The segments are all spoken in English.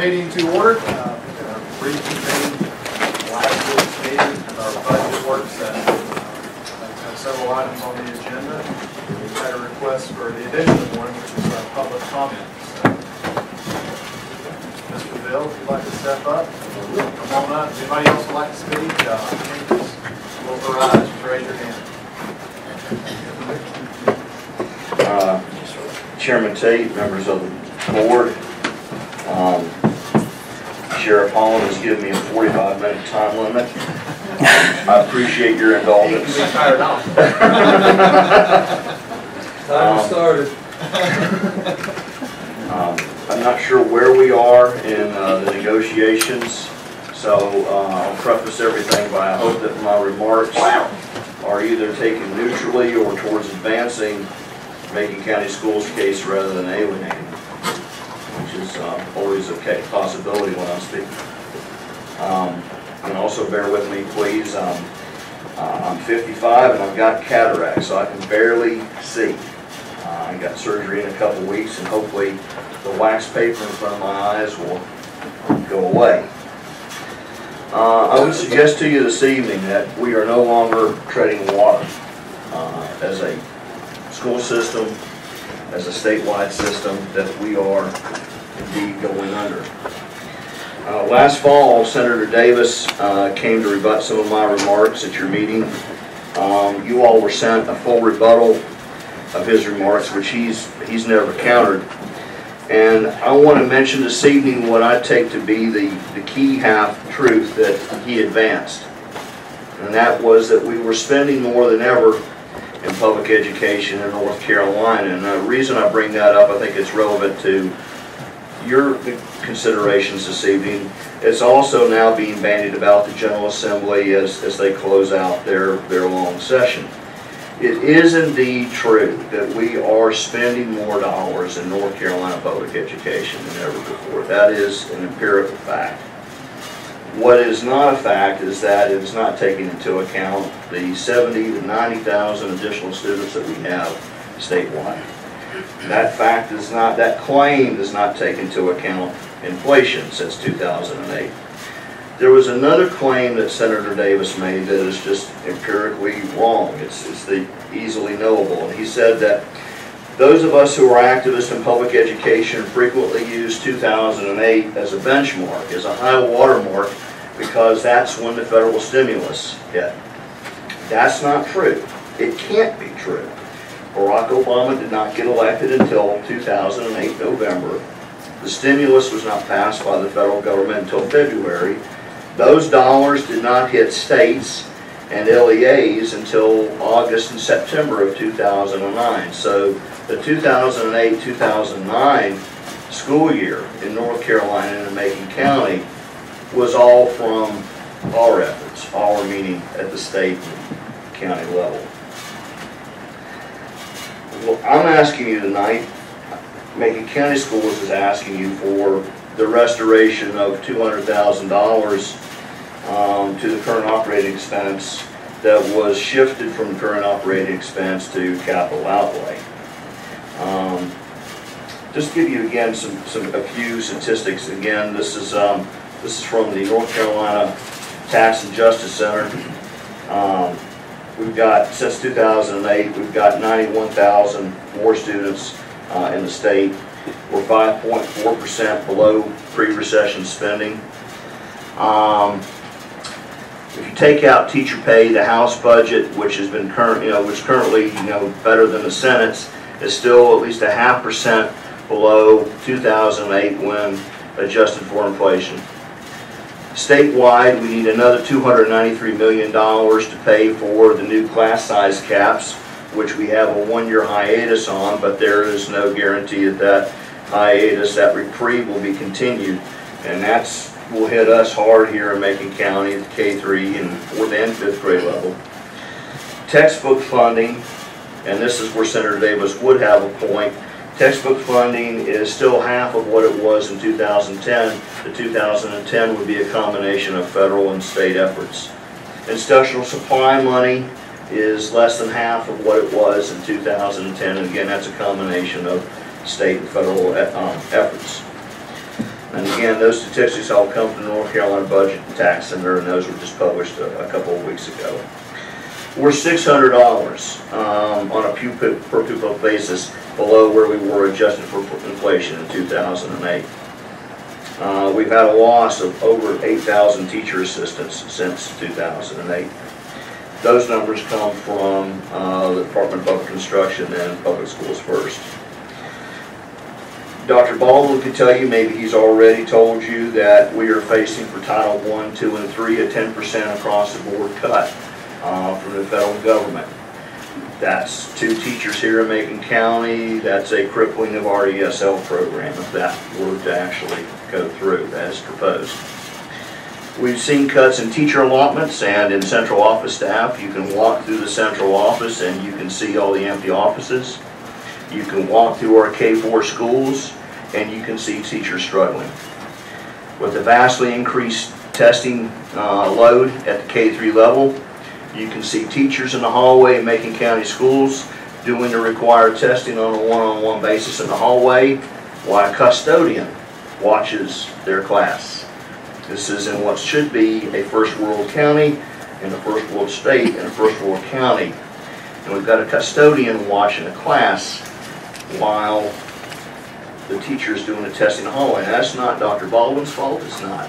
meeting to order. Reconvene last week's meeting and our budget work session. We've had several items on the agenda. We've had a request for the addition of one, which is public comment. Mr. Bill, if you'd like to step up, come on up. Anybody else would like to speak? Just close your eyes, just raise your hand. Chairman Tate, members of the board, Sheriff Holland has given me a 45-minute time limit. I appreciate your indulgence. Time started. I'm not sure where we are in the negotiations, so I'll preface everything by I hope that my remarks are either taken neutrally or towards advancing Macon County Schools case rather than alienating, which is always a possibility when I'm speaking. And also bear with me, please. I'm 55 and I've got cataract, so I can barely see. I got surgery in a couple weeks, and hopefully the wax paper in front of my eyes will go away. I would suggest to you this evening that we are no longer treading water as a school system, as a statewide system, that we are indeed going under. Last fall, Senator Davis came to rebut some of my remarks at your meeting. You all were sent a full rebuttal of his remarks, which he's never countered. And I want to mention this evening what I take to be the key half-truth that he advanced. And that was that we were spending more than ever in public education in North Carolina. And the reason I bring that up, I think it's relevant to your considerations this evening. It's also now being bandied about the General Assembly as they close out their long session. It is indeed true that we are spending more dollars in North Carolina public education than ever before. That is an empirical fact. What is not a fact is that it is not taking into account the 70,000 to 90,000 additional students that we have statewide. That fact is not, that claim does not take into account inflation since 2008. There was another claim that Senator Davis made that is just empirically wrong. It's the easily knowable. And he said that those of us who are activists in public education frequently use 2008 as a benchmark, as a high water mark, because that's when the federal stimulus hit. That's not true. It can't be true. Barack Obama did not get elected until 2008 November. The stimulus was not passed by the federal government until February. Those dollars did not hit states and LEAs until August and September of 2009. So the 2008-2009 school year in North Carolina and in Macon County was all from our efforts, our meaning at the state and county level. Well, I'm asking you tonight, Macon County Schools is asking you for the restoration of $200,000 to the current operating expense that was shifted from current operating expense to capital outlay. Just give you again a few statistics. Again, this is from the North Carolina Tax and Justice Center. We've got, since 2008, we've got 91,000 more students in the state. We're 5.4% below pre-recession spending. If you take out teacher pay, the House budget, which has been currently better than the Senate's, is still at least 0.5% below 2008 when adjusted for inflation. Statewide, we need another $293 million to pay for the new class size caps, which we have a one-year hiatus on, but there is no guarantee that hiatus, that reprieve, will be continued. And will hit us hard here in Macon County at the K3 and 4th and 5th grade level. Textbook funding, and this is where Senator Davis would have a point. Textbook funding is still half of what it was in 2010. The 2010 would be a combination of federal and state efforts. Instructional supply money is less than half of what it was in 2010, and again, that's a combination of state and federal efforts. And again, those statistics all come from the North Carolina Budget and Tax Center, and those were just published a couple of weeks ago. We're $600 on a per pupil basis below where we were adjusted for inflation in 2008. We've had a loss of over 8,000 teacher assistants since 2008. Those numbers come from the Department of Public Instruction and Public Schools First. Dr. Baldwin could tell you, maybe he's already told you, that we are facing for Title I, II, and III a 10% across the board cut from the federal government. That's 2 teachers here in Macon County. That's a crippling of our ESL program if that were to actually go through as proposed. We've seen cuts in teacher allotments and in central office staff. You can walk through the central office and you can see all the empty offices. You can walk through our K-4 schools and you can see teachers struggling. With the vastly increased testing load at the K-3 level, you can see teachers in the hallway in Macon County schools doing the required testing on a one-on-one basis in the hallway while a custodian watches their class. This is in what should be a first world county, and a first world state, and a first world county. And we've got a custodian watching a class while the teacher is doing the testing in the hallway. And that's not Dr. Baldwin's fault. It's not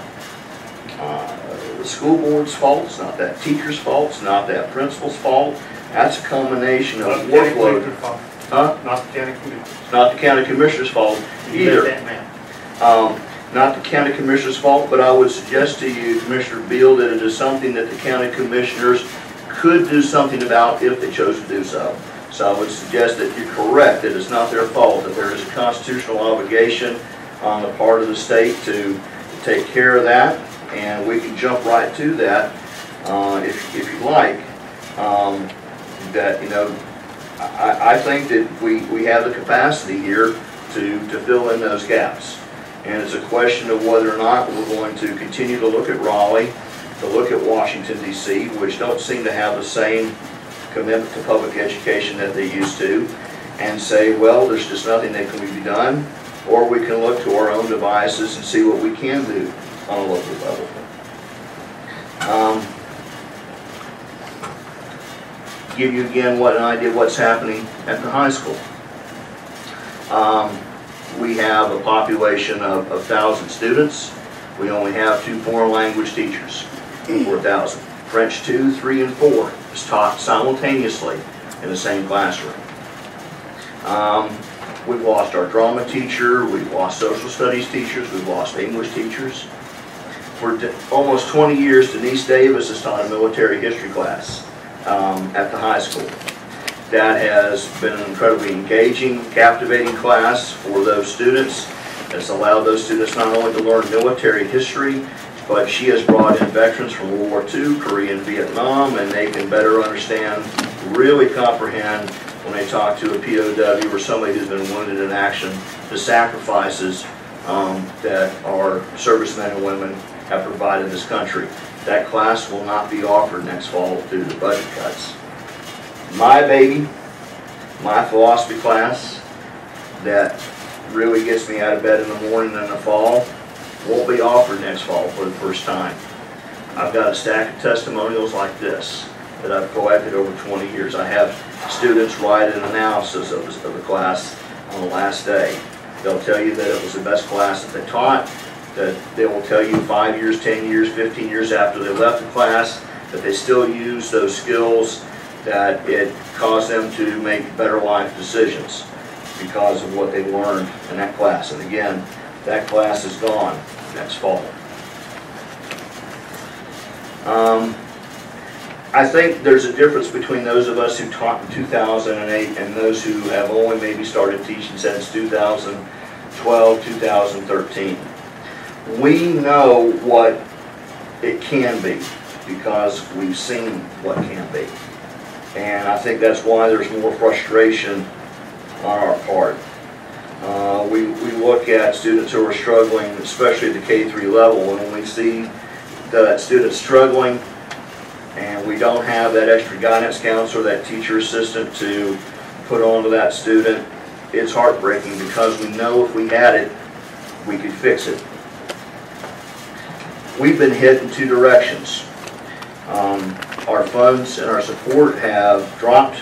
the school board's fault. It's not that teacher's fault. It's not that principal's fault. That's a combination of workload. Huh? Not the county commissioners. Not the county commissioner's fault either. Not the county commissioner's fault, but I would suggest to you, Commissioner Beal, that it is something that the county commissioners could do something about if they chose to do so. So I would suggest that you're correct, that it's not their fault, that there is a constitutional obligation on the part of the state to take care of that, and we can jump right to that if you like. That, you know, I think that we have the capacity here to fill in those gaps. And it's a question of whether or not we're going to continue to look at Raleigh, to look at Washington, D.C., which don't seem to have the same commitment to public education that they used to, and say, well, there's just nothing that can be done, or we can look to our own devices and see what we can do on a local level. Give you again an idea of what's happening at the high school. We have a population of 1,000 students. We only have 2 foreign language teachers for 1,000. French 2, 3, and 4 is taught simultaneously in the same classroom. We've lost our drama teacher, we've lost social studies teachers, we've lost English teachers. For almost 20 years, Denise Davis has taught a military history class at the high school. That has been an incredibly engaging, captivating class for those students. It's allowed those students not only to learn military history, but she has brought in veterans from World War II, Korea, and Vietnam, and they can better understand, really comprehend when they talk to a POW or somebody who's been wounded in action, the sacrifices that our servicemen and women have provided this country. That class will not be offered next fall due to budget cuts. My baby, my philosophy class that really gets me out of bed in the morning in the fall won't be offered next fall for the first time. I've got a stack of testimonials like this that I've collected over 20 years. I have students write an analysis of the class on the last day. They'll tell you that it was the best class that they taught, that they will tell you 5 years, 10 years, 15 years after they left the class that they still use those skills, that it caused them to make better life decisions because of what they learned in that class. And again, that class is gone next fall. I think there's a difference between those of us who taught in 2008 and those who have only maybe started teaching since 2012, 2013. We know what it can be because we've seen what can be. And I think that's why there's more frustration on our part. We look at students who are struggling, especially at the K-3 level, and when we see that student's struggling and we don't have that extra guidance counselor, that teacher assistant to put onto that student, it's heartbreaking because we know if we had it, we could fix it. we've been hit in two directions. Our funds and our support have dropped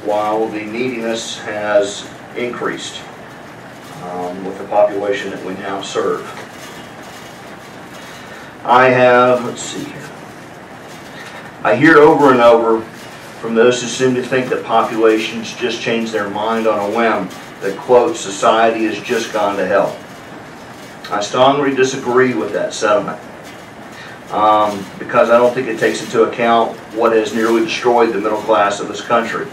while the neediness has increased with the population that we now serve. Let's see here. I hear over and over from those who seem to think that populations just change their mind on a whim, that, quote, society has just gone to hell. I strongly disagree with that sentiment because I don't think it takes into account what has nearly destroyed the middle class of this country.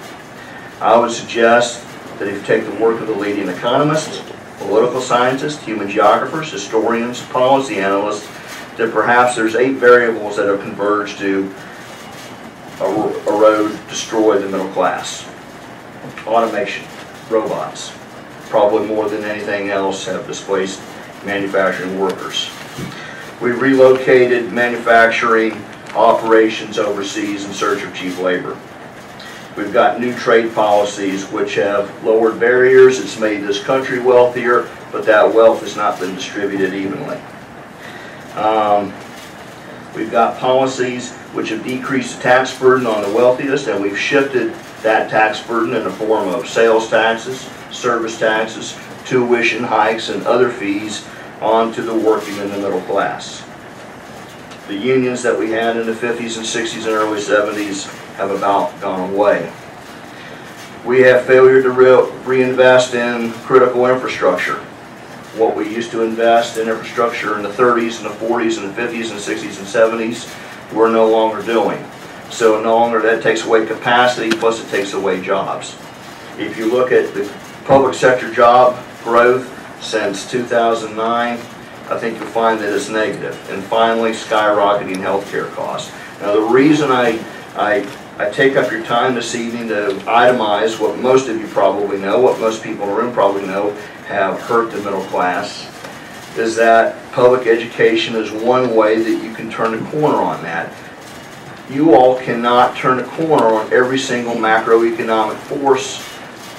I would suggest that if you take the work of the leading economists, political scientists, human geographers, historians, policy analysts, that perhaps there's 8 variables that have converged to erode, destroy the middle class. Automation, robots, probably more than anything else, have displaced manufacturing workers. We've relocated manufacturing operations overseas in search of cheap labor. We've got new trade policies which have lowered barriers. It's made this country wealthier, but that wealth has not been distributed evenly. We've got policies which have decreased the tax burden on the wealthiest, and we've shifted that tax burden in the form of sales taxes, service taxes, tuition hikes, and other fees onto the working and the middle class. The unions that we had in the 50s and 60s and early 70s have about gone away. We have failure to reinvest in critical infrastructure. What we used to invest in infrastructure in the 30s and the 40s and the 50s and 60s and 70s, we're no longer doing. So no longer that takes away capacity, plus it takes away jobs. If you look at the public sector job growth since 2009, I think you'll find that it's negative. And finally, skyrocketing healthcare costs. Now the reason I take up your time this evening to itemize what most of you probably know, what most people in the room probably know, have hurt the middle class, is that public education is one way that you can turn a corner on that. You all cannot turn a corner on every single macroeconomic force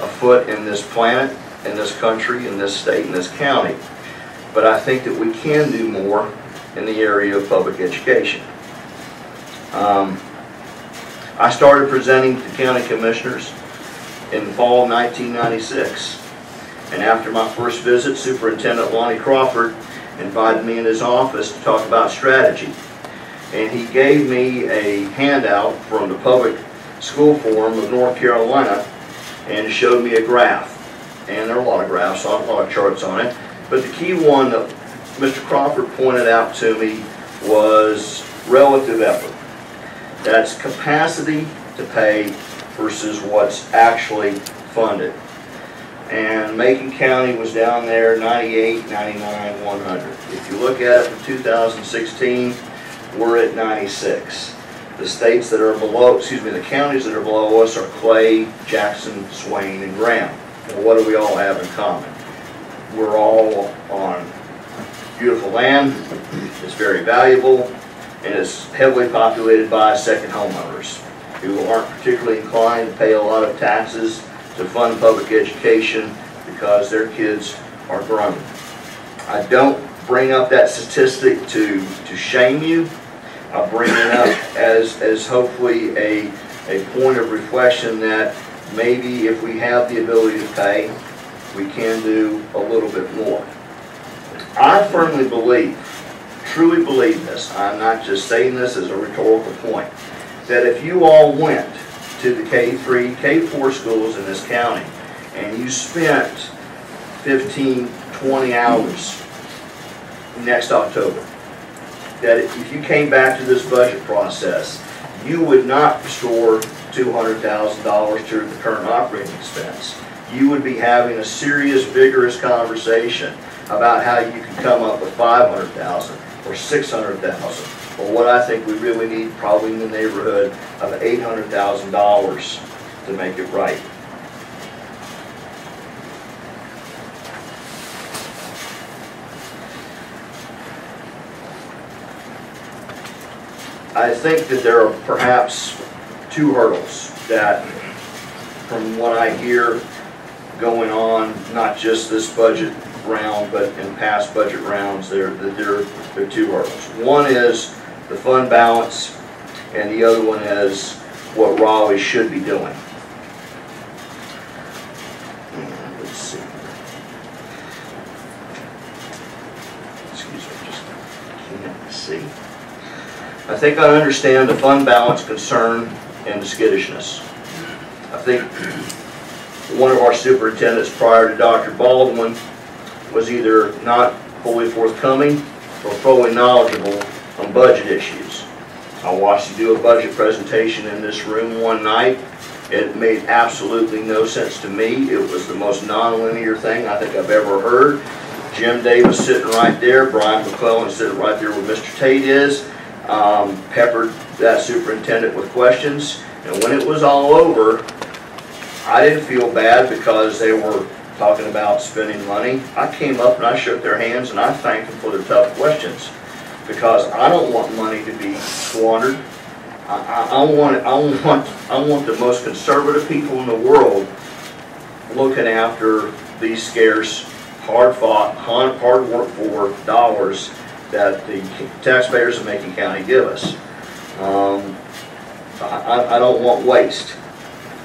afoot in this planet, in this country, in this state, in this county. But I think that we can do more in the area of public education. I started presenting to county commissioners in the fall of 1996. And after my first visit, Superintendent Lonnie Crawford invited me in his office to talk about strategy. And he gave me a handout from the Public School Forum of North Carolina and showed me a graph. And there are a lot of graphs, a lot of charts on it. But the key one that Mr. Crawford pointed out to me was relative effort. That's capacity to pay versus what's actually funded. And Macon County was down there 98, 99, 100. If you look at it for 2016, we're at 96. The states that are below, the counties that are below us are Clay, Jackson, Swain, and Graham. Well, what do we all have in common? We're all on beautiful land. It's very valuable, and it's heavily populated by second homeowners who aren't particularly inclined to pay a lot of taxes to fund public education because their kids are grown. I don't bring up that statistic to shame you. I bring it up as hopefully a point of reflection that maybe if we have the ability to pay, we can do a little bit more. I firmly believe, truly believe this, I'm not just saying this as a rhetorical point, that if you all went to the K3, K4 schools in this county and you spent 15, 20 hours next October, that if you came back to this budget process, you would not restore $200,000 to the current operating expense. You would be having a serious, vigorous conversation about how you could come up with $500,000 or $600,000, or what I think we really need, probably in the neighborhood of $800,000 to make it right. I think that there are perhaps two hurdles that, from what I hear going on, not just this budget round, but in past budget rounds, there are two hurdles. One is the fund balance, and the other one is what Raleigh should be doing. Let's see. Excuse me, just can't see. I think I understand the fund balance concern and the skittishness. I think one of our superintendents prior to Dr. Baldwin was either not fully forthcoming or fully knowledgeable on budget issues. I watched you do a budget presentation in this room one night. It made absolutely no sense to me. It was the most nonlinear thing I think I've ever heard. Jim Davis sitting right there, Brian McClellan sitting right there where Mr. Tate is, peppered that superintendent with questions. And when it was all over, I didn't feel bad because they were talking about spending money. I came up and I shook their hands and I thanked them for their tough questions, because I don't want money to be squandered. I want the most conservative people in the world looking after these scarce, hard-fought, hard-worked-for dollars that the taxpayers of Macon County give us. I don't want waste.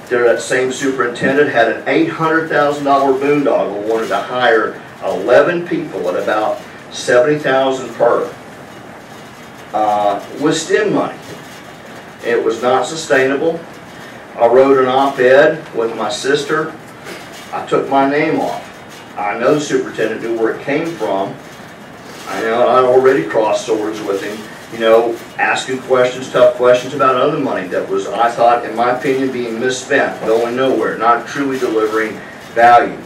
That same superintendent had an $800,000 boondoggle, wanted to hire 11 people at about $70,000 per with STEM money. It was not sustainable. I wrote an op-ed with my sister. I took my name off. I know the superintendent knew where it came from. I know I'd already crossed swords with him, you know, asking questions, tough questions about other money that was, I thought, in my opinion, being misspent, going nowhere, not truly delivering value.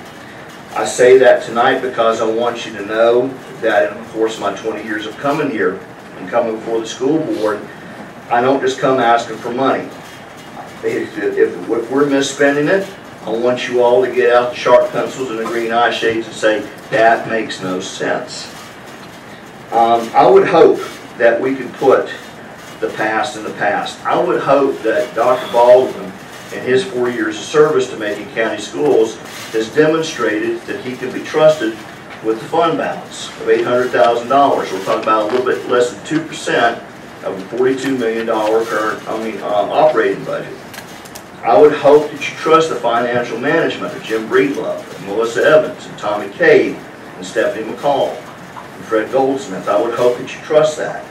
I say that tonight because I want you to know that in the course of my 20 years of coming here and coming before the school board, I don't just come asking for money. If we're misspending it, I want you all to get out the sharp pencils and the green eye shades and say, that makes no sense. I would hope that we could put the past in the past. I would hope that Dr. Baldwin, in his 4 years of service to Macon County Schools, has demonstrated that he can be trusted with the fund balance of $800,000. We're talking about a little bit less than 2% of the $42 million operating budget. I would hope that you trust the financial management of Jim Breedlove, and Melissa Evans, and Tommy Cade, and Stephanie McCall, and Fred Goldsmith. I would hope that you trust that.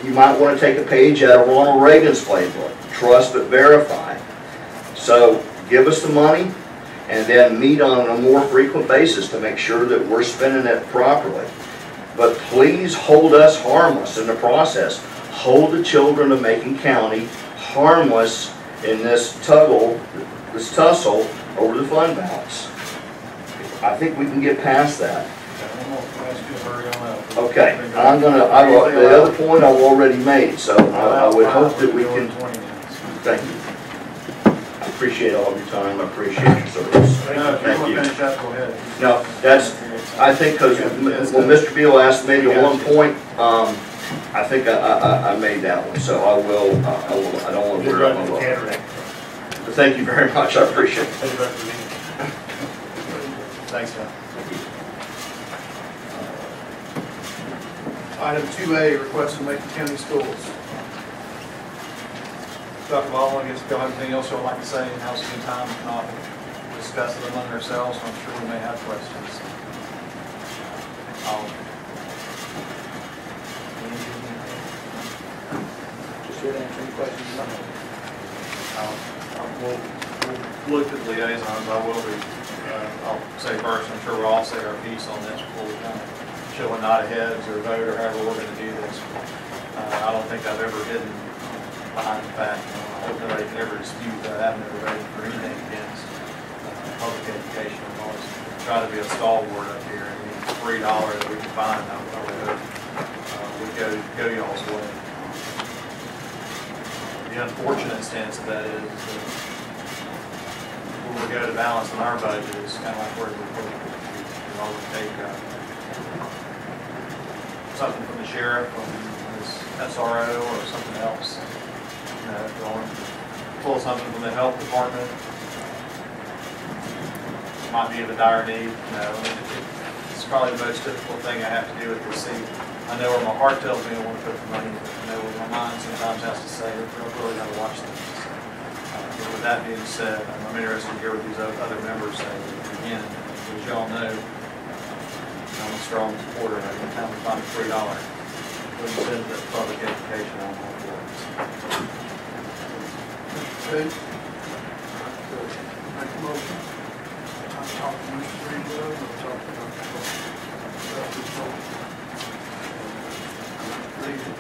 You might want to take a page out of Ronald Reagan's playbook, trust but verify. So give us the money and then meet on a more frequent basis to make sure that we're spending it properly. But please hold us harmless in the process. Hold the children of Macon County harmless in this tussle over the fund balance. I think we can get past that. Okay, the other point I've already made, so I would hope that we can. Thank you. I appreciate all of your time. I appreciate your service. Thank you. No, that's. I think because when Mr. Beal asked maybe at one point, I think I made that one. So I will. I don't want to wear out my welcome. But thank you very much. I appreciate it. Thanks, John. Item 2A, request to Macon County Schools. Dr. Baldwin, I guess if you have anything else you would like to say, now's a good time. If not, we'll discuss it among ourselves. I'm sure we may have questions. Just here to answer any questions. We'll look at the liaisons. I will be. I'll say first, I'm sure we'll all say our piece on this before we kind of show a nod of heads or vote or however we're going to do this. I don't think I've ever hidden behind the fact. I hope nobody can ever dispute that. I've never voted for anything against public education. I've always tried to be a stalwart up here. I mean, $3 that we can find, I would hope would go y'all's way. The unfortunate stance of that is that where we go to balance in our budget is kind of like where we always take something from the sheriff, from his SRO, or something else. You know, if you want to pull something from the health department, might be of a dire need. It's probably the most difficult thing I have to do with this. See, I know where my heart tells me I want to put the money, but I know where my mind sometimes has to say, we're really going to watch things. But with that being said, I'm interested to hear what these other members say. Again, as y'all know, I'm a strong supporter. I can have to find $3. What you said that public education on all boards. Okay. Make a motion. I'm talking to Mr. Greenwood, I'm talking about this motion. Read it.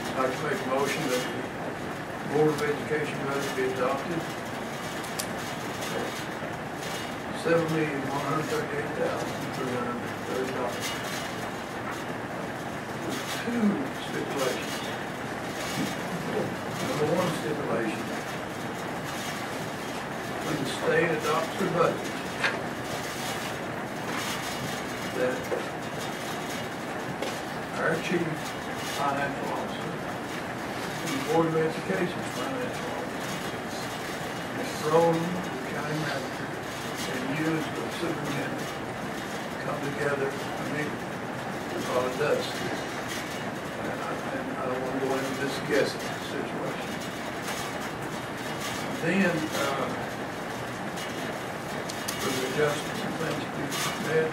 I'd like to make a motion that the Board of Education budget be adopted. $7,138,330. With two stipulations. Number one stipulation, when the state adopts their budget, that our chief financial officer and the Board of Education's financial officer, Mr. Rowland, the county manager, and you as the superintendent come together and meet while it does. And I don't want to go into this guessing situation. Then, for the adjustments and things to be made,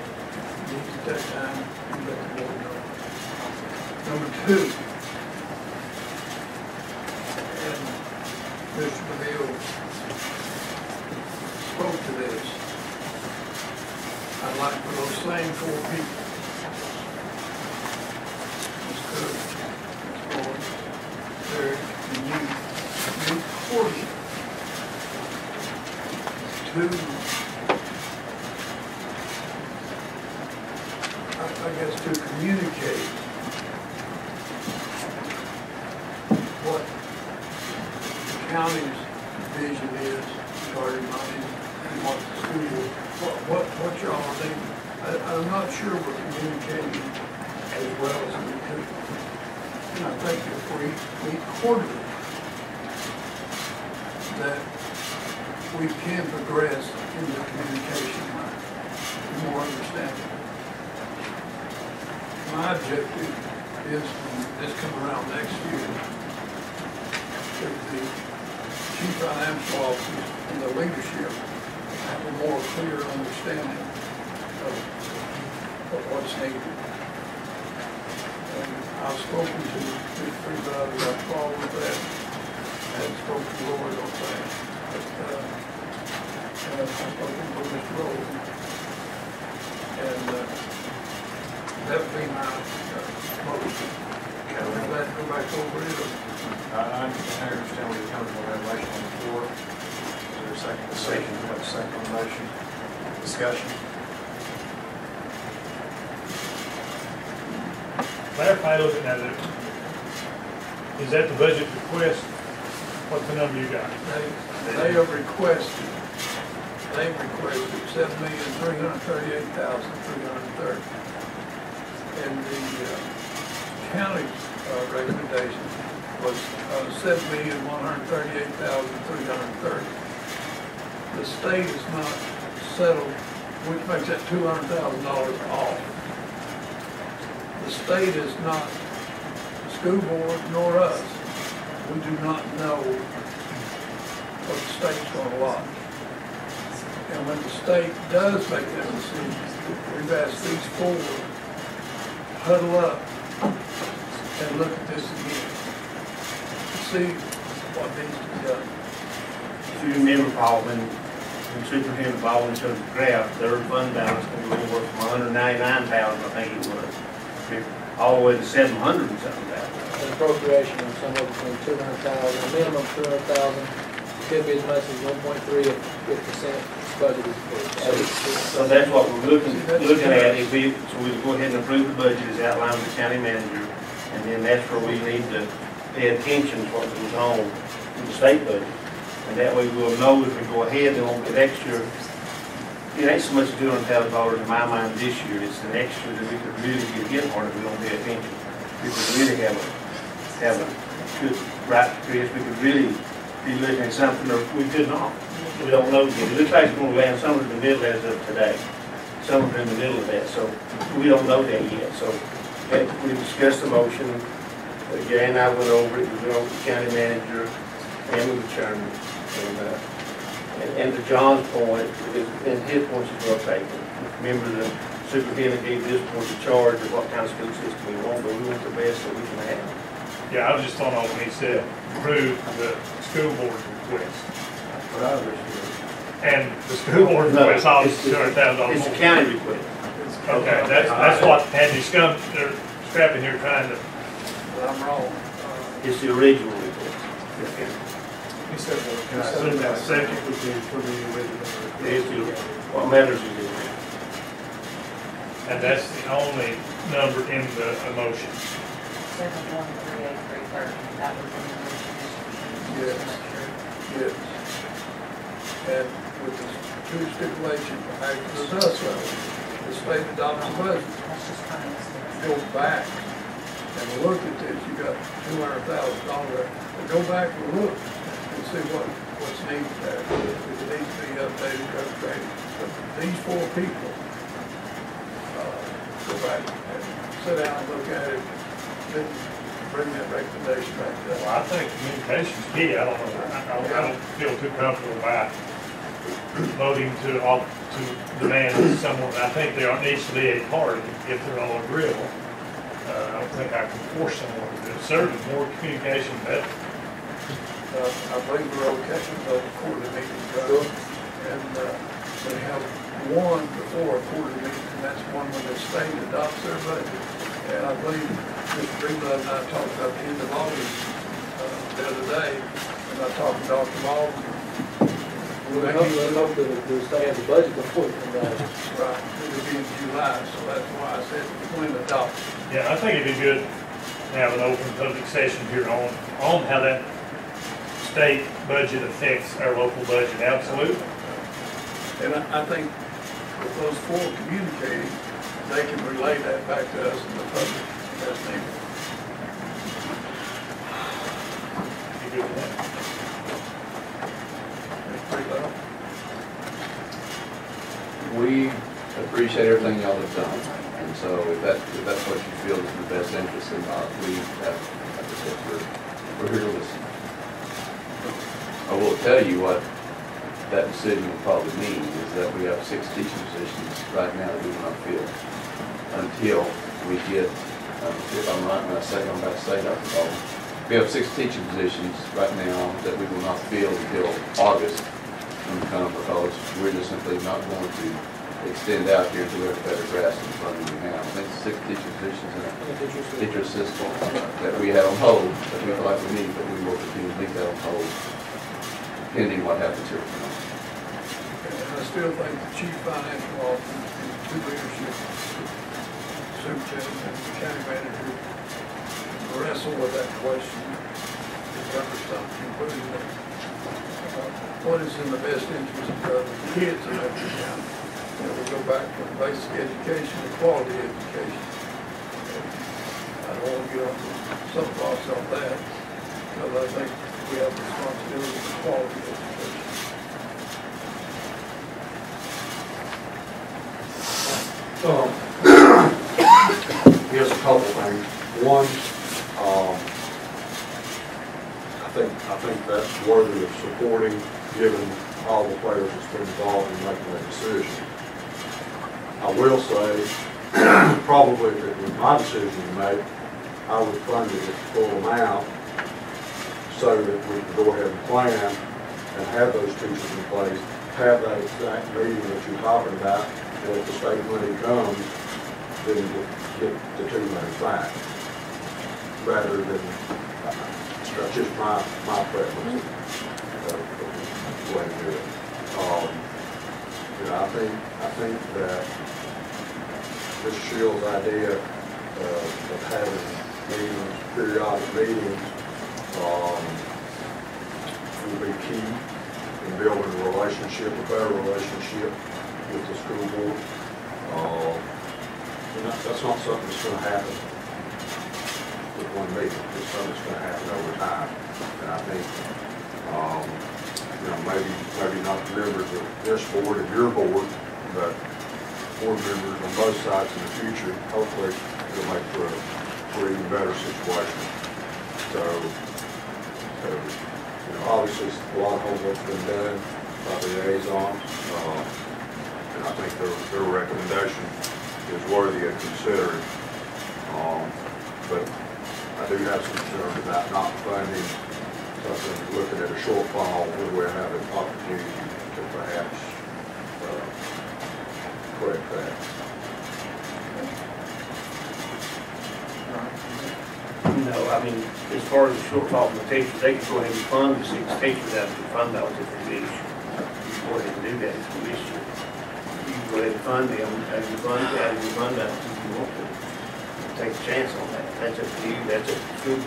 you need to take time and let the board know. Number two, and Mr. DeVille spoke to this, I'd like for those same four people, Ms. Cook, Ms. Boyd, Derek, and you, portion to, I guess, to communicate what the county's vision is regarding money and what the school, what y'all think. I'm not sure we're communicating as well as we could. And I think if we meet quarterly, that we can progress in the communication line, more understanding. My objective is when this comes around next year, that the chief financial officers and the leadership have a more clear understanding of what's needed. And I've spoken to Mr. Freebody, I've followed that, and spoken to Lord on that. And I've spoken to Mr. Rowland. And that would be my motion. Can I let go back over it? I understand where you're coming from, resolution on the floor. Is there a second? Second. We have a second on the motion. Discussion. Clarify a little bit now, is that the budget request? What's the number you got? They have requested, $7,338,330. And the county's recommendation was $7,138,330. The state is not settled, which makes that $200,000 off. The state is not the school board nor us. We do not know what the state's going to allot. And when the state does make that decision, we've asked these four huddle up and look at this again to see what needs to be done. If you remember, Paul, when Superintendent Baldwin showed the graph, their fund balance can go anywhere from $199,000, I think it was, all the way to $700 and something thousand. An appropriation of somewhere between 200,000, a minimum of 200,000, could be as much as 1.3 if the budget is approved. So that's what we're looking at. If we, so we go ahead and approve the budget as outlined by the county manager, and then that's where we need to pay attention to what goes on in the state budget. And that way we'll know if we go ahead and won't get extra. It ain't so much $200,000 in my mind this year, it's the next year that we could really get hit hard if we don't pay attention. We could really have a good right to Chris, we could really be looking at something or we could not. we don't know yet. It looks like it's gonna land somewhere in the middle as of today. Somewhere in the middle of that, so we don't know that yet. So we discussed the motion. Gary and I went over it, we went over the county manager and with the chairman. And to John's point, and his points is well taken. Remember, the superintendent gave this point of charge of what kind of school system we want, but we want the best that we can have. Yeah, I was just on when he said approve the school board request. That's what I understood. And the school board request, obviously, $200,000 It's a more. county request. Okay, that's what had you they're scrapping here trying to, But I'm wrong. It's the original request. He said, and I assume that second would be for the original It's request. the- What matters is it. And that's the only number in the motion. 7138330, that was in the motion. Yes. Yes. And with the two stipulations, after the dust level, the state adopts a budget. That's just kind of. Go back and look at this, you got $200,000, and go back and look and see what's needed there. If it needs to be updated, upgraded. But these four people, go back and sit down and look at it, then bring that recommendation back to Well, them. I think communication's key. I don't know, I don't feel too comfortable about voting to demand someone. I think there needs to be a party if they're all agreeable. I don't think I can force someone to do it. Certainly more communication better. I believe we're okay with those quarterly meetings, right? And we have one before a quarterly meeting, and that's one when the state adopts their budget. And I believe Mr. Greenblatt and I talked about the end of August the other day, and I talked to Dr. Baldwin. Let's hope that the state has a budget before it comes out. Right, it'll be in July, so that's why I said when adopted. Yeah, I think it'd be good to have an open public session here on how that state budget affects our local budget. Absolutely. And I think with those four communicating, they can relay that back to us in the public as needed. Be good with that. Pretty low. We appreciate everything y'all have done, and so if that's what you feel is in the best interest in our, we have, like I said, we're here to listen. I will tell you what that decision will probably mean is that we have 6 teaching positions right now that we will not fill until we get, if I'm right when I say, I'm about to say that, we have 6 teaching positions right now that we will not fill until August come, because we're just simply not going to extend out here until we have a better grasp of the funding we have. I think 6 teaching positions in a teacher system that we had on hold, that we feel like we need, but we will continue to leave that on hold pending what happens here tonight. And I still think the chief financial officer and 2 leadership, superintendent and the county manager, wrestle with that question, to cover something, including what is in the best interest of the kids in that county. We go back to basic education and quality education. I don't want to get on the soapbox on that, because I think we have responsibility for quality education. Here's a couple things. One, I think that's worthy of supporting, given all the players that's been involved in making that decision. I will say, probably if it was my decision to make, I would fund it at the full amount so that we could go ahead and plan and have those teachers in place, have that exact meeting that you're talking about, and if the state money comes, then we'll get the 2 money back, rather than, that's just my preference of the way to do it. I think that Mr. Shields' idea of having meetings, periodic meetings, will be key in building a relationship, a better relationship with the school board. And that's not something that's going to happen with one meeting. It's something that's going to happen over time. And I think maybe not the members of this board and your board, but board members on both sides in the future, hopefully it'll make for an even better situation. So, obviously a lot of homework's been done by the liaisons, and I think their recommendation is worthy of considering. But I do have some concern about not funding something, looking at a shortfall where we have an opportunity to perhaps correct that. No, I mean, as far as the shortfall from the teachers, they can go ahead and fund the 6 teachers out of the fund balance if they wish. You can go ahead and do that if you wish to. You can go ahead and fund them out of your fund balance if you want to. Take a chance on that. That's up to you, that's up to the school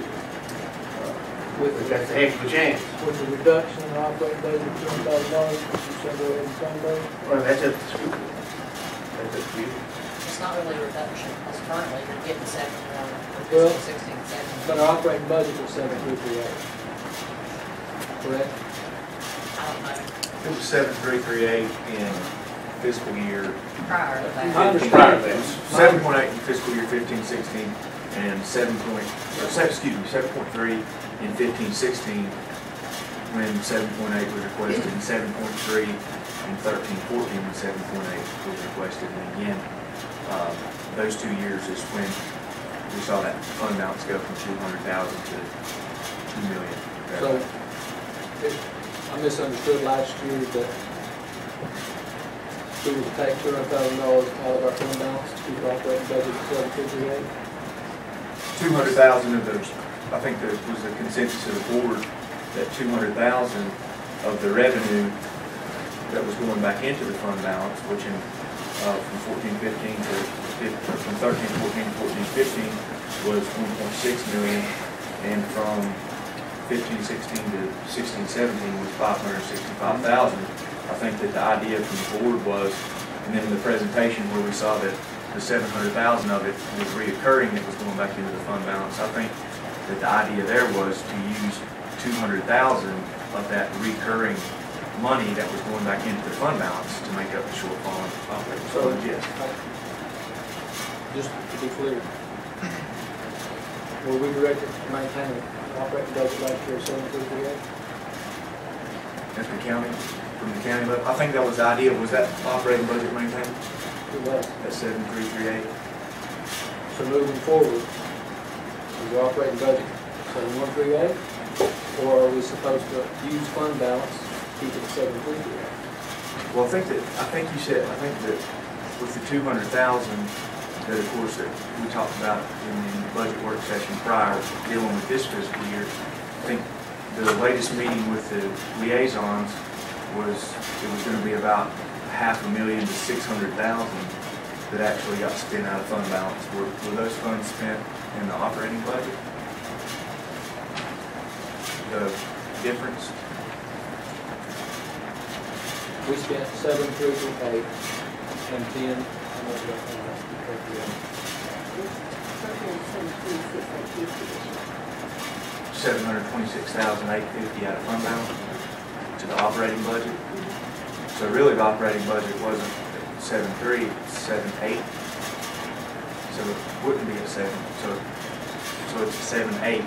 board. That's a heck of a chance. With the reduction in the operating budget of $200,000, you said go ahead and fund those? Well, that's up to the school board. That's up to you. It's not really a reduction, because currently you're getting 7 more, Well, 16, 17. But our operating budget was 7,338. Correct? I don't know, It was 7,338 in fiscal year. prior to I that. understand. Prior to that, 7.8 in fiscal year 15-16, and 7.3 in 15-16, when 7.8 was requested, and 7.3 in 13-14 when 7.8 was requested. And again, those 2 years is when we saw that fund balance go from 200,000 to 2 million. So, I misunderstood last year that we would take $200,000 out of our fund balance to keep our operating budget at 7,338. 200,000 of those, I think there was a consensus of the board that 200,000 of the revenue that was going back into the fund balance, which in, from 14-15 to from 13-14, 14-15 was 1.6 million, and from 15-16 to 16-17 was 565,000. I think that the idea from the board was, and then in the presentation where we saw that the 700,000 of it was reoccurring, it was going back into the fund balance. I think that the idea there was to use 200,000 of that recurring money that was going back into the fund balance to make up the shortfall in operating. So yes. Just to be clear, were we directed to maintain an operating budget last year of 7,338? At the county, from the county level, I think that was the idea. Was that operating budget maintained It was. at 7,338? So moving forward, is the operating budget 7,138? Or are we supposed to use fund balance, keep it at 7,338? Well, I think you said, I think that with the 200,000, that of course that we talked about in the budget work session prior, dealing with this fiscal year, I think the latest meeting with the liaisons was, it was going to be about $500,000 to $600,000 that actually got spent out of fund balance. Were those funds spent in the operating budget? The difference? We spent 7,338 and 10, how much was that? 726,850 out of fund balance to the operating budget. So really the operating budget wasn't 7.3, it's 7.8. So it wouldn't be a 7. So it's a 7.8.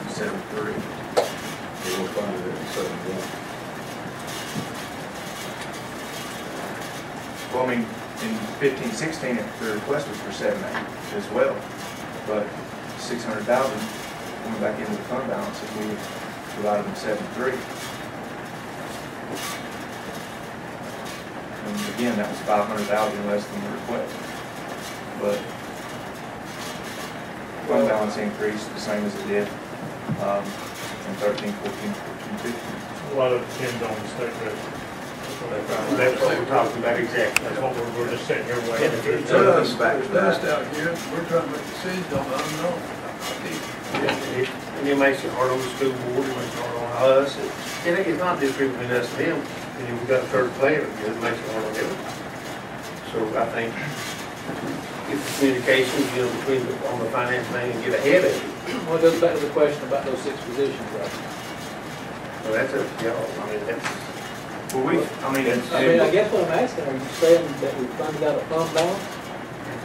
7.3. They will fund it at 7.1. Well, I mean, in 15-16, the request was for 7.8 as well, but 600,000 going back into the fund balance if we provided them 7.3. And again, that was 500,000 less than the request. But fund balance increased the same as it did from 13, 14, 14, 15. A lot of it depends on the state budget. That's what we're talking about exactly. That's what we're just sitting here waiting. It's us, dust out here, we're trying to make decisions on the unknown. And it makes it hard on the school board, it makes it hard on us, and it's not just between us and them, and we've got a third player, it makes it hard on them. So I think if the communication, between on the finance man and get ahead of it. Well, it goes back to the question about those 6 positions, right? So that's up to y'all. I mean, that's, Well, I mean, I guess what I'm asking, are you saying that we funded out a fund balance?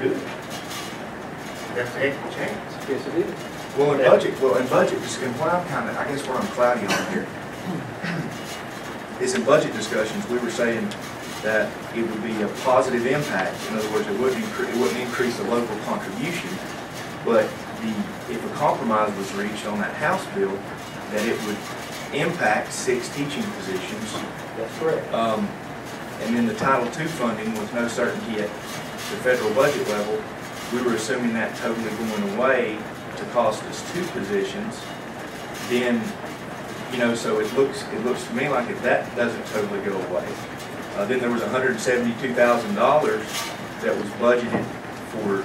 good. That's a heck of a chance. Yes, it is. well, in budget, and what I'm kind of, I guess where I'm cloudy on here, is in budget discussions, we were saying that it would be a positive impact. In other words, it wouldn't increase the local contribution, but if a compromise was reached on that House bill, that it would impact 6 teaching positions. That's correct. And then the Title II funding with no certainty at the federal budget level, we were assuming that totally going away to cost us 2 positions. Then, you know, so it looks to me like if that doesn't totally go away, then there was $172,000 that was budgeted for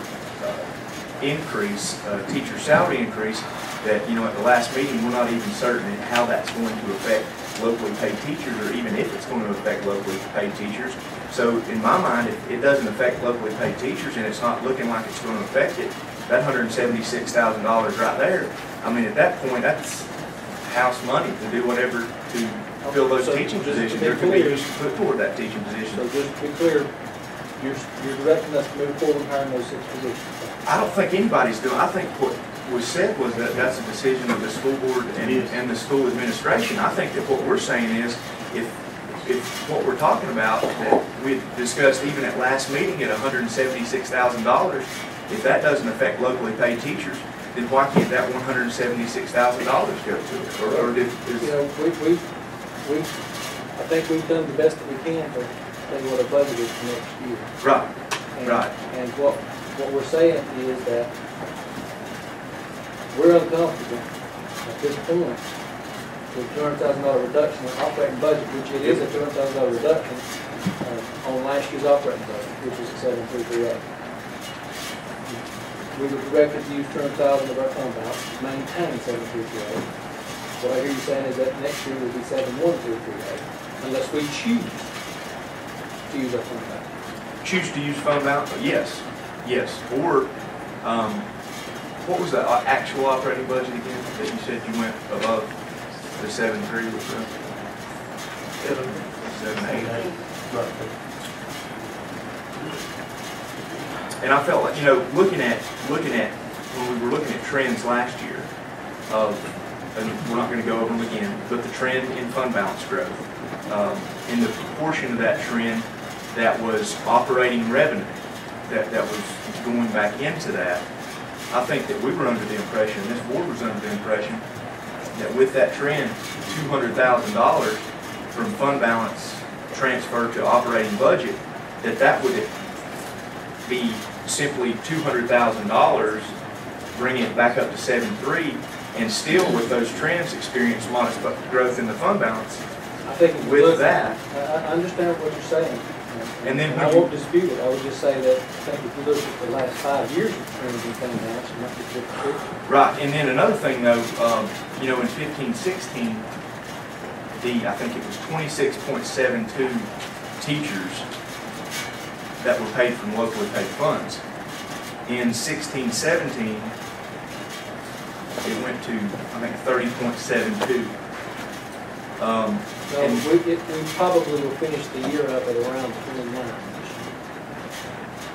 increase, teacher salary increase, that, you know, at the last meeting, we're not even certain how that's going to affect locally paid teachers, or even if it's going to affect locally paid teachers. So in my mind, if it doesn't affect locally paid teachers, and it's not looking like it's going to affect it, that $176,000 right there, I mean, at that point, that's house money to do whatever to fill those teaching positions. There could be used to put toward that teaching position. So just to be clear, you're directing us to move forward hiring those 6 positions. I don't think anybody's doing, I think what was said was that that's a decision of the school board and the school administration. I think that what we're saying is, if what we're talking about, that we discussed even at last meeting at $176,000, if that doesn't affect locally paid teachers, then why can't that $176,000 go to it? Or did, You know, I think we've done the best that we can to tell you what our budget is for next year. right, And- right. And what we're saying is that we're uncomfortable at this point with $200,000 reduction in operating budget, which it is a $200,000 reduction on last year's operating budget, which is 7,338. We were directed to use $200,000 of our fund balance to maintain 7,338. What I hear you saying is that next year will be 7,1,338, unless we choose to use our fund balance. Choose to use fund balance? Yes, yes. Or, what was the actual operating budget again that you said you went above the 7.3 was? 7.8. And I felt like, you know, looking at when we were looking at trends last year of, and we're not going to go over them again, but the trend in fund balance growth, in the proportion of that trend that was operating revenue, that was going back into that, I think that we were under the impression, this board was under the impression, that with that trend, $200,000 from fund balance transfer to operating budget, that would be simply $200,000, bringing it back up to 7.3, and still with those trends experience modest growth in the fund balance. I think if you With look- that, I understand what you're saying. and then I when you, won't dispute it. I would just say that I think if you look at the last 5 years of trends in fund balance, you might get a different picture. right, and then another thing though, you know, in 15-16, I think it was 26.72 teachers that were paid from locally paid funds. In 16-17, it went to, I think, 30.72. No, we probably will finish the year up at around 29.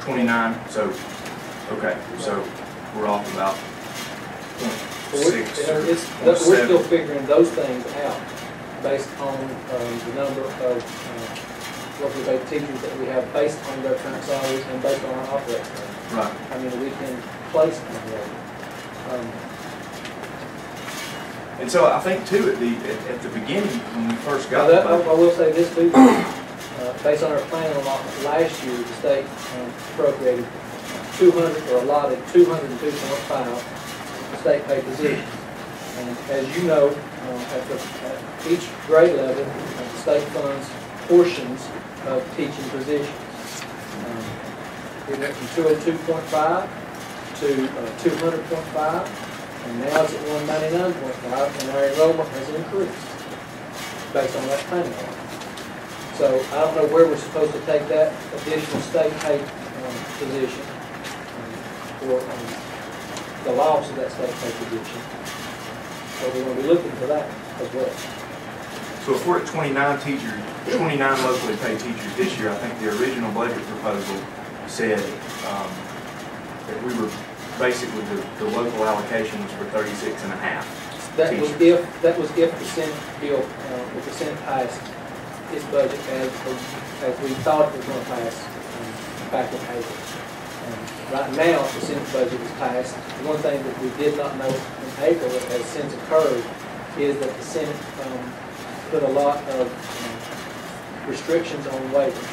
29, so, okay, so we're off about So 0.6 or we're still 0.7. figuring those things out based on the number of locally paid teachers that we have based on their current salaries and based on our operating budget. Right. I mean, we can place them there. And so I think too, at the beginning, when we first got Now, the budget, I will say this too, based on our plan allotment last year, the state appropriated 200, or allotted 202.5 state paid positions. And as you know, at each grade level, the state funds portions of teaching positions. It went from 202.5 to 200.5. And now it's at 199.5, and our enrollment has increased based on that planning line. So I don't know where we're supposed to take that additional state paid position for the loss of that state paid position. So we're going to be looking for that as well. So if we're at 29 teachers, 29 locally paid teachers this year, I think the original budget proposal said that we were, basically, the local allocation was for 36 and a half. That was if the Senate bill, if the Senate passed its budget as we thought it was going to pass back in April. Right now, if the Senate budget is passed, one thing that we did not know in April that has since occurred is that the Senate put a lot of restrictions on waivers.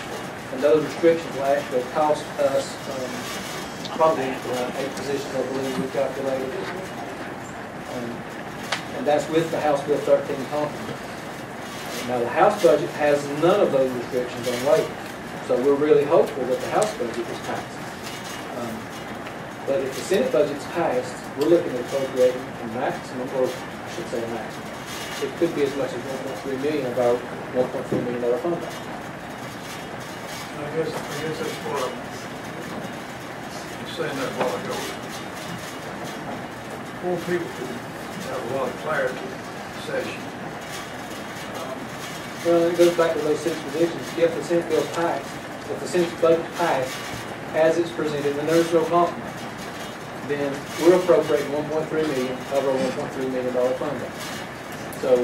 And those restrictions will actually cost us probably around 8 positions, I believe we calculated. And that's with the House Bill 13 complement. Now, the House budget has none of those restrictions on waivers. So we're really hopeful that the House budget is passed. But if the Senate budget's passed, we're looking at appropriating a maximum, or I should say a maximum. It could be as much as 1.3 million of our $1.3 million fund balance. I guess that's what I'm saying that a while ago. More people could have a lot of clarity in session. Well, it goes back to those 6 positions. If the Senate bill's passed, if the Senate budget passed as it's presented, and there's no compromise, then we're appropriating 1.3 million of our $1.3 million fund balance. So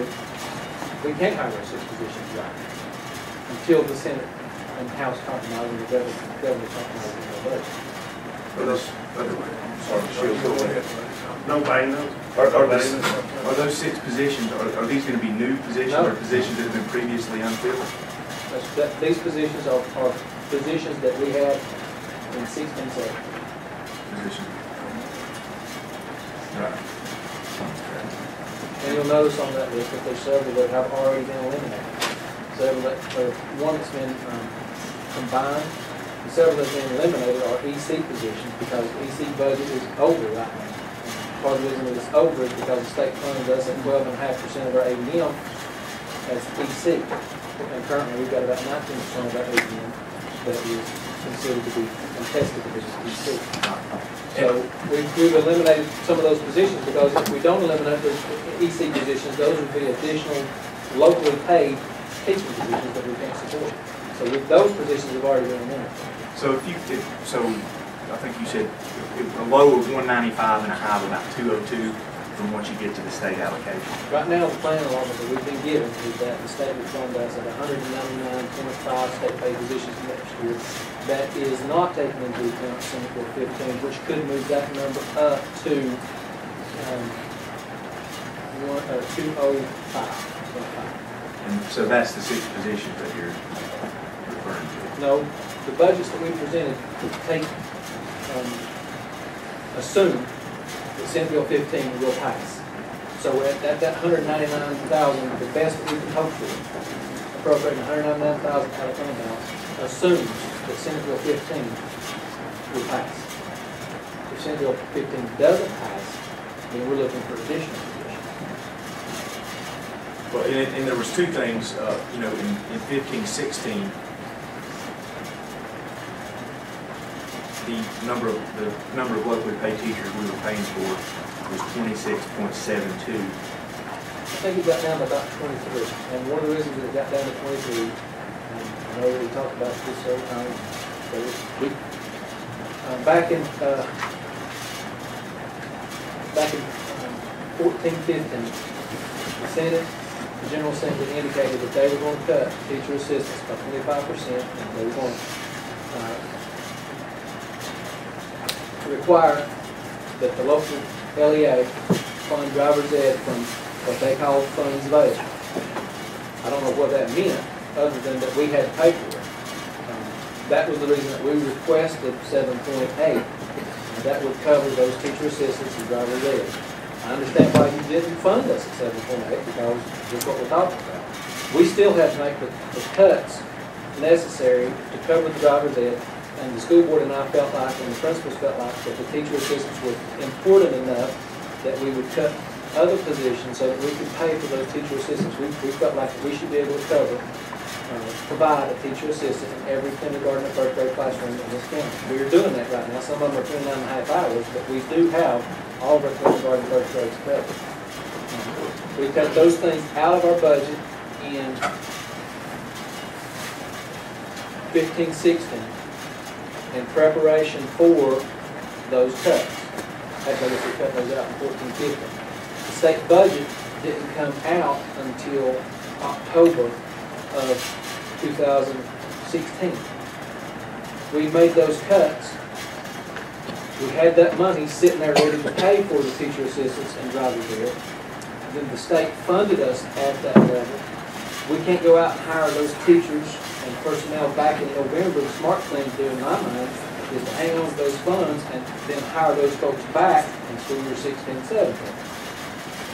we can't hire those 6 positions right until the Senate and House compromise and the government compromise in their budget. Nobody knows. Are those 6 positions, are these going to be new positions No. or positions that have been previously unfilled? These positions are positions that we had in 16, 17. Positions. Right. And you'll notice on that list that there's several that have already been eliminated. Several that, or one that's been combined, and several that's been eliminated are EC positions because EC budget is over right now. And part of the reason that it's over is because the state funds us at 12.5% of our ADM as EC. And currently we've got about 19% of our ADM that is considered to be contested because it's EC. So we've eliminated some of those positions because if we don't eliminate those EC positions, those would be additional locally paid teaching positions that we can't support. So those positions have already been eliminated. So so I think you said a low of 195 and a high of about 202 from what you get to the state allocation. Right now, the plan allotment that we've been given is that the state would fund us at 199.5 state paid positions next year. That is not taking into account Senate Bill 15, which could move that number up to 205. And so that's the 6 positions that you're referring to. No, the budgets that we presented take, assume that Senate Bill 15 will pass. So at that 199,000, the best that we can hope for, appropriating 199,000 out of fund balance, assumes that Senate Bill 15 will pass. If Senate Bill 15 doesn't pass, then we're looking for additional positions. Well, and there was 2 things, in 15-16, the number of locally paid teachers we were paying for was 26.72. I think it got down to about 23, and one of the reasons that it got down to 23, I know we talked about this several times, but back in 14-15, the Senate, the General Assembly indicated that they were going to cut teacher assistants by 25%, and they were going to require that the local LEA fund driver's ed from what they call funds available. I don't know what that meant, other than that we had to pay for it. That was the reason that we requested 7.8. That would cover those teacher assistants and driver's ed. I understand why you didn't fund us at 7.8 because that's what we're talking about. We still have to make the cuts necessary to cover the driver's ed, and the school board and I felt like, and the principals felt like, that the teacher assistants were important enough that we would cut other positions so that we could pay for those teacher assistants. We felt like we should be able to provide a teacher assistant in every kindergarten and first grade classroom in this county. We are doing that right now. Some of them are 29.5 hours, but we do have all of our kindergarten and first grades covered. We cut those things out of our budget in 15-16 in preparation for those cuts. Actually, I guess we cut those out in 14-15. The state budget didn't come out until October of 2016. We made those cuts. We had that money sitting there ready to pay for the teacher assistants and drivers there. Then the state funded us at that level. We can't go out and hire those teachers and personnel back in November. The smart thing to do in my mind is to hang on to those funds and then hire those folks back in school year 16-17.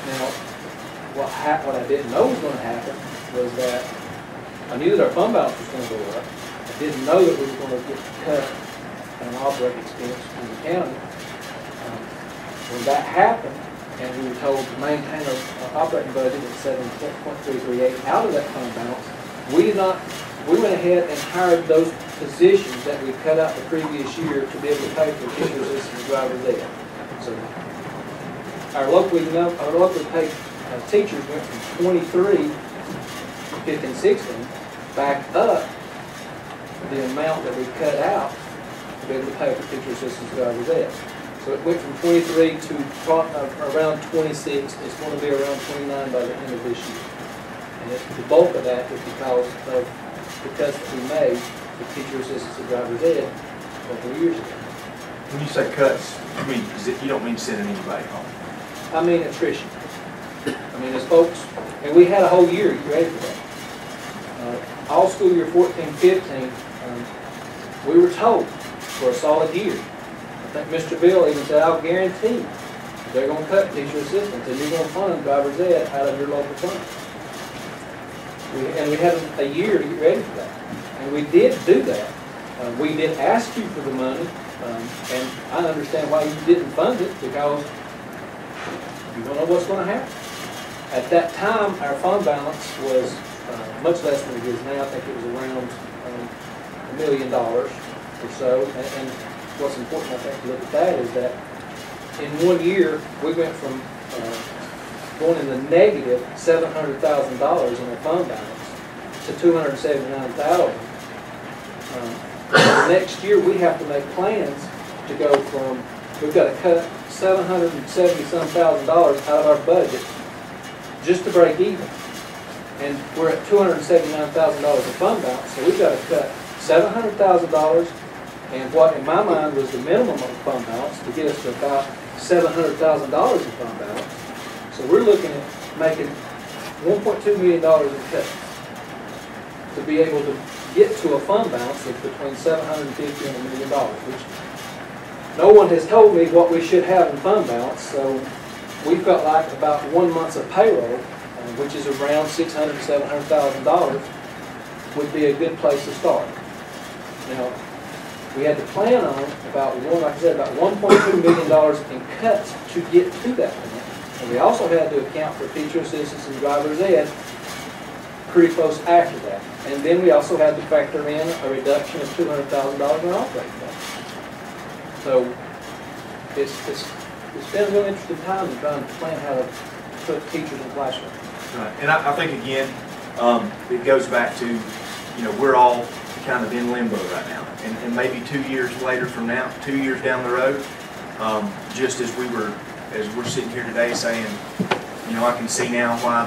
Now, what I didn't know was going to happen was that I knew that our fund balance was going to go up. I didn't know that we were going to get cut on an operating expense from the county. When that happened, and we were told to maintain our operating budget at 7.338 out of that fund balance, we went ahead and hired those positions that we cut out the previous year to be able to pay for teacher assistants and drivers there. So our locally paid teachers went from 23, 15-16 back up the amount that we cut out to be able to pay for teacher assistants and drivers there. So it went from 23 to around 26. It's going to be around 29 by the end of this year. And the bulk of that is because of the cuts that we made for teacher assistants and drivers ed a couple of years ago. When you say cuts, you don't mean sending anybody home? I mean attrition. I mean, as folks, and we had a whole year to get ready for that. All school year 14-15, we were told for a solid year. I think Mr. Bill even said, I'll guarantee they're going to cut teacher assistants and you're going to fund drivers ed out of your local fund. And we had a year to get ready for that. And we did do that. We did ask you for the money, and I understand why you didn't fund it, because you don't know what's going to happen. At that time, our fund balance was much less than it is now. I think it was around $1 million or so. And what's important, I think, to look at that is that in 1 year, we went from going in the negative $700,000 in our fund balance to $279,000. Next year, we have to make plans to go from, we've got to cut $770,000 out of our budget just to break even. And we're at $279,000 of fund balance, so we've got to cut $700,000 and what in my mind was the minimum of fund balance to get us to about $700,000 in fund balance. So we're looking at making $1.2 million in cuts to be able to get to a fund balance of between $750,000 and $1 million, which no one has told me what we should have in fund balance. So we felt like about 1 month of payroll, which is around $600,000 to $700,000, would be a good place to start. Now, we had to plan on about $1.2 million in cuts to get to that point. And we also had to account for teacher assistants and drivers ed pretty close after that. And then we also had to factor in a reduction of $200,000 in operating costs. So it's been a real interesting time in trying to plan how to put teachers in classrooms. Right. And I think, again, it goes back to, we're all kind of in limbo right now. And maybe 2 years later from now, 2 years down the road, just as we're sitting here today saying, I can see now why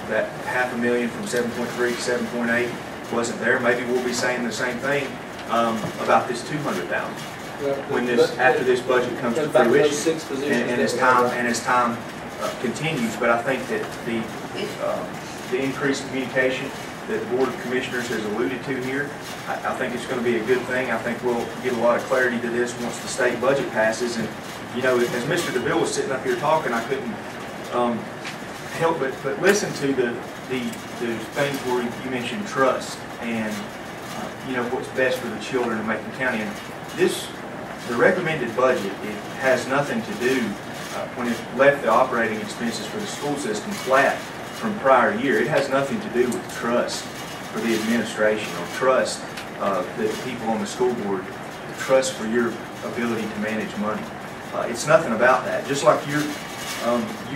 that $500,000 from 7.3 to 7.8 wasn't there. Maybe we'll be saying the same thing about this $200,000 after this budget comes to fruition and as time continues. But I think that the increased communication that the Board of Commissioners has alluded to here, I think it's going to be a good thing. I think we'll get a lot of clarity to this once the state budget passes. And as Mr. DeVille was sitting up here talking, I couldn't help but listen to the things where you mentioned trust and what's best for the children of Macon County. And the recommended budget, it has nothing to do when it left the operating expenses for the school system flat from prior year. It has nothing to do with trust for the administration or trust the people on the school board, trust for your ability to manage money. It's nothing about that. Just like you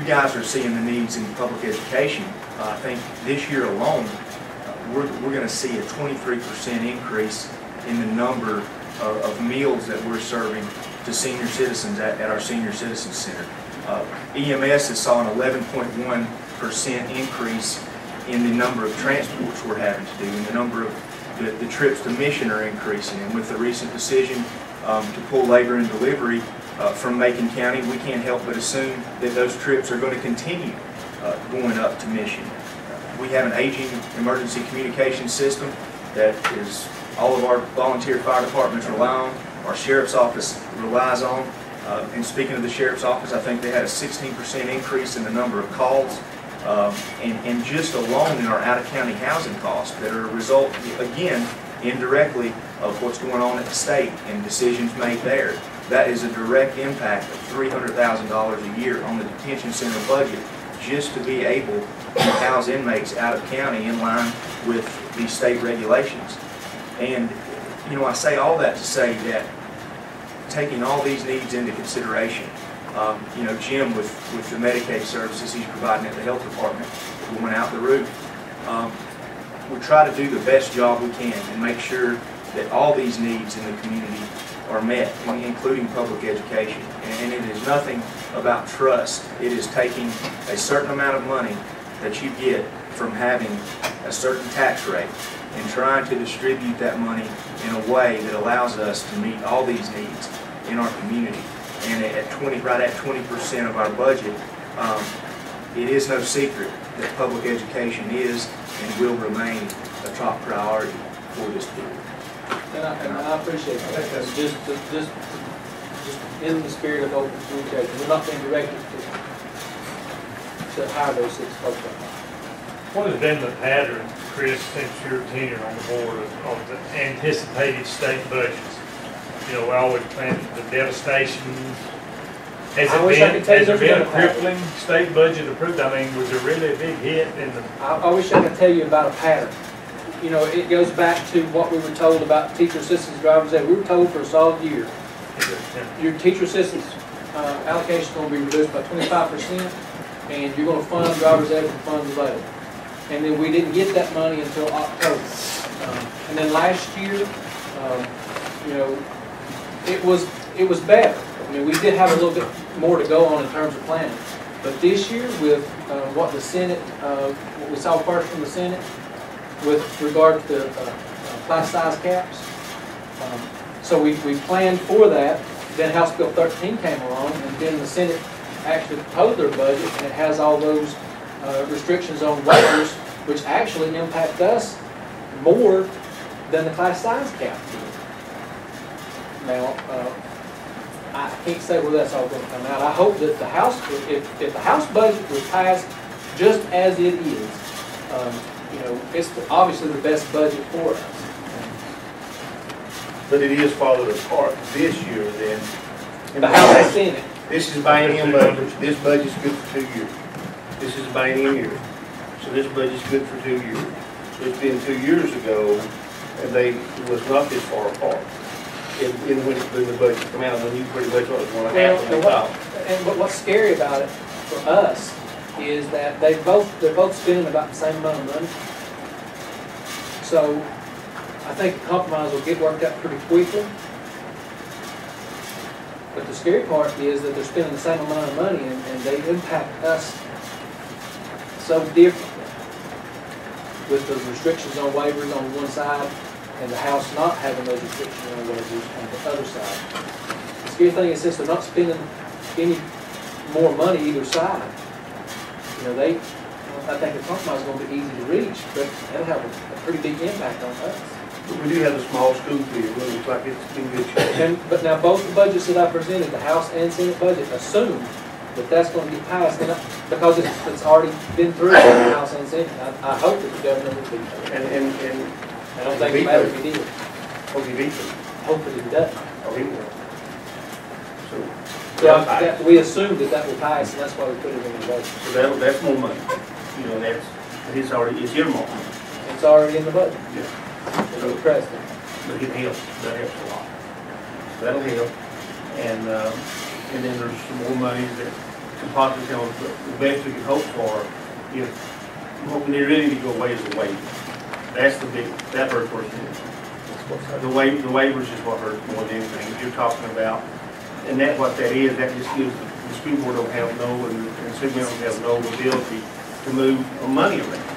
guys are seeing the needs in public education, I think this year alone, we're going to see a 23% increase in the number of meals that we're serving to senior citizens at our Senior Citizen Center. EMS has saw an 11.1% increase in the number of transports we're having to do, and the number of the trips to Mission are increasing. And with the recent decision to pull labor and delivery from Macon County, we can't help but assume that those trips are going to continue going up to Mission. We have an aging emergency communication system that is all of our volunteer fire departments rely on, our sheriff's office relies on. And speaking of the sheriff's office, I think they had a 16% increase in the number of calls, and just alone in our out-of-county housing costs that are a result, again, indirectly of what's going on at the state and decisions made there. That is a direct impact of $300,000 a year on the detention center budget just to be able to house inmates out of county in line with the state regulations. And, you know, I say all that to say that taking all these needs into consideration, you know, Jim with the Medicaid services he's providing at the health department, we went out the roof. We try to do the best job we can and make sure that all these needs in the community are met, including public education. And it is nothing about trust. It is taking a certain amount of money that you get from having a certain tax rate and trying to distribute that money in a way that allows us to meet all these needs in our community. And right at 20% of our budget, it is no secret that public education is and will remain a top priority for this board. And I appreciate that. Just in the spirit of open communication, we're not being directed to hire those 6 folks. What has been the pattern, Chris, since your tenure on the board of the anticipated state budgets? You know, we always plan the devastation. Has there been a crippling state budget approved? I mean, was there really a big hit in the... I wish I could tell you about a pattern. You know, it goes back to what we were told about teacher assistants, drivers ed. We were told for a solid year, your teacher assistants allocation is going to be reduced by 25%, and you're going to fund driver's ed from funds available. And then we didn't get that money until October. And then last year, you know, it was better. I mean, we did have a little bit more to go on in terms of planning. But this year, with what the Senate, what we saw first from the Senate, with regard to class size caps, so we planned for that. Then House Bill 13 came along, and then the Senate actually proposed their budget, and it has all those restrictions on waivers, which actually impact us more than the class size cap. Now, I can't say where that's all going to come out. I hope that the House, if the House budget was passed just as it is, you know, it's obviously the best budget for us. But it is followed apart this year then. The House and Senate. This is biennium budget. This budget's good for 2 years. This is biennium year. So this budget's good for 2 years. It's been 2 years ago, and it was not this far apart. When the budget came out, when you pretty much was 1.5 and what's scary about it for us is that they're both spending about the same amount of money. So I think the compromise will get worked out pretty quickly. But the scary part is that they're spending the same amount of money, and they impact us so differently with the restrictions on waivers on one side and the House not having those restrictions on waivers on the other side. The scary thing is, since they're not spending any more money either side, you know, I think the compromise is going to be easy to reach, but that'll have a pretty big impact on us. But we do have a small school bill. It looks like it's in good shape. But now both the budgets that I presented, the House and Senate budget, assume that that's going to get passed, and because it's already been through the House and Senate. I hope that the governor will be there. And I don't think it matters if he did. hope he beats them. Hope that he does. Oh, he will. So We assume that will pass, and that's why we put it in the budget. So that's more money. You know, it's earmarked. It's already in the budget. Yeah. So the president. But it helps. That helps a lot. So that'll help. And then there's some more money that can possibly come. The best we can hope for, if what we really need to go away is the waiver. That's the big, that hurts worse than anything. The waivers is what hurts more than anything you're talking about. And that, what that is, that just gives the school board don't have and the superintendent don't have no ability to move money around.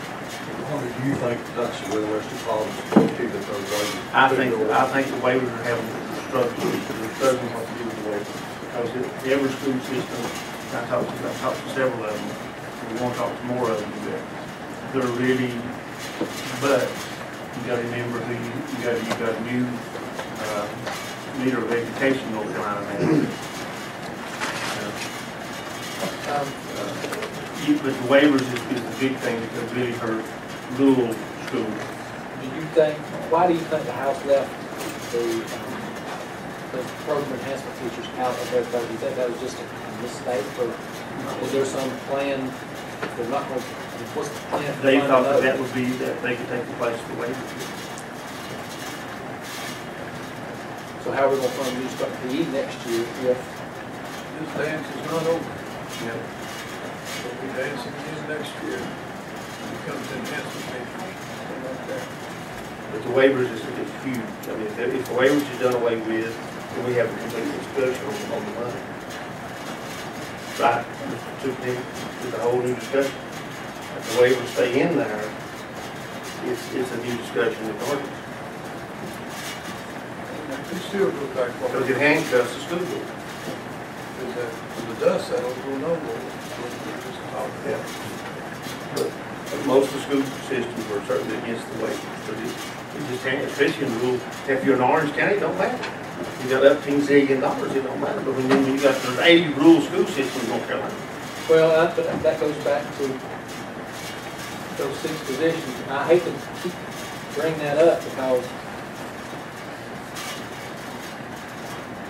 What do you think that's a realistic policy to keep it those waivers? I think the waivers are having struggling what to do with the waivers. Because every school system, I talked to several of them, we want to talk to more of them, that they're really, but you got to remember who you got a new leader of education in North Carolina now. But the waivers is the big thing that really hurt rural schools. Why do you think the House left the program enhancement teachers out of their budget? Do you think that was just a mistake, or is there some plan? They're not going. What's the plan? They thought that would be that they could take the place of the waivers. So how are we going to fund new PE next year if This dance is not over. Yeah. We'll be dancing again next year. When it comes to enhancement features, something like that. But the waivers is huge. I mean, if the waivers is done away with, then we have a complete discussion on the money. Right, Mr. Superintendent, it's a whole new discussion. If the waivers stay in there, it's a new discussion regardless. It still goes back to what Because it handcuffs the school board. is that when the dust settles, we'll know what we're just talking Yeah. about. But most of the school systems are certainly against the waivers. But it just can't, especially in the rural, if you're in Orange County, it don't matter. You got $18 zillion, it don't matter. But when you got, there's 80 rural school systems in North Carolina. well, that goes back to those 6 positions. I hate to keep bring that up because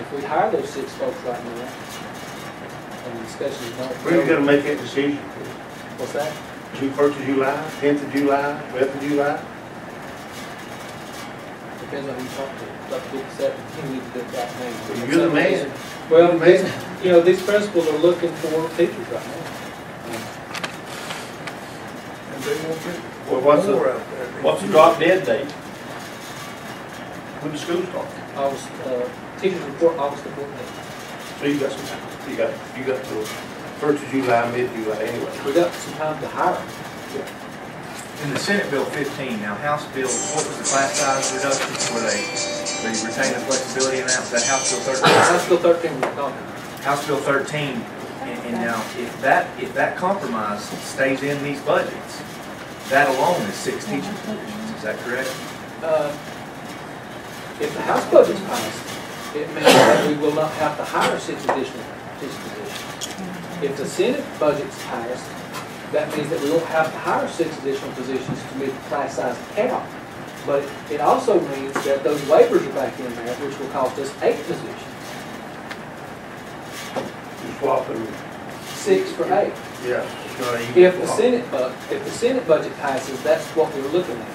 if we hire those 6 folks right now, and the discussions don't. When you got to make that decision? What's that? 1st of July, 10th of July, 12th of July? Depends on who you talk to. Up to 17, we need to do it right now. You're the man. Well, You're the man. these principals are looking for teachers right now. And they won't get Well, more out there. What's the drop dead date? When the school starts? Teachers report August the 14th. So you got some time. You got till 1st of July, mid-July anyway. We got some time to hire. In the Senate Bill 15, now House Bill, what was the class size reduction? Were they retain the flexibility in that? Was that House Bill 13? House Bill 13 we're talking. House Bill 13, and now if that compromise stays in these budgets, that alone is 6 teaching positions, is that correct? If the House budget's passed, it means that we will not have to hire 6 additional teaching positions. If the Senate budget's passed, that means that we won't have to hire 6 additional positions to meet the class size cap. But it also means that those waivers are back in there, which will cost us 8 positions. You're swapping. 6 for 8. Yeah. It's not even If the Senate budget passes, that's what we're looking at.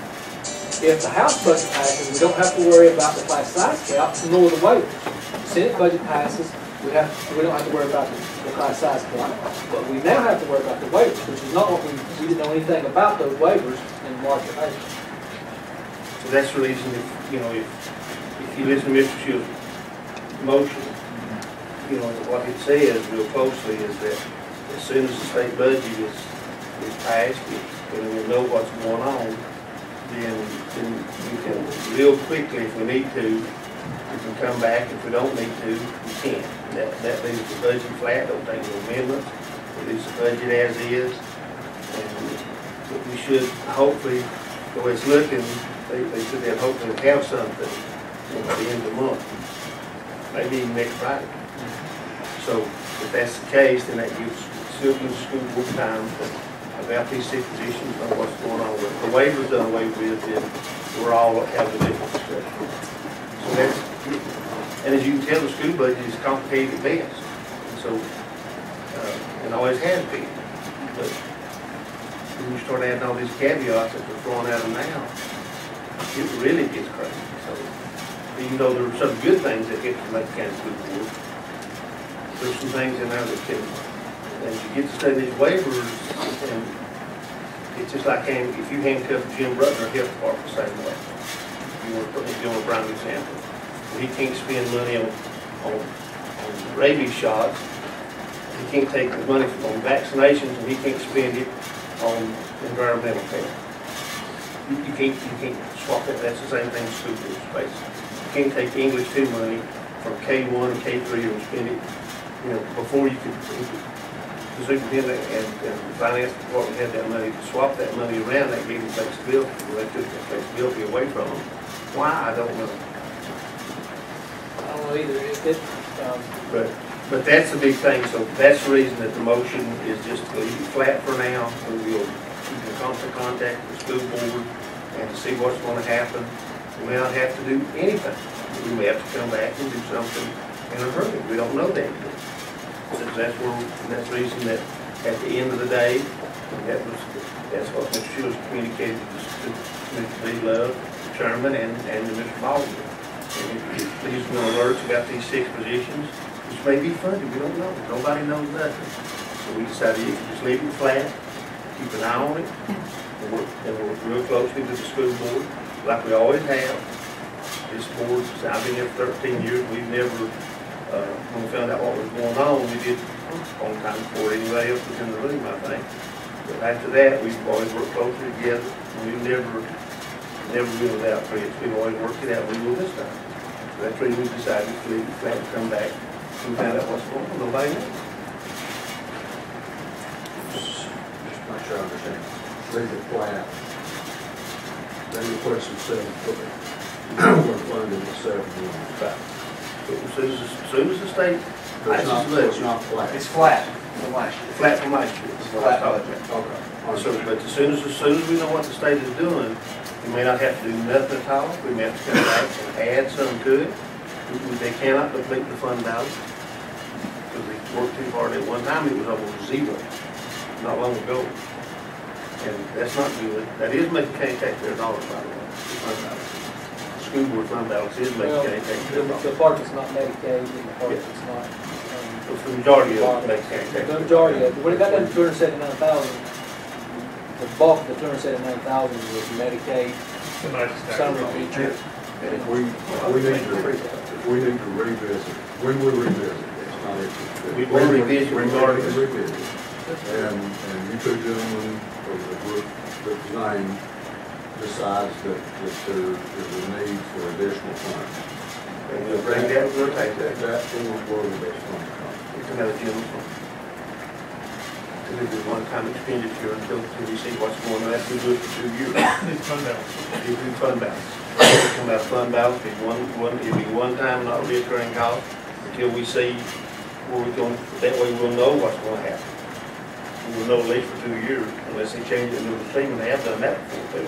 If the House budget passes, we don't have to worry about the class size cap, nor the waivers. The Senate budget passes, we don't have to worry about the class size cap. But we now have to worry about the waivers, which is not what we didn't know anything about those waivers in March or April. So that's the reason if you listen to Mr. Shields' motion, what it says real closely is that as soon as the state budget is passed, and we know what's going on, then we can real quickly, if we need to, we can come back. If we don't need to, we can't. That leaves the budget flat, don't take no amendments, leaves the budget as is. And we should hopefully, the way it's looking, they should have hopefully have something at the end of the month, maybe even next Friday. So if that's the case, then that gives the school board time about these 6 positions, know what's going on with it. The waivers done away with, then we're all having a different discussion. So that's, and as you can tell, the school budget is complicated at best. And so, and always has been. But when you start adding all these caveats that they're throwing at them now, it really gets crazy. So even though there are some good things that get from Macon County School Board, there's some things in there that can, as you get to study these waivers, and It's just like if you handcuff Jim Butler, health department the same way. You want a prime example. He can't spend money on rabies shots. He can't take the money from vaccinations, and he can't spend it on environmental care. You can't swap that. That's the same thing in school board space. You can't take English 2 money from K1 and K3 and spend it, before you could, the superintendent and the finance department had that money to swap that money around, that gave them flexibility. Well, they took that flexibility away from them. Why, I don't know. I don't know either. But that's the big thing, so that's the reason that the motion is just to leave it flat for now. We'll keep in constant contact with the school board and to see what's going to happen. We may not have to do anything. We may have to come back and do something in a hurry. We don't know that yet. That's the reason that at the end of the day, that's what Mr. Shields communicated to Mr. B. Love, the chairman, and to Mr. Baldwin. And these new alerts about these 6 positions, which may be funded, we don't know. Nobody knows nothing. So we decided you can just leave it flat, keep an eye on it, and work real closely with the school board, like we always have. This board, I've been here for 13 years, we've never, when we found out what was going on, we did a long time before anybody else was in the room, I think. But after that, we've always worked closely together, and we've never ruled out for it. We've always worked it out. We will this time. So that's why we decided to leave it flat and come back and find out what's going on. Nobody knows. Just make sure I understand. Leave it flat. Then you put some 7 foot. We're funding the 7 1. As soon as the state passes the It's budget, not flat. It's flat from last year. flat from last year. It's flat budget. Okay. So, but as soon as we know what the state is doing, we may not have to do nothing at all. We may have to come back and add some to it. They cannot complete the fund balance because they worked too hard at one time. It was almost 0 not long ago. And that's not good. That is Macon County taxpayer dollars, by the way, the fund balance. School board fund balance is Macon County taxpayer dollars. The part that's not Medicaid and the part that's not. The majority of Macon County taxpayer. The majority of it. When it got down to 279,000, the bulk of the 279,000 was Medicaid, summer feature. If we need to revisit, when we revisit, it's not interesting. We will revisit regardless. Revisit. And you two gentlemen, or the group that's named, decides that there is a need for additional funds. And we'll bring that, we'll take that. That's where the best funds come. It's another general fund. This is one-time expenditure until we see what's going on. That's we do it for 2 years. It's fund balance. You do fund balance. It'll come out of fund balance, it'll be one time, not recurring cost, until we see where we're going. That way we'll know what's going to happen. We'll know at least for 2 years, unless they change it into the thing, and they have done that before too.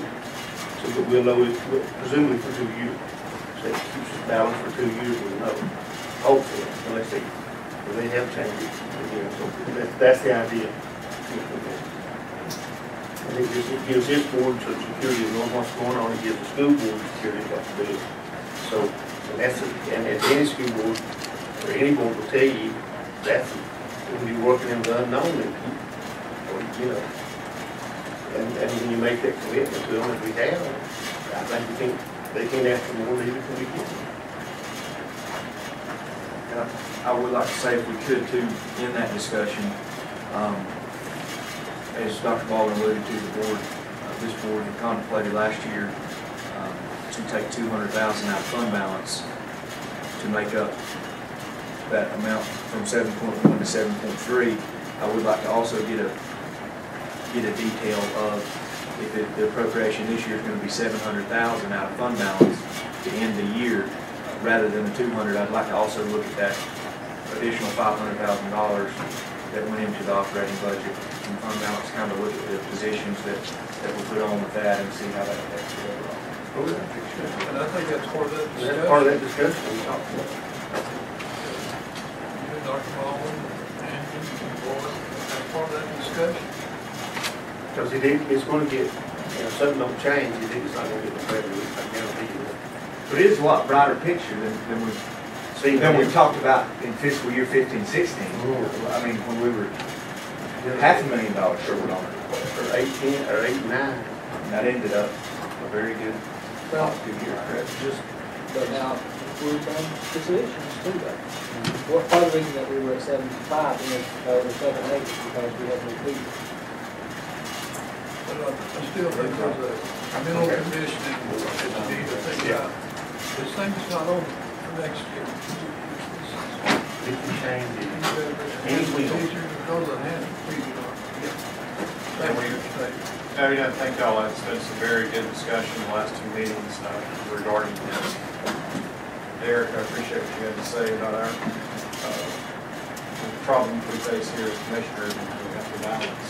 So that we'll know it presumably for 2 years. So it keeps us balanced for 2 years, we'll know. Hopefully, unless they have changed it. So that's the idea. And it gives his board some security of knowing what's going on. It gives the school board security of what to do. So, and as any school board, or any board will tell you, that's when you're working in the unknown, and when you make that commitment to them, as we have, I think they can't ask for more either than we can. And I would like to say, if we could too, in that discussion, as Dr. Baldwin alluded to, the board, this board had contemplated last year to take $200,000 out of fund balance to make up that amount from 7.1 to 7.3. I would like to also get a detail of if the appropriation this year is going to be $700,000 out of fund balance to end the year, rather than the 200. I'd like to also look at that additional $500,000 that went into the operating budget and fund balance, kind of look at the positions that we put on with that and see how that affects the overall. And I think that's part of that discussion. That's part of that discussion we talked about. Dr. Baldwin, Andrew, and Board, that's part of that discussion. Because it's going to get, something don't change, it's not going to get better, I guarantee you that. But it is a lot brighter picture than we talked about in fiscal year 15-16. I mean, when we were $500,000 short on it. for 8-10 or 8-9. And that ended up a very good, Well, good year, correct? but now, we've done positions too, though. What part of the reason that we were at 75 and or 78 is because we had new people. But I still think there's a mental conditioning that you need to think about. This thing's not over for next year. We can change it. Any teacher that goes ahead and feed it on. Thank you. No, you don't think all that's, it's a very good discussion in the last two meetings regarding this. Derek, I appreciate what you had to say about our the problem we face here as commissioners, and we have to balance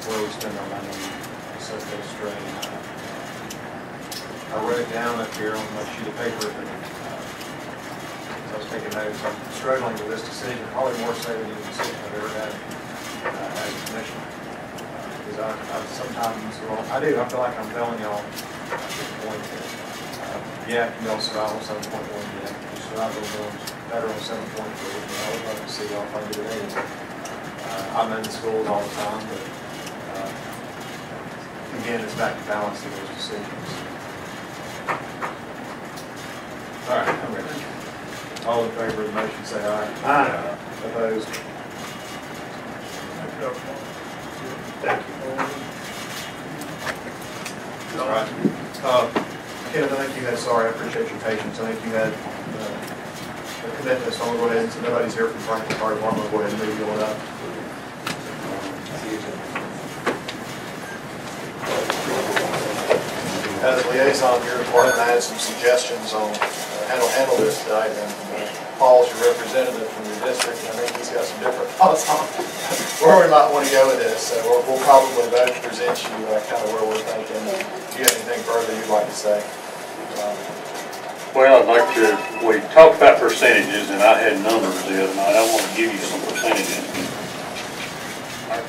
where we spend our money and set those straight. I wrote it down up here on my sheet of paper, but as I was taking notes, I'm struggling with this decision, probably more so than any decision I've ever had as a commissioner. Because I sometimes, well, I do, I feel like I'm telling y'all at this point that, yeah, you know, survival 7.1, yeah, you survival is better on 7.3, but I would love to see y'all funded at 8. I'm in the schools all the time, but again, it's back to balancing those decisions. All right, I'm ready. All in favor of the motion, say aye. Aye. Opposed? Thank you. All right. Kenneth, I think you had, sorry, I appreciate your patience. I think you had a commitment, so I'm going to go ahead, so nobody's here from Franklin Fire Department, I'll go ahead and move going up. As a liaison of your department, I had some suggestions on how to handle this tonight, and Paul's your representative from your district, and I think he's got some different thoughts on where we might want to go with this. So we'll probably both present you kind of where we're thinking. Do you have anything further you'd like to say? Well, I'd like to, we talked about percentages, and I had numbers the other night. I want to give you some percentages.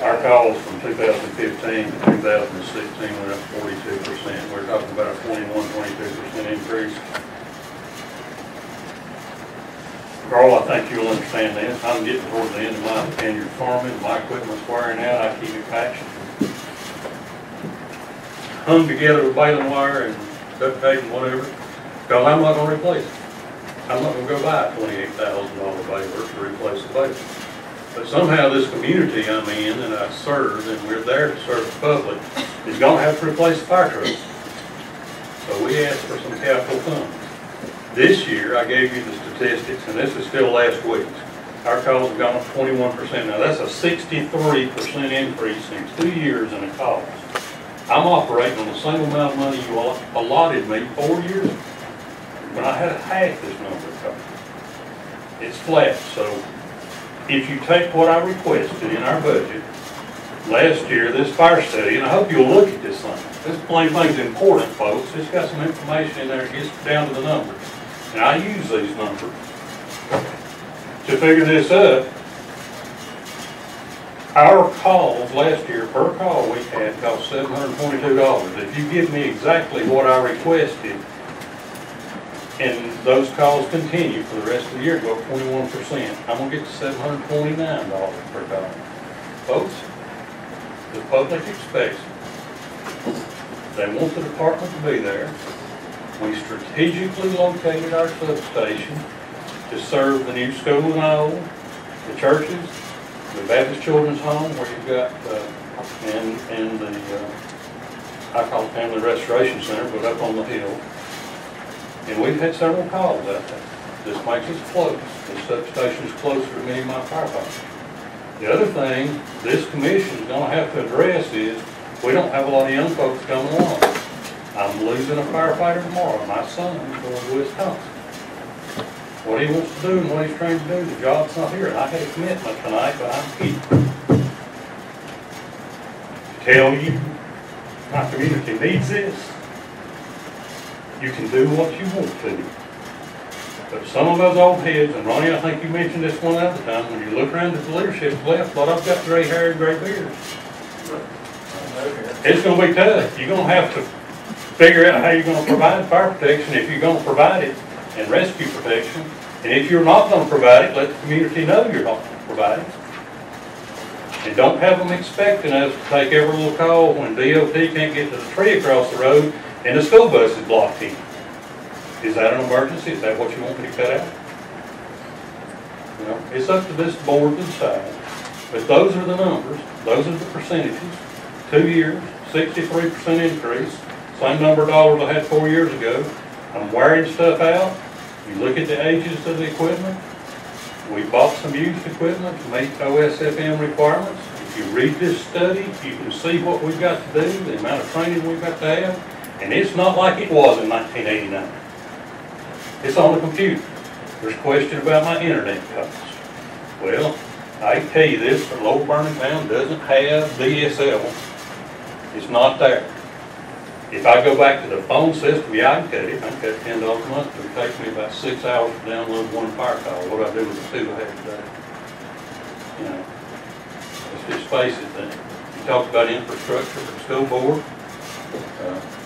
Our calls from 2015 to 2016 went up 42%. We're talking about a 22% increase. Carl, I think you'll understand this. I'm getting towards the end of my tenure farming. My equipment's wearing out. I keep it patched, hung together with baling wire and duct tape and whatever, because I'm not going to replace it. I'm not going to go buy a $28,000 baler to replace the baler. But somehow this community I'm in and I serve, and we're there to serve the public, is going to have to replace the fire truck. So we asked for some capital funds. This year, I gave you the statistics, and this is still last week's. Our calls have gone up 21%. Now, that's a 63% increase in 2 years in the calls. I'm operating on the same amount of money you all allotted me 4 years ago, when I had half this number of calls. It's flat, so if you take what I requested in our budget last year, this fire study, and I hope you'll look at this thing. This plain thing's important, folks. It's got some information in there that gets down to the numbers. And I use these numbers to figure this up. Our calls last year, per call we had, cost $722. If you give me exactly what I requested, and those calls continue for the rest of the year, go up 21%, I'm going to get to $729 per call. Folks, the public expects it. They want the department to be there. We strategically located our substation to serve the new school and all, the churches, the Baptist Children's Home, where you've got, and the, I call it Family Restoration Center, but up on the hill. And we've had several calls out there. This makes us close. This substation is closer to me and my firefighters. The other thing this commission is going to have to address is we don't have a lot of young folks coming along. I'm losing a firefighter tomorrow. My son is going to Wisconsin. What he wants to do and what he's trained to do, the job's not here. And I had a commitment tonight, but I'm keeping. Tell you, my community needs this. You can do what you want to. But some of those old heads, and Ronnie, I think you mentioned this one other time, when you look around at the leadership left, a lot of them got gray hair and gray beards. It's going to be tough. You're going to have to figure out how you're going to provide fire protection if you're going to provide it, and rescue protection. And if you're not going to provide it, let the community know you're not going to provide it. And don't have them expecting us to take every little call when DOT can't get to the tree across the road and the school bus is blocked in. Is that an emergency? Is that what you want me to cut out? You know, it's up to this board to decide. But those are the numbers, those are the percentages. 2 years, 63% increase, same number of dollars I had 4 years ago. I'm wearing stuff out. You look at the ages of the equipment. We bought some used equipment to meet OSFM requirements. If you read this study, you can see what we've got to do, the amount of training we've got to have, and it's not like it was in 1989. It's on the computer. There's a question about my internet costs. Well, I can tell you this, the Lower Birmingham doesn't have DSL. It's not there. If I go back to the phone system, yeah, I can cut it. I can cut $10 a month, but it takes me about 6 hours to download one fire call. What do I do with the 2 I have today? You know, let's just face it then. You talked about infrastructure for the school board.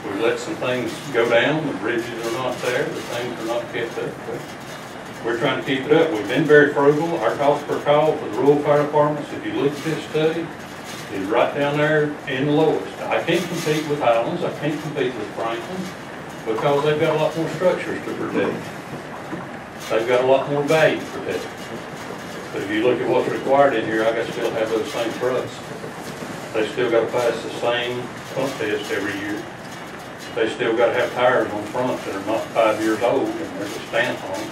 We let some things go down. The bridges are not there. The things are not kept up. But we're trying to keep it up. We've been very frugal. Our cost per call for the rural fire departments, if you look at this study, is right down there in the lowest. I can't compete with Highlands, I can't compete with Franklin, because they've got a lot more structures to protect. They've got a lot more value to protect. But if you look at what's required in here, I got to still have those same trucks. They still got to pass the same pump test every year. They still got to have tires on front that are not 5 years old and there's a stamp on them.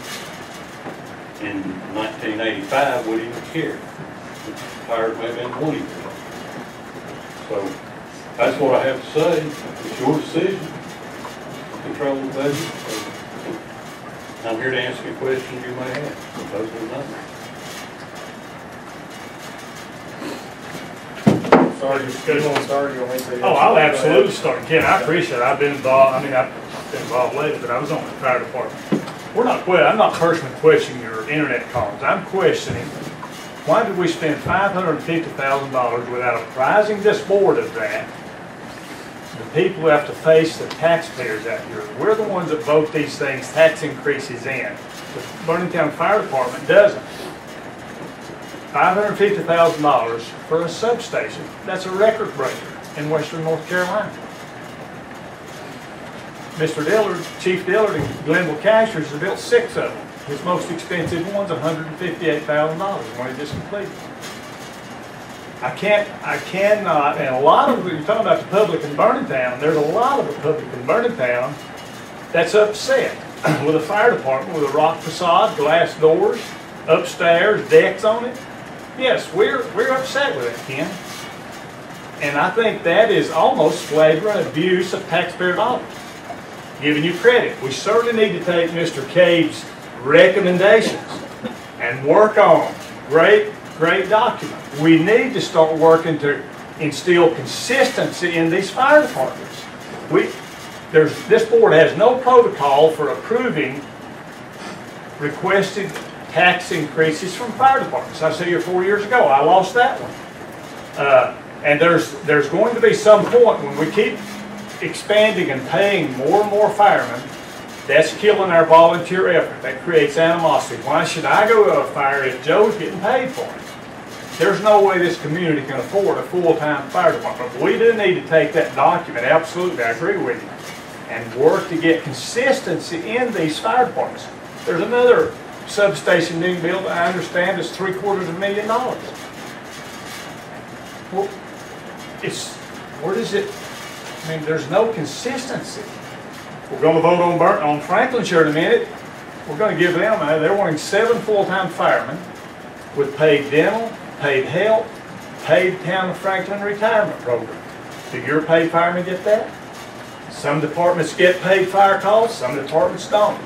In 1985, we didn't care. The tires may have been 20 years old. So that's what I have to say. It's your decision to control the budget. So I'm here to answer any questions you may have. Those are the numbers. Sorry, you want to start, you want me to say? Oh, I'll absolutely start. Ken, I appreciate it. I've been involved, I've been involved lately, but I was on the fire department. I'm not personally questioning your internet calls. I'm questioning, why did we spend $550,000 without apprising this board of that? The people who have to face the taxpayers out here. We're the ones that vote these things, tax increases in. The Birmingham Fire Department doesn't. $550,000 for a substation. That's a record breaker in Western North Carolina. Mr. Dillard, Chief Dillard and Glenville Cashers have built 6 of them. His most expensive one's $158,000 when he just completed. I cannot, and a lot of, you're talking about the public in Birmingham, there's a lot of the public in Birmingham that's upset with a fire department with a rock facade, glass doors, upstairs, decks on it. Yes, we're upset with it, Ken. And I think that is almost flagrant abuse of taxpayer dollars. Giving you credit. We certainly need to take Mr. Cave's recommendations and work on great document. We need to start working to instill consistency in these fire departments. This board has no protocol for approving requested tax increases from fire departments. I said here 4 years ago, I lost that one. And there's going to be some point when we keep expanding and paying more and more firemen. That's killing our volunteer effort. That creates animosity. Why should I go to a fire if Joe's getting paid for it? There's no way this community can afford a full-time fire department. But we do need to take that document, absolutely, I agree with you, and work to get consistency in these fire departments. There's another substation being built, I understand, is $750,000. Well, where does it, I mean, there's no consistency. We're going to vote on Franklinshire in a minute. We're going to give them, they're wanting 7 full-time firemen with paid dental, paid health, paid Town of Franklin retirement program. Do your paid firemen get that? Some departments get paid fire calls, some departments don't.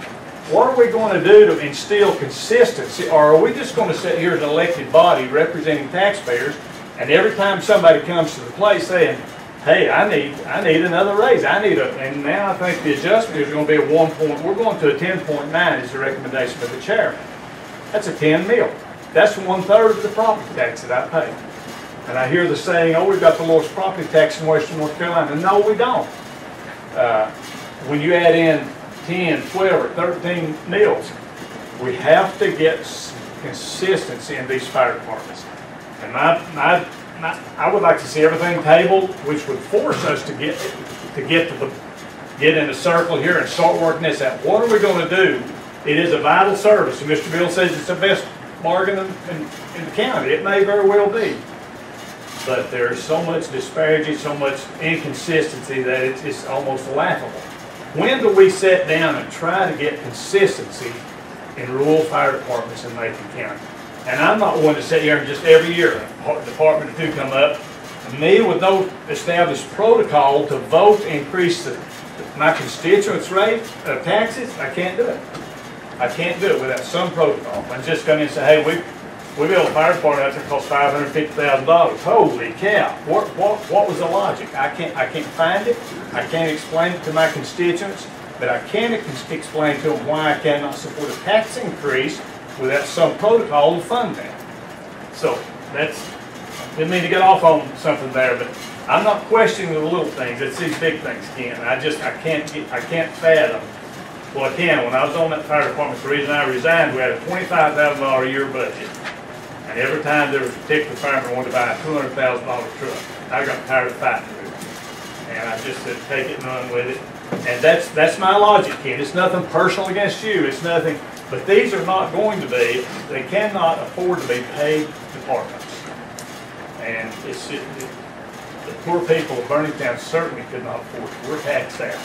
What are we going to do to instill consistency, or are we just going to sit here as an elected body representing taxpayers, and every time somebody comes to the place saying, hey, I need another raise, and now I think the adjustment is going to be a 1 point, we're going to a 10.9 is the recommendation of the chairman. That's a 10 mil. That's 1/3 of the property tax that I pay. And I hear the saying, oh, we've got the lowest property tax in Western North Carolina. No, we don't. When you add in 10, 12, or 13 mills, we have to get consistency in these fire departments. And I would like to see everything tabled, which would force us to get in a circle here and start working this out. What are we going to do? It is a vital service, and Mr. Bill says it's the best bargain in the county. It may very well be. But there's so much disparity, so much inconsistency that it's almost laughable. When do we sit down and try to get consistency in rural fire departments in Macon County? And I'm not one to sit here and just every year, Department of Two come up, me with no established protocol to vote to increase my constituents' rate of taxes. I can't do it. I can't do it without some protocol. I'm just coming and say, hey, we built a fire department out there that cost $550,000. Holy cow! What was the logic? I can't find it. I can't explain it to my constituents, but I can explain to them why I cannot support a tax increase without some protocol to fund that. So didn't mean to get off on something there, but I'm not questioning the little things. It's these big things, Ken. I can't fathom. Well, I can. When I was on that fire department, the reason I resigned, we had a $25,000 a year budget. And every time there was a particular fireman wanted to buy a $200,000 truck, I got tired of fighting with it. And I just said, take it and run with it. And that's my logic, Ken. It's nothing personal against you. It's nothing. But these are not going to be, they cannot afford to be paid departments. And the poor people of Burlington certainly could not afford it. We're taxed out.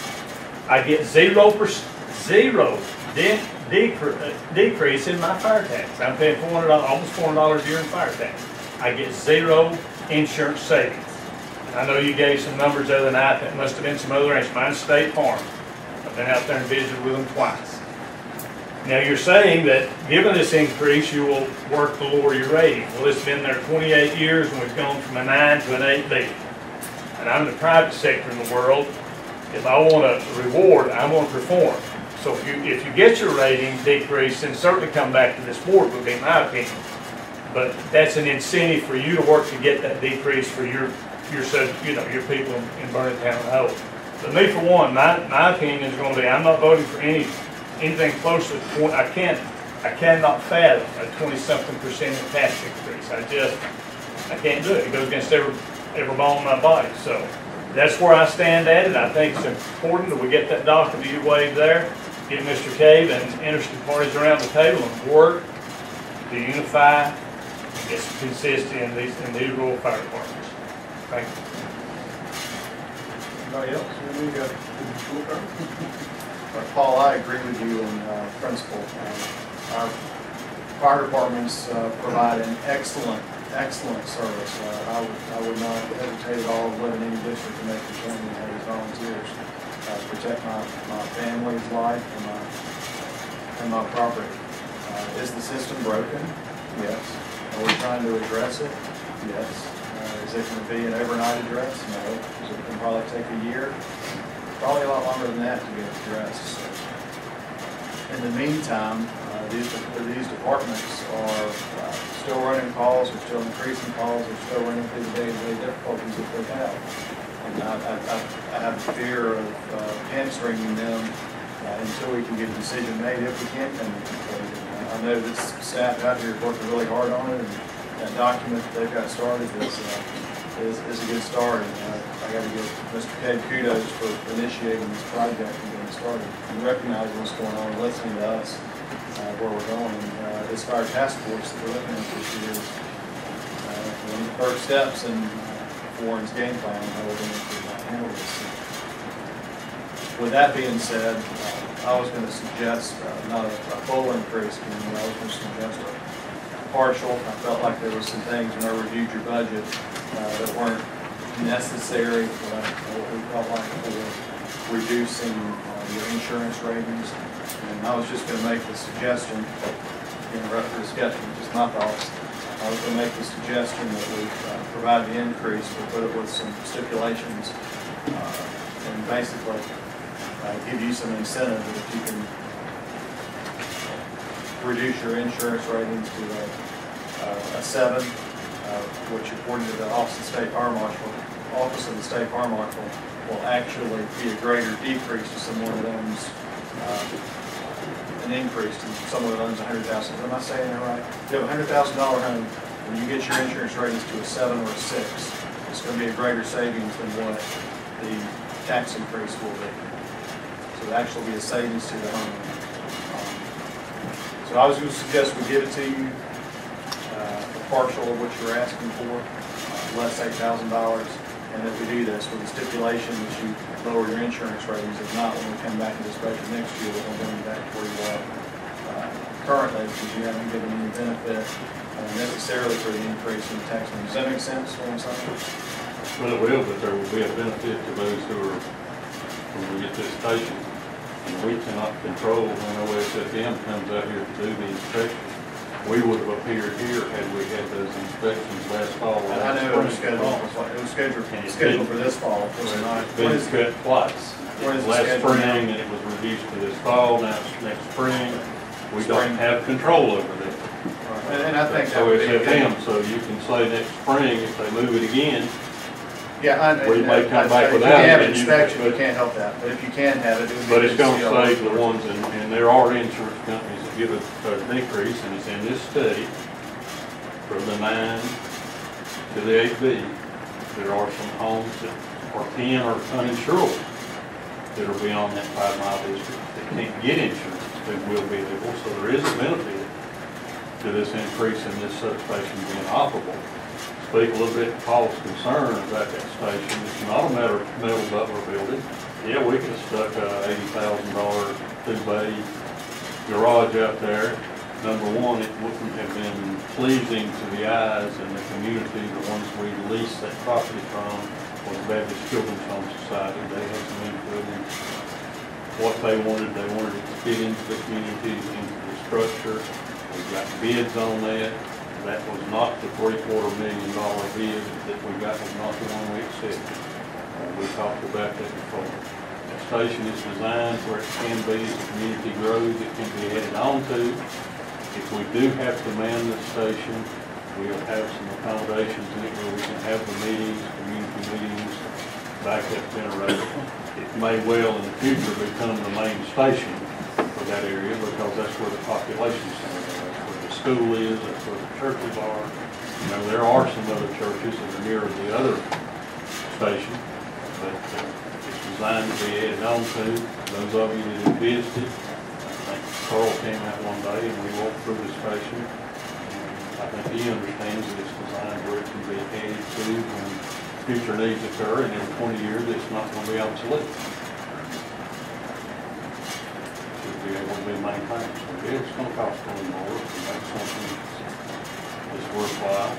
I get 0% decrease in my fire tax. I'm paying almost $400 a year in fire tax. I get 0 insurance savings. And I know you gave some numbers the other night. That must have been some other answers. Mine's State Farm. I've been out there and visited with them twice. Now you're saying that given this increase, you will work to lower your rating. Well, it's been there 28 years and we've gone from a 9 to an 8B. And I'm in the private sector in the world. If I want a reward, I want to perform. So if you get your rating decreased, then certainly come back to this board, would be my opinion. But that's an incentive for you to work to get that decrease for your people in Burlington and Hope. But me, for one, my opinion is going to be, I'm not voting for anything close to 20. I cannot fathom a 20-something% tax increase. I can't do it. It goes against every bone in my body. So that's where I stand at it. I think it's important that we get that document you wave there, get Mr. Cave and interested parties around the table and work to unify, get some consistency in these rural fire departments. Thank you. Anybody else? Paul, I agree with you in principle. Our fire departments provide an excellent service. I would not hesitate at all to live in any district to make the change and have these volunteers protect my family's life and my property. Is the system broken? Yes. Are we trying to address it? Yes. Is it going to be an overnight address? No. Is it going to probably take a year? Probably a lot longer than that to get addressed. So, in the meantime, these departments are still running calls, they're still increasing calls, they're still running through the day-to-day difficulties that they have. And I have a fear of hamstringing them until we can get a decision made, if we can come to a conclusion. I know this staff out here is working really hard on it, and that document that they've got started is a good start. And I got to give Mr. Cade kudos for initiating this project and getting started and recognizing what's going on and listening to us where we're going. And this fire task force that we're looking at this year is one of the first steps in Warren's game plan on how we're going to handle this. With that being said, I was going to suggest not a full increase, I was going to suggest a partial. I felt like there were some things when I reviewed your budget that weren't necessary, what we felt like for reducing your insurance ratings. And I was just going to make the suggestion, interrupt the discussion, just my thoughts. I was going to make the suggestion that we provide the increase, but put it with some stipulations, and basically give you some incentive that if you can reduce your insurance ratings to a 7, which according to the Office of the State Fire Marshal will actually be a greater decrease to someone that owns an increase to someone that owns $100,000. Am I saying that right? If you have a $100,000 home when you get your insurance ratings to a 7 or a 6, it's going to be a greater savings than what the tax increase will be. So it'll actually be a savings to the homeowner. So I was going to suggest we give it to you, a partial of what you're asking for, less $8,000, and that we do this with the stipulation that you lower your insurance ratings. If not, when we come back to this budget next year, we're going to bring you back to where you are currently, because you haven't given any benefit necessarily for the increase in the tax rate. Does that make sense, what I'm saying? Well, it will, but there will be a benefit to those who are, when we get this station. And we cannot control when OSFM comes out here to do the inspection. We would have appeared here had we had those inspections last fall. And I know it was scheduled for this fall, was it not? It's been cut twice. Last spring, and it was reduced to this fall, now it's next spring. We don't have control over that. And I think that would be OSFM, so you can say next spring, if they move it again, yeah, we may come back if you without it. have an inspection, you can't help that, but if you can have it, it would be. But it's good to gonna see all save the those. ones, and there are insurance companies that give a decrease, and it's in this study, from the 9 to the 8B. There are some homes that are 10 or uninsurable that are beyond that 5-mile district that can't get insurance, that will be able, so there is a benefit to this increase in this substation being operable. Speak a little bit to Paul's concern about that station. It's not a matter of metal butler building. Yeah, we could have stuck a $80,000 two-bay garage out there. Number one, it wouldn't have been pleasing to the eyes and the community. The ones we leased that property from was Baptist Children's Home Society. They had some input in what they wanted. They wanted it to fit into the community, into the structure. We got bids on that. That was not the $750,000 bid that we got, was not the one we accepted. We talked about that before. The station is designed where it can be, as the community grows, it can be added on to. If we do have to man the station, we'll have some accommodations in it where we can have the meetings, community meetings, backup generator. It may well in the future become the main station for that area, because that's where the population center is. School is, that's where the churches are. You know, there are some other churches that are near the other station, but it's designed to be added on to. Those of you that have visited, I think Carl came out one day and we walked through the station. I think he understands that it's designed where it can be added to when future needs occur, and in 20 years it's not going to be obsolete. Be able to be maintained. So yeah, it's going to cost a little more to make something that's worthwhile.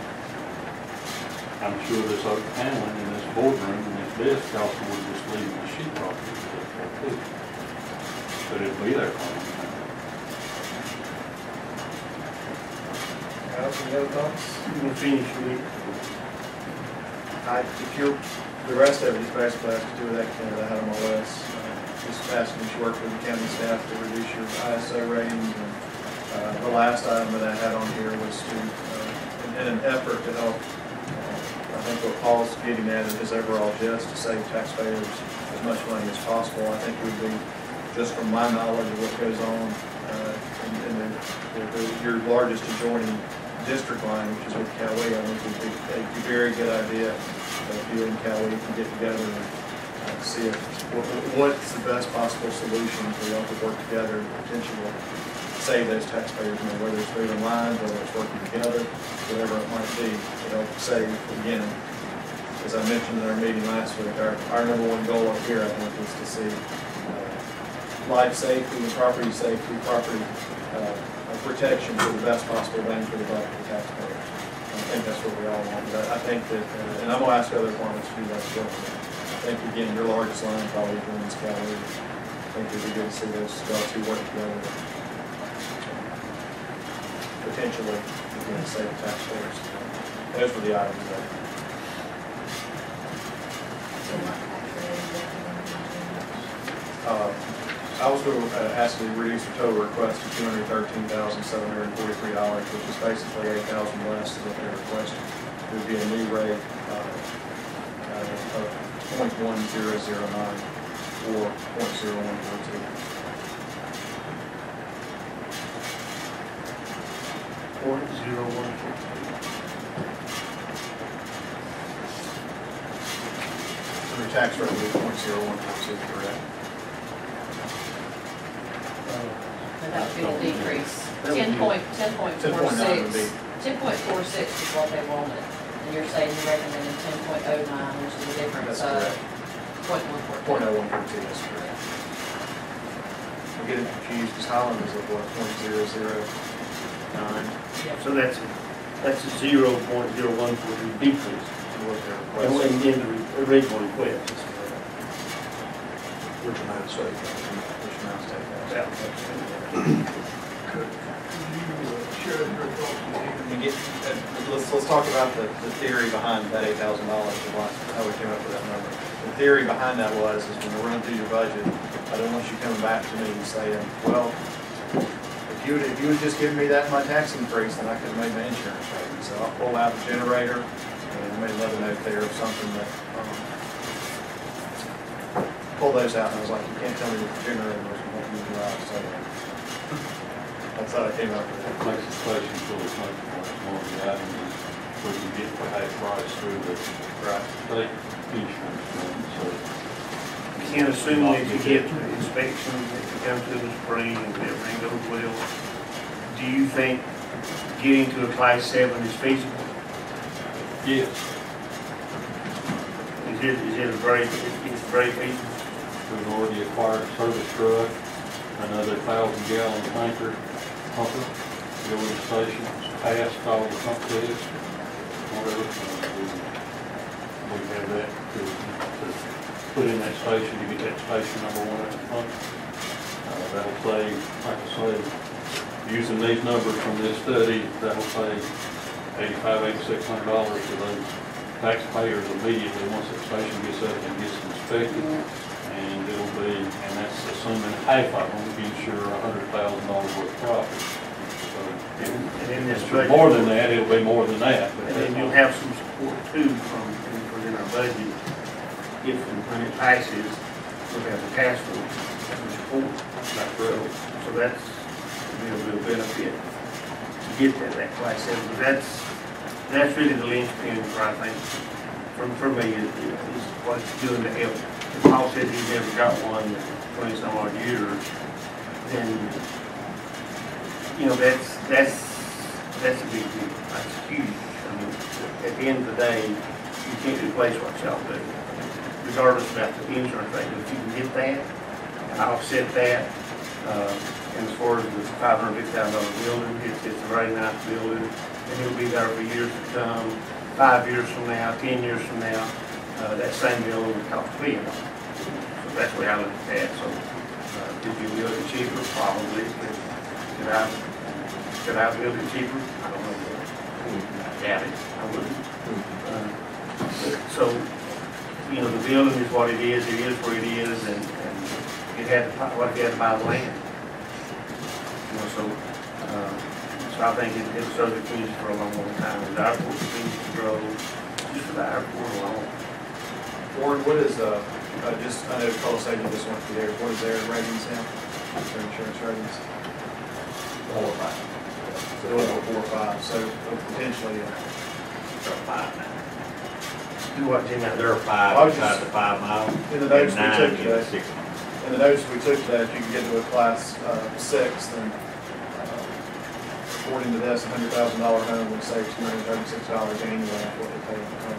I'm sure this oak paneling in this boardroom and this desk also would just leave the sheet rock too. But it'll be there for them. Any other thoughts? We'll finish with If you're, the rest of it is basically has to do with that kind I had on my list. Just asking you to work with the county staff to reduce your ISO ratings. And the last item that I had on here was to, in an effort to help, I think what Paul's getting at in his overall gist, to save taxpayers as much money as possible. I think it would be, just from my knowledge of what goes on in your largest adjoining district line, which is with Cowee, I think it would be a very good idea if you and Cowee can get together and see what's the best possible solution for y'all to work together and potentially save those taxpayers money, whether it's moving lines, whether it's working together, whatever it might be, to help save. Again, as I mentioned in our meeting last week, our number one goal up here, I think, is to see life safety and property safety, property protection for the best possible bang for the buck for the taxpayers. I think that's what we all want. But I think that, and I'm going to ask other departments to do that as well. I think, again, your largest line probably is Cowee. I think it'd be good to see those two work together. Potentially, again, save taxpayers. Those were the items there. I was going to ask you to reduce the total request to $213,743, which is basically $8,000 less than what they requested. It would be a new rate of 0.1009 or 0.0142. .0142. tax rate will be 0.0142, correct? And that would be a decrease. That would be- 10.9 would be, 10.46 is what they wanted. And you're saying you recommended 10.09, which is a difference That's of correct. 0.142. 0.0142, that's correct. I'm getting confused, because Highland was at what, 0.009? So that's a 0.0142 decrease. Was their And request. in the original request. Which amount of state? Which amount of state? Could you share your thoughts with him? And get, let's talk about the theory behind that $8,000, how we came up with that number. The theory behind that was, is when we run through your budget, I don't want you coming back to me and saying, well, if you would just give me that in my tax increase, then I could have made my insurance payment. So I'll pull out the generator, and I made another note there of something that, pull those out, and I was like, you can't tell me what the generator was, you won't use it out, so. That's how I came up with it. Makes the station feel as much more than that, and we can get the high price through the Right. state insurance fund, so. You can't assume that you get to the inspection, that you come to the spring and everything goes well. Do you think getting to a class 7 is feasible? Yes, Is it it's very feasible? we've already acquired a service truck, another 1,000-gallon tanker pumper, filling stations, passed all the pump tests, whatever. We have that to put in that station, to get that station number 1 at the pump. That'll save, like I say, using these numbers from this study, that'll save $8,600 to those taxpayers immediately once that station gets up and gets inspected. And it'll be, and that's assuming half of them insure $100,000 worth of profit. So, And in this if budget. it's more than that, it'll be more than that. But And then you'll have some support too from, within our budget. If and when it passes, we'll have the task force to support. That's right. So that's, a real benefit to get that class 7. But that's really the linchpin for, I think, for me, is what it's doing to help. If Paul said he's never got one in 20-some odd years, then, that's a big deal. That's huge. I mean, at the end of the day, you can't replace what y'all do, regardless about the insurance rate. If you can get that, and offset that, and as far as the $550,000 building, it's a very nice building, and it'll be there for years to come. 5 years from now, 10 years from now, that same building will cost $1 billion. So that's the way I look at that. So, could you build it cheaper? Probably. Could I build it cheaper? I don't know. I doubt it. I wouldn't. So, the building is what it is where it is, and it had to, what if you had to buy the land? So I think it'll serve the community for a long, long time. As our airport continues to grow, just for the airport alone. Warren, what is, I know Carlos said you just went through there, what is their ratings now? Their insurance ratings? 4 or 5. So they're over 4 or 5, so potentially, They're 5 now. Do what, Jimmy? They're I 5 was inside just- the 5 mile. in the notes we and took 9 today. in 6 miles. in the notes we took today, if you can get to a class 6, then according to this, $100,000 home would save $236 annually off what they pay on the home.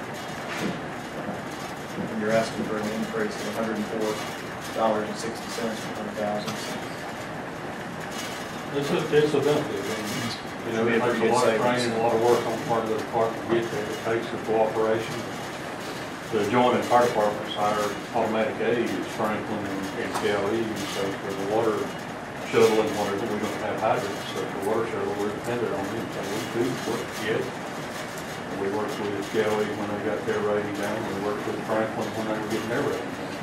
And you're asking for an increase of $104.60 for 100,000. It's a benefit. And, it takes a lot of training, a lot of work on the part of the department to get there. It takes the cooperation. The joint and fire departments hire automatic aides, Franklin and Galley, so for the water shuttle and whatever, we don't have hydrants, so for water shuttle, we're dependent on them, so we do work together. We worked with Galley when they got their rating down, we worked with Franklin when they were getting their rating down.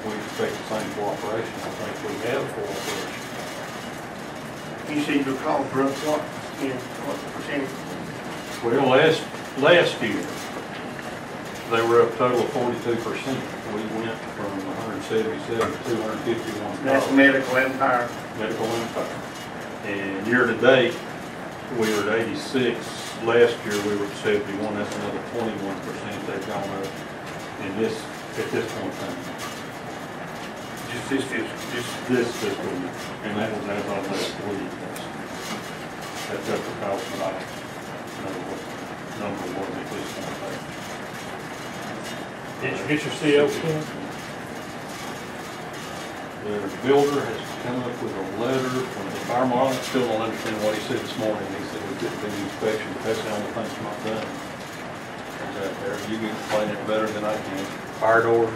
We expect the same cooperation, I think we have cooperation. You said your call for up what, what percentage? Well, last year, they were up total of 42%. We went from 177 to 251. That's medical and fire. Medical and fire. And year to date, we were at 86. Last year, we were at 71. That's another 21% they've gone up. And this at this point in time. Just this fiscal, This fiscal year, and that was as of last week. That's up to cost, but I don't know what number was at this point. Did you get your CO, Ken? The builder has come up with a letter from the fire marshal. I still don't understand what he said this morning. He said we couldn't do the inspection, but that's the only thing that's not done. Is that there? You can explain it better than I can. Fire doors,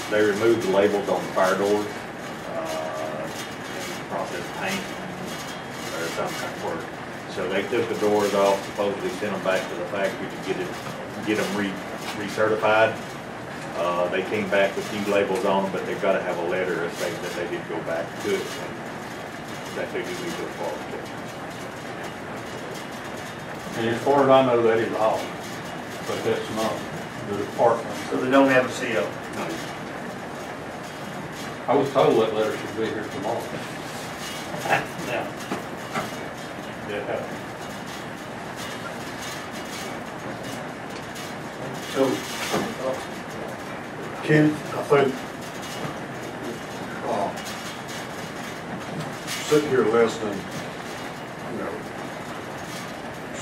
they removed the labels on the fire doors, in the process of paint or some kind of work. So they took the doors off, supposedly sent them back to the factory to get them recertified. They came back with new labels on them, but they've got to have a letter stating that they did go back to it, and that they do meet those qualifications. And as far as I know, that is all, but that's not the department. so they don't have a CO. I was told that letter should be here tomorrow. Now, Yeah. So, Ken, I think, sitting here listening, you know,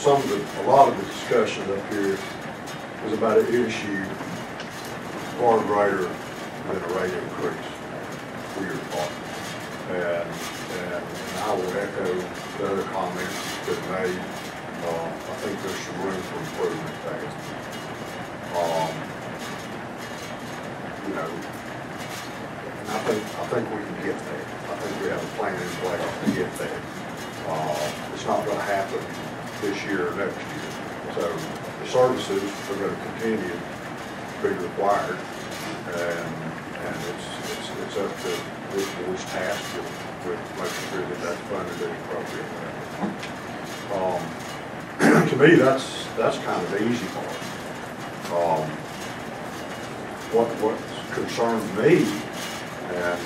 a lot of the discussion up here is about an issue far greater than a rate increase for your department. And I will echo the other comments that made. I think there's some room for improvement there. You know, and I think we can get there. I think we have a plan in place to get there. It's not going to happen this year or next year. So the services are going to continue to be required, and it's up to this board's task with making sure that that's funded as appropriately. To me, that's kind of the easy part. What concerned me, and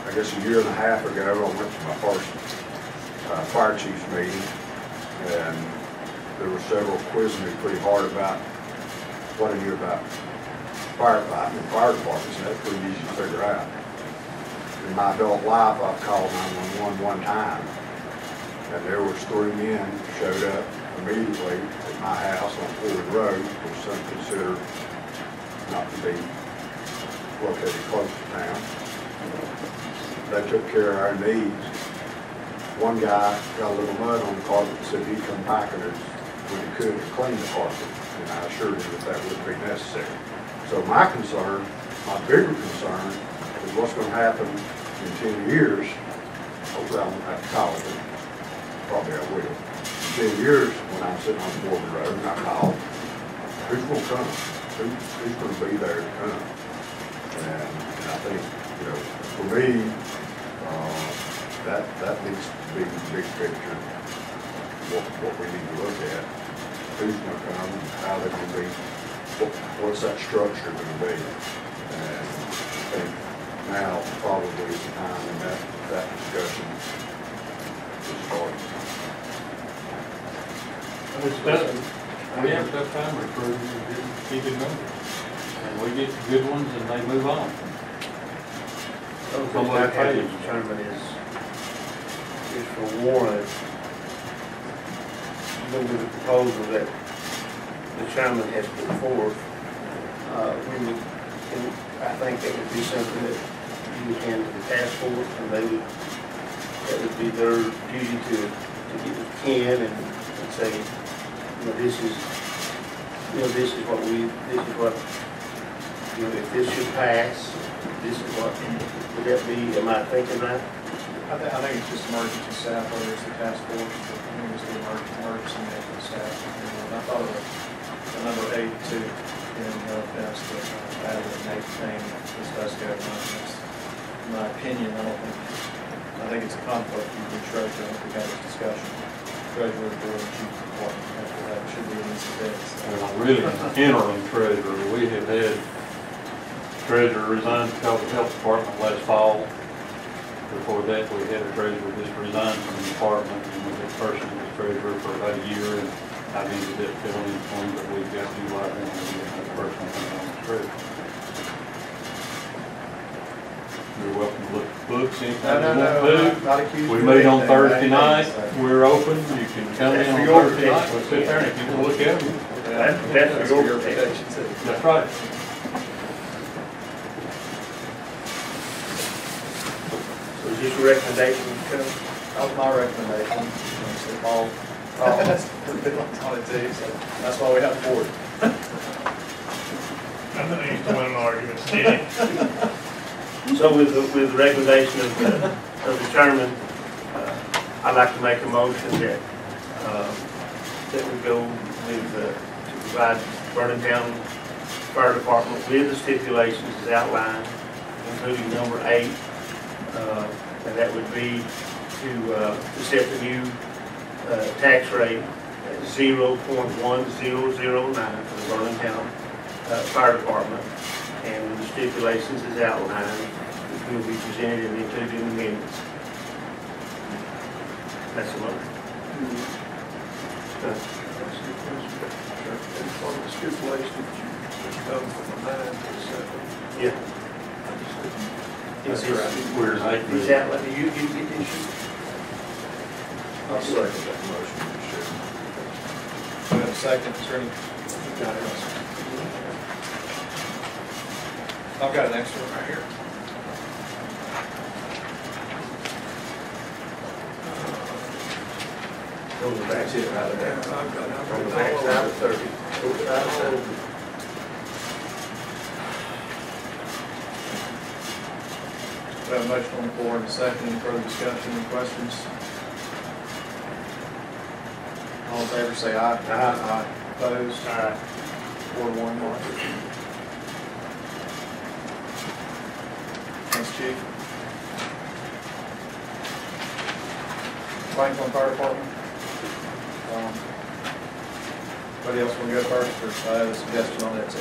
I guess a year and a half ago, I went to my first fire chiefs meeting, and there were several quizzing me pretty hard about what I knew about firefighting and fire departments, and that's pretty easy to figure out. In my adult life, I've called 911 one time, and there was 3 men who showed up immediately at my house on Ford Road, which some consider not to be located close to town. They took care of our needs. One guy got a little mud on the carpet and said he'd come back and when he could to clean the carpet, and I assured him that wouldn't be necessary. So my concern, my bigger concern, is what's going to happen in 10 years. Hopefully I won't have to call it, probably I will. In 10 years, when I'm sitting on Ford Road and I call, who's going to come? Who's going to be there to come? And I think, you know, for me, that needs to be the big picture, what we need to look at. Who's going to come, how they're going to be, what's that structure going to be? And I think now probably is the time in that discussion to start. We have a tough time recruiting and keeping numbers. And we get good ones and they move on. What I've had to determine is for Warren, with the proposal that the chairman has put forth, I think that would be something that you would hand to the task force, and that would be their duty to get with Ken and say, this is what, if this should pass, this is what, would that be, am I thinking right? I think it's just emergency staff, whether it's the task force, but I think it's the emergency medical staff. And I thought of the number 8 too, that's the added an 8th thing, discuss government. That's my opinion. I think it's a conflict with the treasurer. I think we had this discussion. Treasurer, board, and chief department, after that should be an incident. Really, interim treasurer, we have had treasurer resign because of the health department last fall. Before that, we had a treasurer just resign from the department, and the person was treasurer for about a year, and I needed that filling in form, but we've got to like one of the personal thing on the street. You're welcome to look at books anytime you want to. not accused. We of meet on anything, Thursday anything, night, so. we're open, you can come in That's for on your Thursday night, protection. we'll sit there and if you want to look at them. That's for your protection. too. That's right. So is this your recommendation, Mr. Chairman? That was my recommendation. Obviously, Paul on it too, so that's why we have the board. I'm not used to winning arguments, Steve. So with the recommendation of the chairman, I'd like to make a motion that we go with, to provide Vernon County Fire Department with the stipulations as outlined, including number 8, and that would be to set the new tax rate at 0.1009 for the Vernon County Fire Department, and the stipulations as outlined, which will be presented and included in the minutes. That's the motion. On the stipulation that you come from the 9 to the 7. Yeah. That's correct. We're like, Is that, let me, you get this sheet? I'll second that motion, Mr. Chairman. We have a second, is there any? I've got an extra one right here. On the back. That's it, right there. On the back side of 30. Both sides of 30. We have a motion on the floor and a second. Any further discussion, any questions? All in favor, say aye. Aye. Opposed? Aye. 4-1, Mark. Thanks, Chief. Franklin Fire Department. Anybody else want to go first, or I have a suggestion on that too?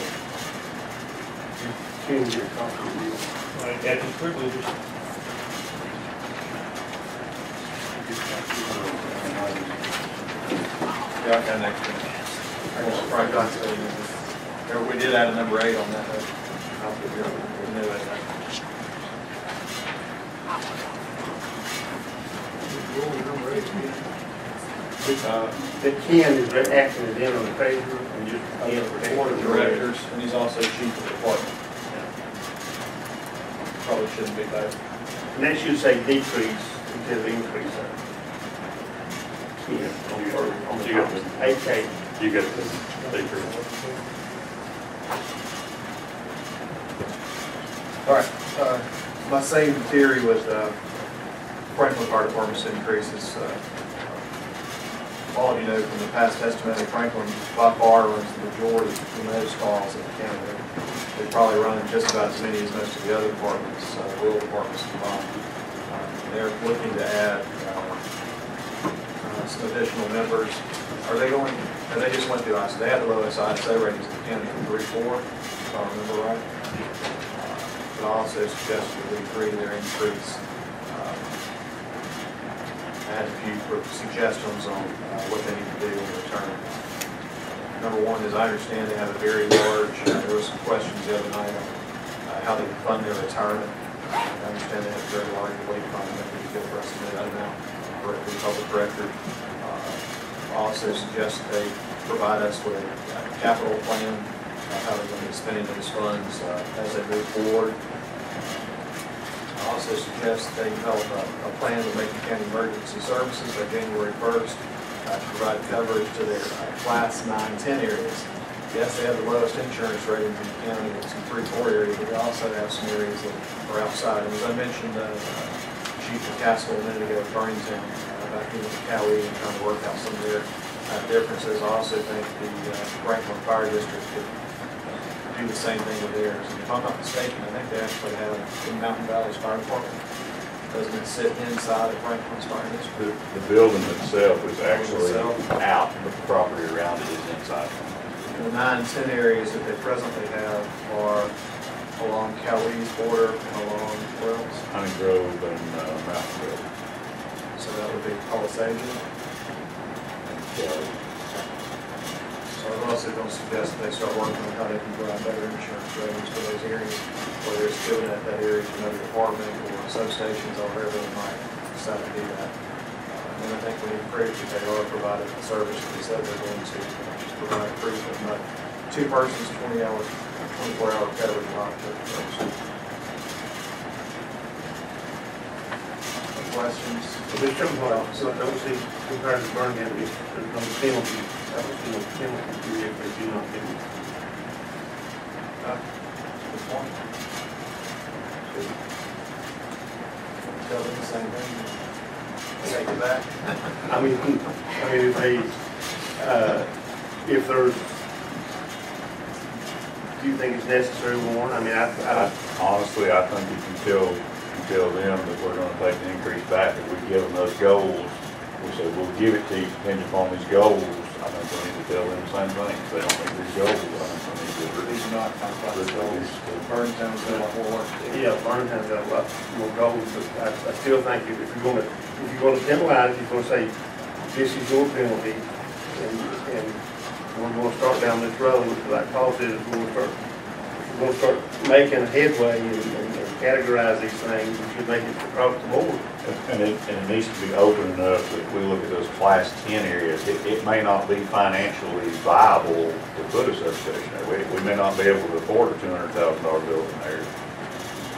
Change your copy. Like, at the privileges. Yeah, I got an extra. I guess Frank got to, we did add a number 8 on that, though. I'll figure out what we knew that. That Ken is acting as in on the paper and just. Board of Directors, and he's also Chief of the Department. Probably shouldn't be both. And that should say decrease instead of increase. Yeah, on the You got top. this. 8K. you got this, take your. All right, my same theory with Franklin Fire Department's increases. All of you know from the past testimony, Franklin by far runs the majority of those calls in the county. They probably run just about as many as most of the other departments, rural departments combined. They're looking to add some additional members. They just went through ISO. They had the lowest ISO ratings in the county from 3-4, if I remember right. But I also suggested that we agree to their increase. I had a few suggestions on what they need to do in return. Number one is I understand they have a very large, there were some questions the other night on how they fund their retirement. I understand they have a very large weight fund that would be good for us to know that amount for the public record. I also suggest that they provide us with a capital plan, how they're going to be spending those funds as they move forward. I also suggest they develop a plan to make the county emergency services by January 1st to provide coverage to their class 9-10 areas. Yes, they have the lowest insurance ratings in the county, it's in 3-4 areas, but they also have some areas that are outside. And as I mentioned, Chief McCaskill a minute ago at Burlington, about dealing with Cowee and trying to work out some of their differences. I also think the Franklin Fire District could do the same thing with theirs. And if I'm not mistaken, I think they actually have the Mountain Valley's Fire Department. Doesn't it sit inside of Franklin's Fire District? The building itself is actually out, but the property around it is inside. And the 9-10 areas that they presently have are along Cowee's border and along where else? Honey Grove and Mountain Grove. So that would be Palisades. also don't suggest that they start working on how they can provide better insurance ratings for those areas, whether it's filling out that area to another department or substations or wherever they might decide to do that. And I think we need proof that they are providing the service that they said they're going to, just provide proof of not two persons, 20 hours, 24-hour coverage, not the person. Questions? This shows what, so don't see compared to Birmingham, there's no penalty, that was no penalty period if they do not get it. Good point. Tell them the same thing. Take it back. I mean, if they, if there's, do you think it's necessary, Warren? I mean, Honestly, I think you can tell them that we're gonna take the increase back. If we give them those goals, we say, we'll give it to you depending upon these goals. I think we need to tell them the same thing. If they don't meet these goals, I think we need to. These are not complex goals. Burntown's got a lot more work to do. yeah, Birmingham's got a lot more goals, but I still think if you're gonna penalize, you're gonna say, this is your penalty, and we're gonna start down this road, like Paul said, we're gonna start making headway and categorize these things, we should make it across the board. And it needs to be open enough that if we look at those class 10 areas, it may not be financially viable to put a substation there. We may not be able to afford a $200,000 building there.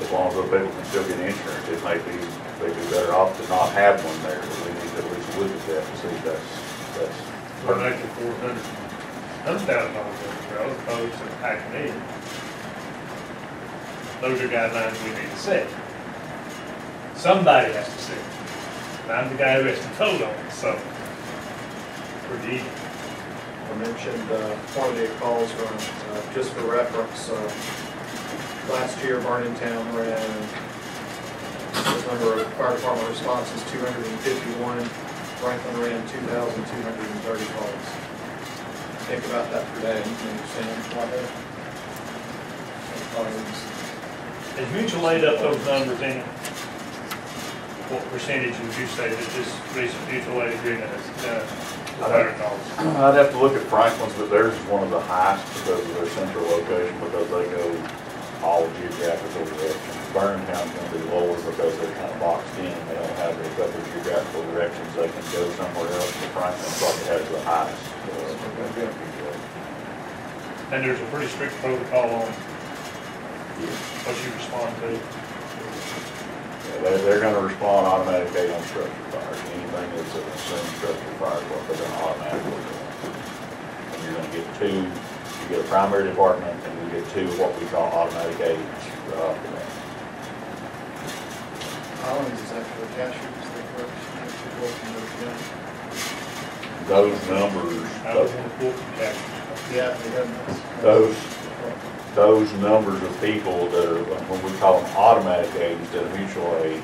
As long as those people can still get insurance, it may be, they'd be better off to not have one there, but we need to at least look at that to see if that's. We're making $400,000 as opposed to packing in. Those are guidelines we need to set. Somebody has to set it. And I'm the guy who has to vote on it, so. Pretty easy. I mentioned quantity of calls from, just for reference, last year, Town ran, the number of fire department responses, 251. Franklin ran 2,230 calls. Think about that per day, you can understand why that. Has mutual aid up those numbers in it? What percentage would you say that this recent mutual aid agreement has done with fire calls? I'd have to look at Franklin's, but theirs is one of the highest because of their central location, because they go all geographical directions. Burntown's gonna be lower because they're kind of boxed in, they don't have a couple of geographical directions, they can go somewhere else, but Franklin probably has the highest. And there's a pretty strict protocol on what you respond to. Yeah, they're gonna respond automatically on structure fires, anything that's an assumed structure fire, they're gonna automatically do. And you're gonna get two, you get a primary department, and you get two what we call automatic aids right off the bat. Collins is actually a cashier, so they work, actually working those guys. Those numbers, I was in the pool catch. Yeah, they have those numbers of people that are, when we call them automatic aids instead of mutual aid,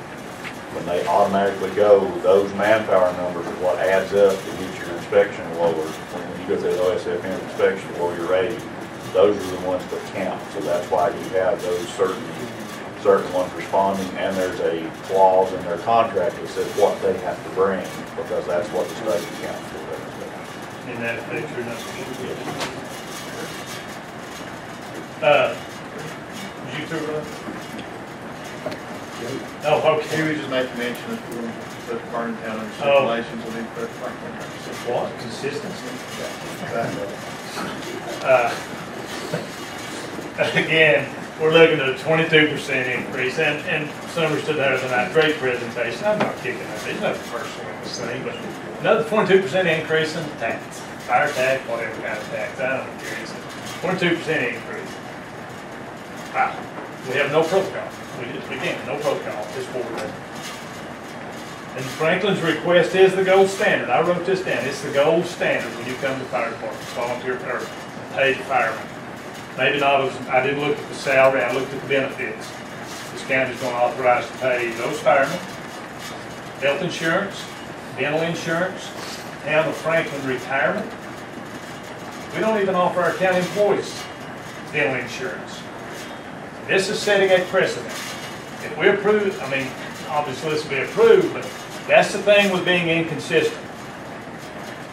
when they automatically go, those manpower numbers are what adds up to get your inspection lower. When you go through the OSFM inspection or your rating, those are the ones that count. So that's why you have those certain ones responding, and there's a clause in their contract that says what they have to bring, because that's what the state counts for. In that picture, that's you two run? Oh, okay. He was just making mention that we're going to put Burntown in Oh. stipulations, we'll need to put Franklin. What? Consistency? Exactly. Again, we're looking at a 22% increase, and Summer stood there tonight, great presentation. I'm not kicking that, there's nothing personal in this thing, but another 22% increase in tax, fire tax, whatever kind of tax, I don't care. It's a 22% increase. Wow, we have no protocol. Again, no protocol, just forward there. And Franklin's request is the gold standard. I wrote this down. It's the gold standard when you come to fire departments, volunteer or paid firemen. Maybe not as, I didn't look at the salary, I looked at the benefits. This county's going to authorize to pay those firemen health insurance, dental insurance, town of Franklin retirement. We don't even offer our county employees dental insurance. This is setting a precedent. If we approve, I mean, obviously this will be approved, but that's the thing with being inconsistent,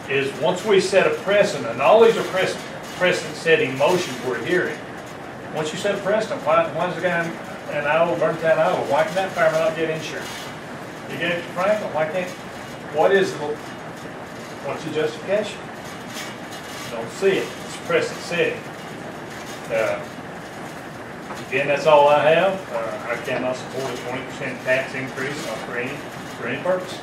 is once we set a precedent, and all these are precedents, precedent-setting motion for a hearing. Once you set a precedent, why's the guy in Iowa, Burntown, Iowa, why can that fireman not get insurance? You gave it to Franklin, why can't, what's the justification? Don't see it, it's precedent setting. Again, that's all I have. I cannot support a 20% tax increase for any purpose.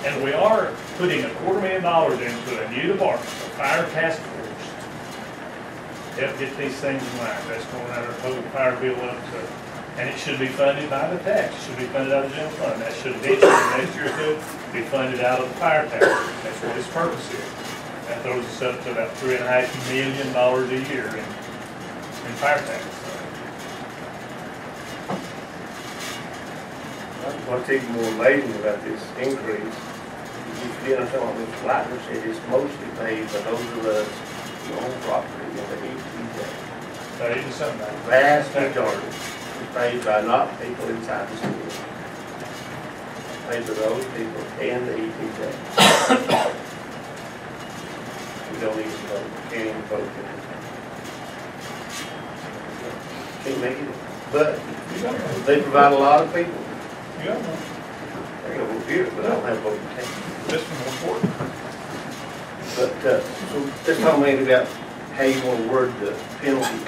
And we are putting $250,000 into a new department, a fire task force, to help get these things in line. That's going out of our total fire bill up to, and it should be funded by the tax. It should be funded out of the general fund. That should eventually, next year, could be funded out of the fire tax. That's what its purpose is. That throws us up to about $3.5 million a year in fire tax. What's even more amazing about this increase, if you understand what Mr. Lightner said, it's mostly paid by those of us who own property in the ETJ. Vast majority is paid by not people inside the school. Paid by those people in the ETJ. We don't even vote, can't even vote. Can't make it, but they provide a lot of people. You got one. I got a vote here, but I don't have a vote. This one's more important. But, so let's talk maybe about how you want to word the penalty.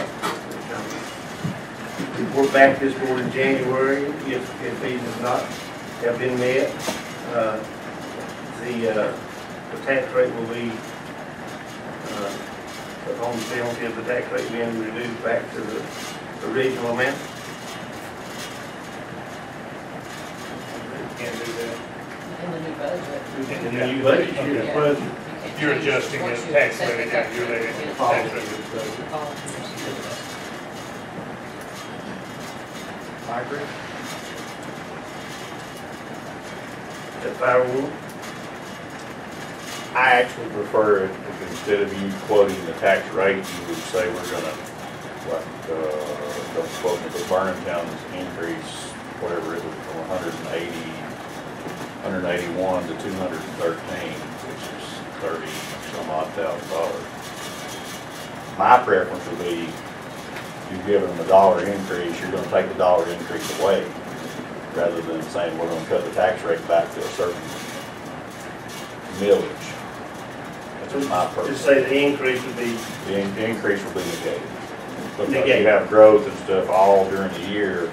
We're back this board in January, if these have not have been met. The tax rate will be, upon the penalty of the tax rate being reduced back to the original amount. Can't do that. In the new budget. In the new budget, Yeah. You're adjusting the tax rate, yeah, you're letting the tax rate. I agree. The firewood. I actually prefer it if instead of you quoting the tax rate, you would say we're gonna, don't quote me, but Burntown's increase, whatever it was, from 181 to 213, which is 30 some odd $1,000. My preference would be, you give them a $1 increase, you're gonna take the $1 increase away, rather than saying we're gonna cut the tax rate back to a certain millage. That's just my purpose. Just say the increase would be. The increase will be negated. But if Negated. you have growth and stuff all during the year,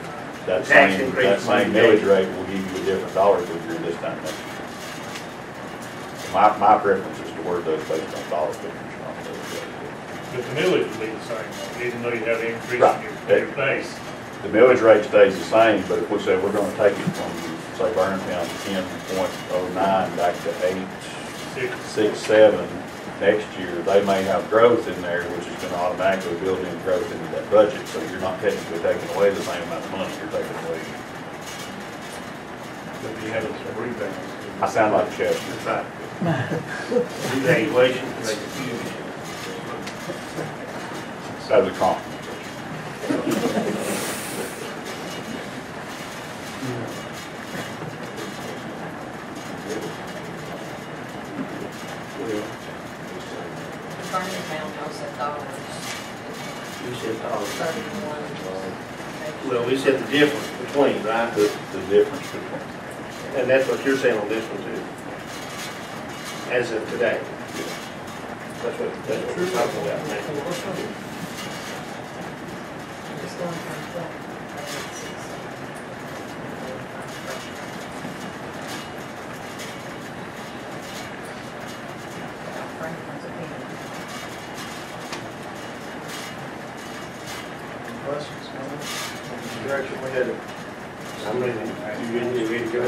that Tax same increase that will same be millage negated. rate will give you a different dollar figure this time next year. My preference is to word those based on dollar figures. But the millage will be the same, even though you have an increase Right. in your base. The millage rate stays the same, but if we say we're gonna take it from, say, Burntown 10.09 back to 8.67 next year, they may have growth in there, which is gonna automatically build in growth into that budget, so you're not technically taking away the same amount of money, you're taking away. But you have a rebound. I sound like Chester. That's right. Evaluation, they confuse. That was a compliment. Burntown, y'all said dollars. You said dollars. 31. Well, we said the difference between, right? The difference between. And that's what you're saying on this one too. As of today. That's what we're talking about now. It's going from 12. Franklin's opinion. Questions, comments? Direction we headed? I'm ready. You ready to go?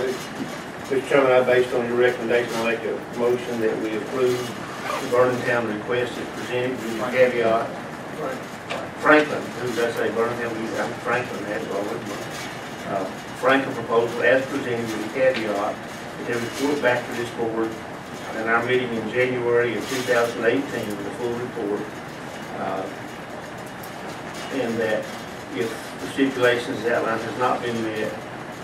Mr. Chairman, based on your recommendation, I'll make a motion that we approve the Burntown request as presented with the caveat. Franklin, who did I say, Burntown, I'm Franklin, that's what I was. Franklin proposal as presented with the caveat that they report back to this board in our meeting in January of 2018 with a full report. And that if the stipulations outlined has not been met,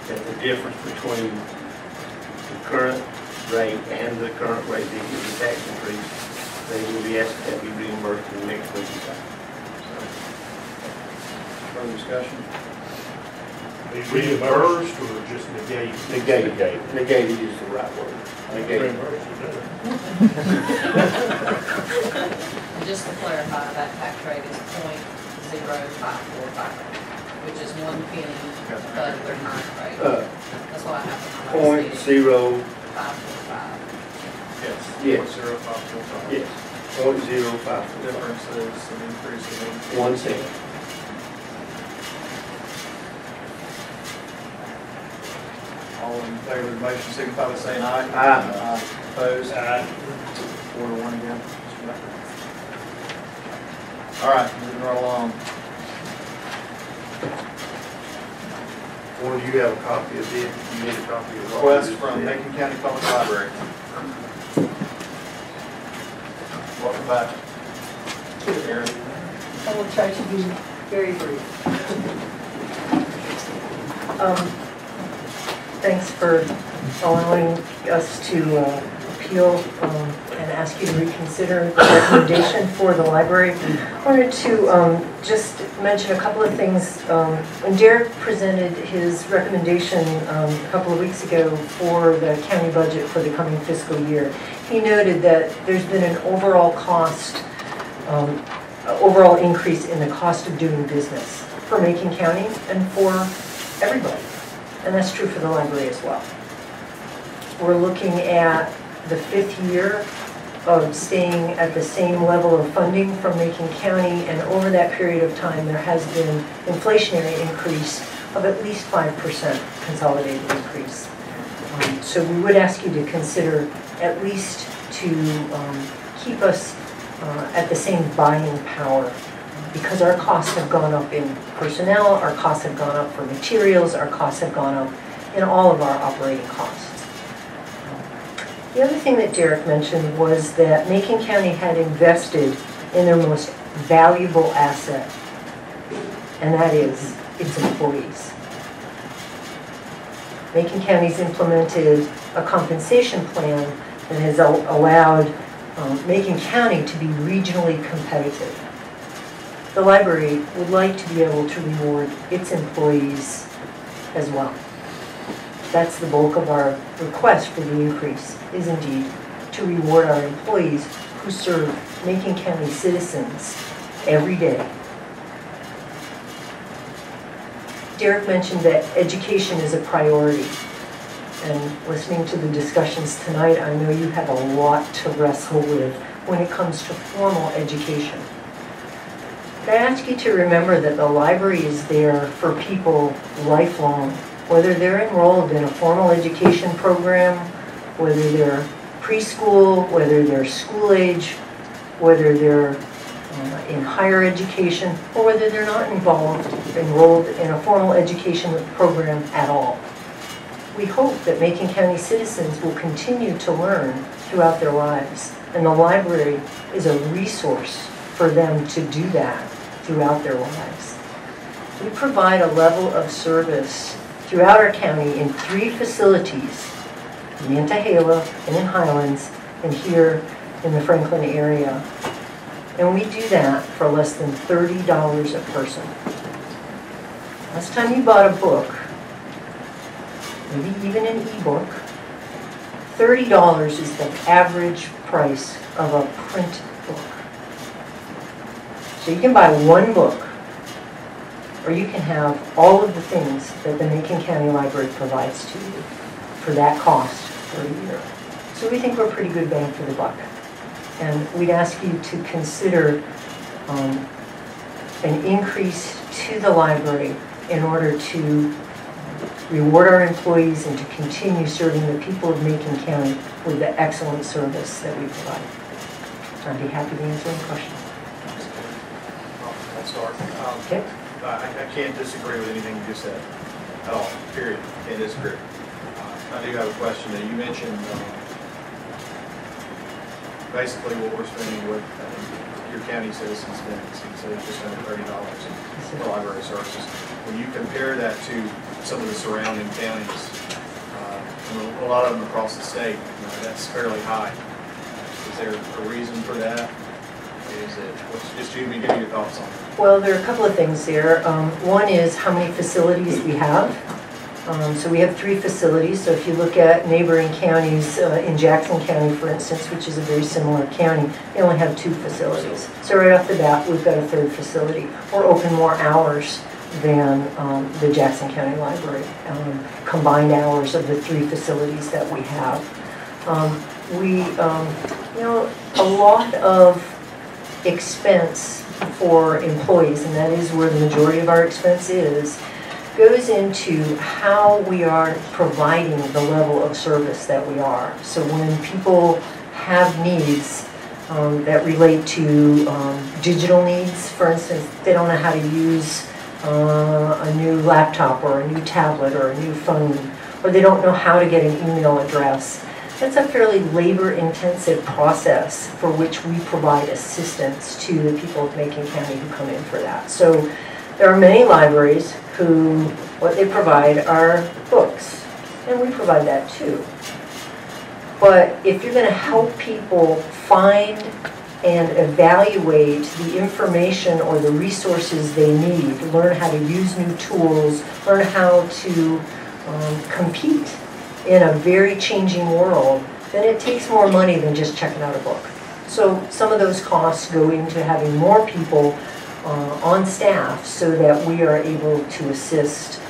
that the difference between the current rate and the current rate, they give the tax increase, they will be asked to be reimbursed in the next budget cycle. Further discussion? Be reimbursed or just negated? Negated is the right word. Negated. And just to clarify, that tax rate is .0545, which is 1 penny above their current rate. That's why I have to. .0545. Yes. Yes. 0.0545. Yes, .05. Difference is an increase of 1 cent. All in favor of the motion, signify by saying aye. Aye. Opposed? Aye. 4 to 1 again. All right, moving right along. Or do you have a copy of it? You need a copy of it. Request from Macon County Public Library. Welcome back. Aaron. I will try to be very brief. Thanks for allowing us to appeal and ask you to reconsider the recommendation for the library. I wanted to just mention a couple of things. When Derek presented his recommendation a couple of weeks ago for the county budget for the coming fiscal year, he noted that there's been an overall cost, overall increase in the cost of doing business for Macon County and for everybody. And that's true for the library as well. We're looking at the 5th year of staying at the same level of funding from Macon County, and over that period of time there has been inflationary increase of at least 5% consolidated increase. So we would ask you to consider at least to keep us at the same buying power, because our costs have gone up in personnel, our costs have gone up for materials, our costs have gone up in all of our operating costs. The other thing that Derek mentioned was that Macon County had invested in their most valuable asset, and that is its employees. Macon County's implemented a compensation plan that has allowed Macon County to be regionally competitive. The library would like to be able to reward its employees as well. That's the bulk of our request for the increase, is indeed to reward our employees who serve Macon County citizens every day. Derek mentioned that education is a priority. And listening to the discussions tonight, I know you have a lot to wrestle with when it comes to formal education. But I ask you to remember that the library is there for people lifelong, whether they're enrolled in a formal education program, whether they're preschool, whether they're school age, whether they're in higher education, or whether they're not enrolled in a formal education program at all. We hope that Macon County citizens will continue to learn throughout their lives, and the library is a resource for them to do that throughout their lives. We provide a level of service throughout our county in 3 facilities, in Nantahala and in Highlands, and here in the Franklin area. And we do that for less than $30 a person. Last time you bought a book, maybe even an e-book, $30 is the average price of a print book. So you can buy 1 book, or you can have all of the things that the Macon County Library provides to you for that cost for a year. So we think we're pretty good bang for the buck. And we'd ask you to consider an increase to the library in order to reward our employees and to continue serving the people of Macon County with the excellent service that we provide. I'd be happy to answer any questions. I'll start. Okay. I can't disagree with anything you just said at all, period. Can't disagree. I do have a question. You mentioned basically what we're spending with your county citizens spend. So it's just under $30 for library services. When you compare that to some of the surrounding counties, a lot of them across the state. That's fairly high. Is there a reason for that? Is it, just Judy, give me your thoughts on it. Well, there are a couple of things there. One is how many facilities we have. So we have 3 facilities. So if you look at neighboring counties, in Jackson County, for instance, which is a very similar county, they only have 2 facilities. So right off the bat, we've got a 3rd facility. We're open more hours than the Jackson County Library, combined hours of the 3 facilities that we have. A lot of expense for employees, and that is where the majority of our expense is, goes into how we are providing the level of service that we are. So when people have needs that relate to digital needs, for instance, they don't know how to use a new laptop or a new tablet or a new phone, or they don't know how to get an email address. That's a fairly labor-intensive process for which we provide assistance to the people of Macon County who come in for that. So there are many libraries who, what they provide are books, and we provide that too. But if you're going to help people find and evaluate the information or the resources they need, learn how to use new tools, learn how to compete in a very changing world, then it takes more money than just checking out a book. So some of those costs go into having more people on staff so that we are able to assist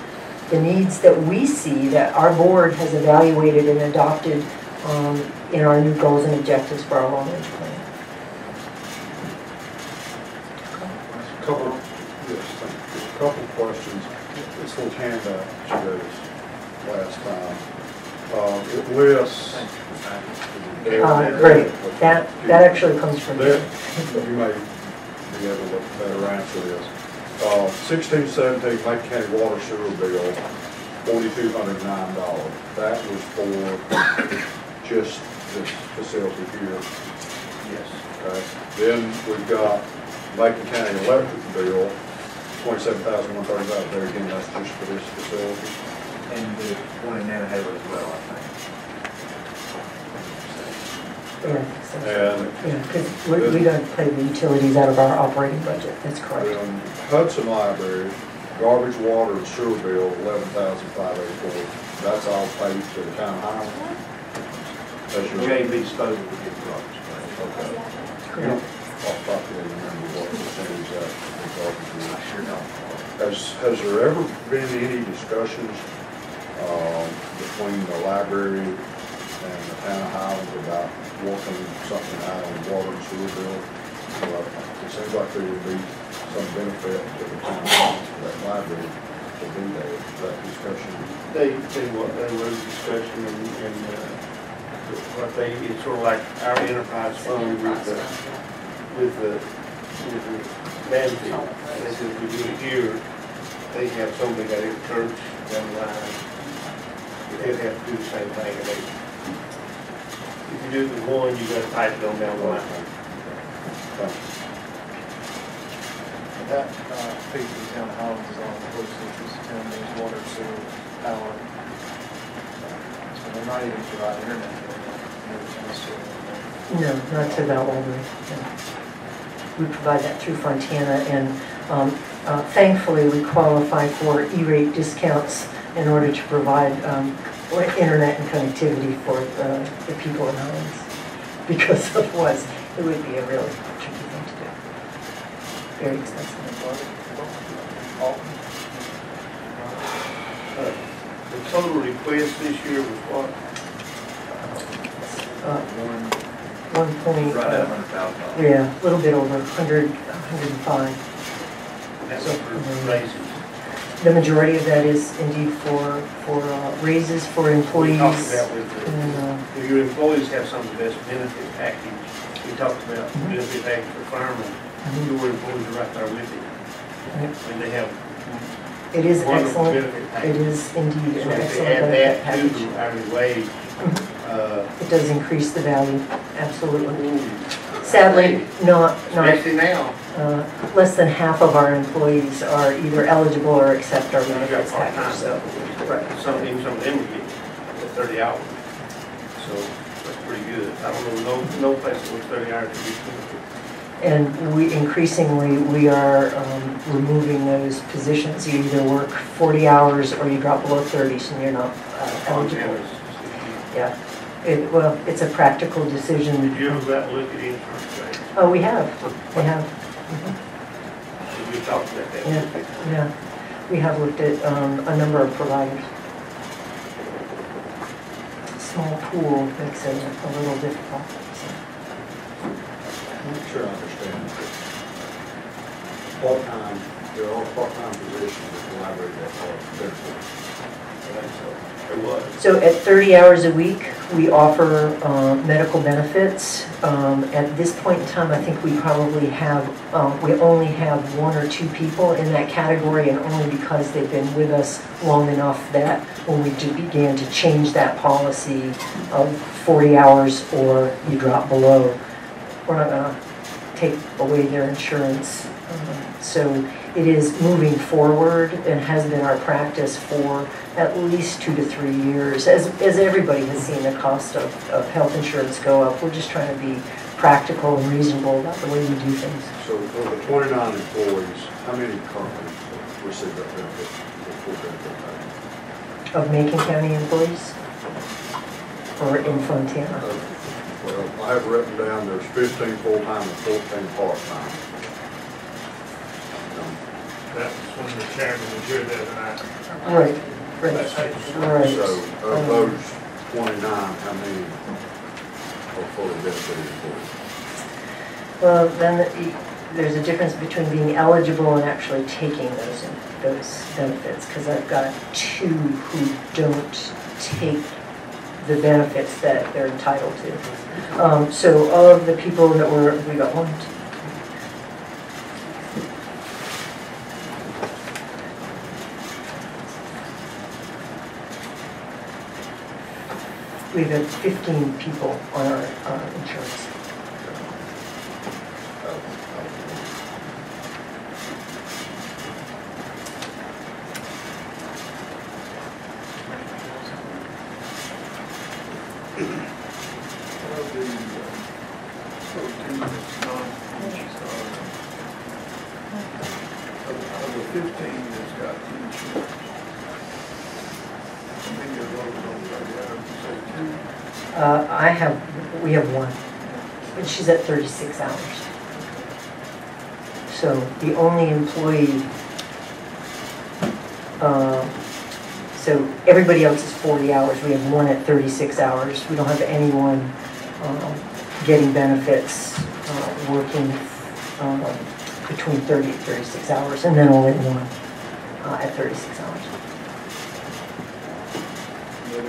the needs that we see that our board has evaluated and adopted in our new goals and objectives for our long-range plan. A couple questions. This little handout that you gave us last time. It lists. Great. That actually comes from there. You may be able to better answer this. 1617 Macon County Water Sewer Bill, $4,209. That was for just this facility here. Yes. Okay. Then we've got Macon County Electric Bill, $27,135. There again, that's just for this facility. And the one in Nanahaven as well, I think. Yeah, because we don't pay the utilities out of our operating budget. That's correct. Hudson Library, garbage, water, and sewer bill, $11,584. That's all paid to the town highway. That's your J.B. disposal to get garbage. Okay. Correct. I'll probably remember what percentage that garbage is. I sure don't. Has there ever been any discussions between the library and the town of Highlands about working something out on water and sewer bill? It seems like there would be some benefit to the town of Highlands for that library to do that discussion. There was discussion and what it's sort of like our enterprise fund with the landfill. They said if we do it here, they have somebody got in church down the line. They'd have to do the same thing. If you do it with one, you got to pipe it on down the line. That piece of the town of Highlands is on the close to town needs water, sewer, power. So they're not even providing internet. No, not to that library. No. We provide that through Fontana, and thankfully we qualify for E-rate discounts in order to provide internet and connectivity for the people in Highlands. Because otherwise it would be a really tricky thing to do. Very expensive. The total request this year was what? 1 point, Right at $100,000. yeah, a little bit over 105. That's for raises. The majority of that is indeed for raises for employees. We talked about with and, if your employees have some of the best benefit package. We talked about the benefit package for firemen. Your employees are right there with you. And they have it is wonderful excellent. benefit package. It is indeed So an if excellent they add benefit that package. to hourly wage, It does increase the value, absolutely. Sadly, not especially now. less than half of our employees are either eligible or accept our benefits part-time. package. So, right. Some of them would get 30 hours. So that's pretty good. I don't know, no place that works 30 hours to be good. And we increasingly, we are removing those positions. You either work 40 hours or you drop below 30, so you're not eligible. Yeah. Well, it's a practical decision. Did you ever go out and look at insurance rates? Oh, we have. We have. Did you talk about that? Yeah, yeah. We have looked at a number of providers. Small pool makes it a little difficult. So. I'm not sure I understand. Part-time, there are part-time positions at the library that are benefits. It was. So at 30 hours a week, we offer medical benefits. At this point in time, I think we probably have, we only have 1 or 2 people in that category, and only because they've been with us long enough that when we began to change that policy of 40 hours or you drop below, we're not going to take away their insurance. So it is moving forward and has been our practice for at least 2 to 3 years. As everybody has seen the cost of health insurance go up, we're just trying to be practical and reasonable about the way we do things. So of the 29 employees, how many currently receive that benefit, full benefit pay? Of Macon County employees? Or in Fontana? Well, I have written down there's 15 full-time and 14 part-time. That's when the chairman was here the other night. Right, right, So right. of those 29, how many are fully benefited employees? Well, then there's a difference between being eligible and actually taking those benefits, because I've got 2 who don't take the benefits that they're entitled to. So of the people that we got 1, 2, we have 15 people on our insurance. Of the 15 that's got insurance, how many of those are 30 hours? We have 1, and she's at 36 hours. So the only employee, so everybody else is 40 hours. We have 1 at 36 hours. We don't have anyone getting benefits working between 30 and 36 hours, and then only 1 at 36 hours. $100,000.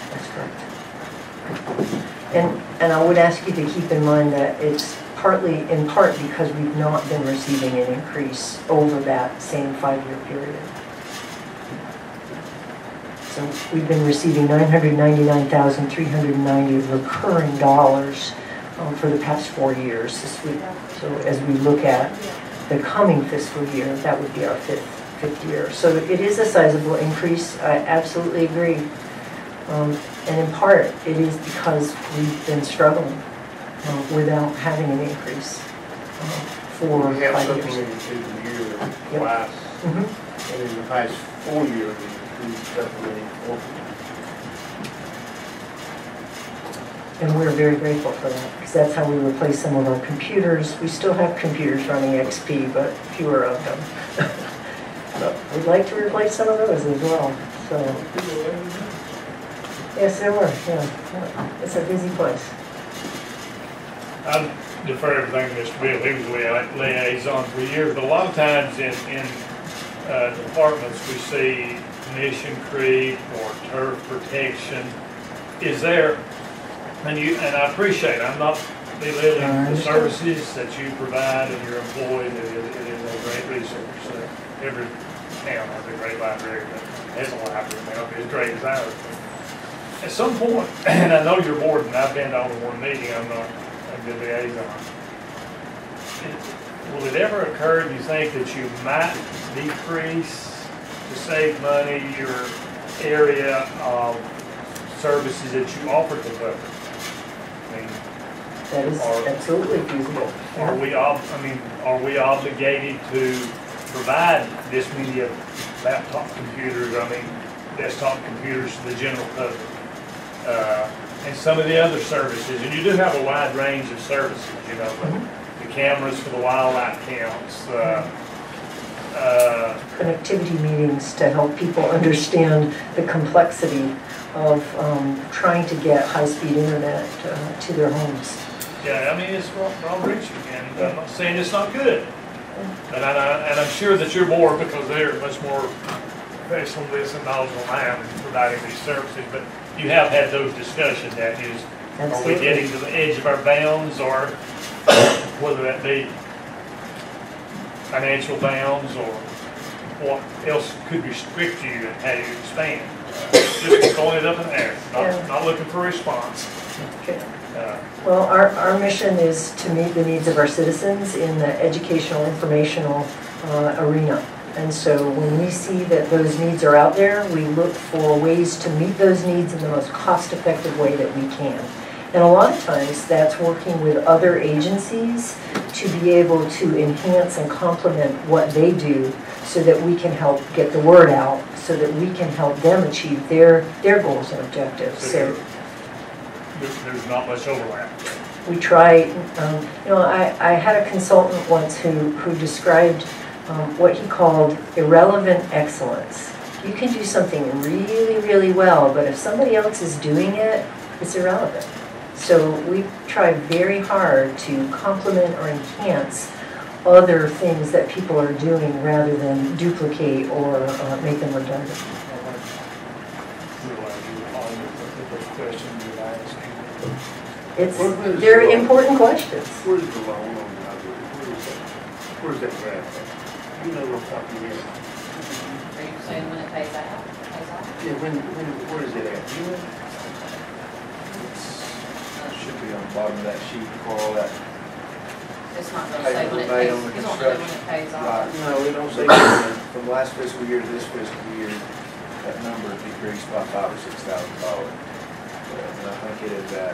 That's correct. And I would ask you to keep in mind that it's in part because we've not been receiving an increase over that same 5-year period. So we've been receiving $999,390 recurring dollars for the past 4 years. So as we look at the coming fiscal year, that would be our fifth year. So it is a sizable increase. I absolutely agree. And in part, it is because we've been struggling without having an increase for 5 years. We have something in the year twice, and in the past 4 years, we've supplemented 4. And we're very grateful for that, because that's how we replace some of our computers. We still have computers running XP, but fewer of them. But we'd like to replace some of those as well. So, yes, there were. Yeah. It's a busy place. I defer everything to Mr. Bill. He was liaison for years, but a lot of times in departments we see mission creep or turf protection. Is there, and I appreciate it, I'm not belittling the services that you provide and your employees. It is a great resource. Every town has a great library that has a library, may not be as great as ours. At some point, and I know you're bored, and I've been to only one meeting, I'm not a good liaison. Will it ever occur, do you think, that you might decrease to save money, your area of services that you offer to the public? I mean, That is absolutely feasible. are we are we obligated to provide this many of laptop computers, desktop computers to the general public? And some of the other services, and you do have a wide range of services, the cameras for the wildlife counts, Connectivity meetings to help people understand the complexity of trying to get high-speed internet to their homes. yeah, it's wrong reaching, and I'm not saying it's not good. And I'm sure that you're more, because they're much more professional in this and knowledgeable than I am in providing these services, but you have had those discussions, that is, are we getting to the edge of our bounds, or whether that be financial bounds, or what else could restrict you and how you expand? Just throwing it up in the air, not looking for a response. Okay. Well, our mission is to meet the needs of our citizens in the educational, informational arena. And so when we see that those needs are out there, we look for ways to meet those needs in the most cost-effective way that we can. And a lot of times that's working with other agencies to be able to enhance and complement what they do so that we can help get the word out, so that we can help them achieve their goals and objectives. So there's not much overlap. we try, I had a consultant once who described what he called irrelevant excellence. You can do something really, really well, but if somebody else is doing it, it's irrelevant. So we try very hard to complement or enhance other things that people are doing rather than duplicate or make them redundant. They're important questions. Where's the loan on the library? Where's that graph at? You know what I'm talking about? Are you saying when it pays out? Yeah, where is it at? You know? It should be on the bottom of that sheet, Carl, that. It's not gonna say when it pays, it's not say when it pays off. No, it don't say that. From last fiscal year to this fiscal year, that number decreased by $5,000 or $6,000. And I think it is at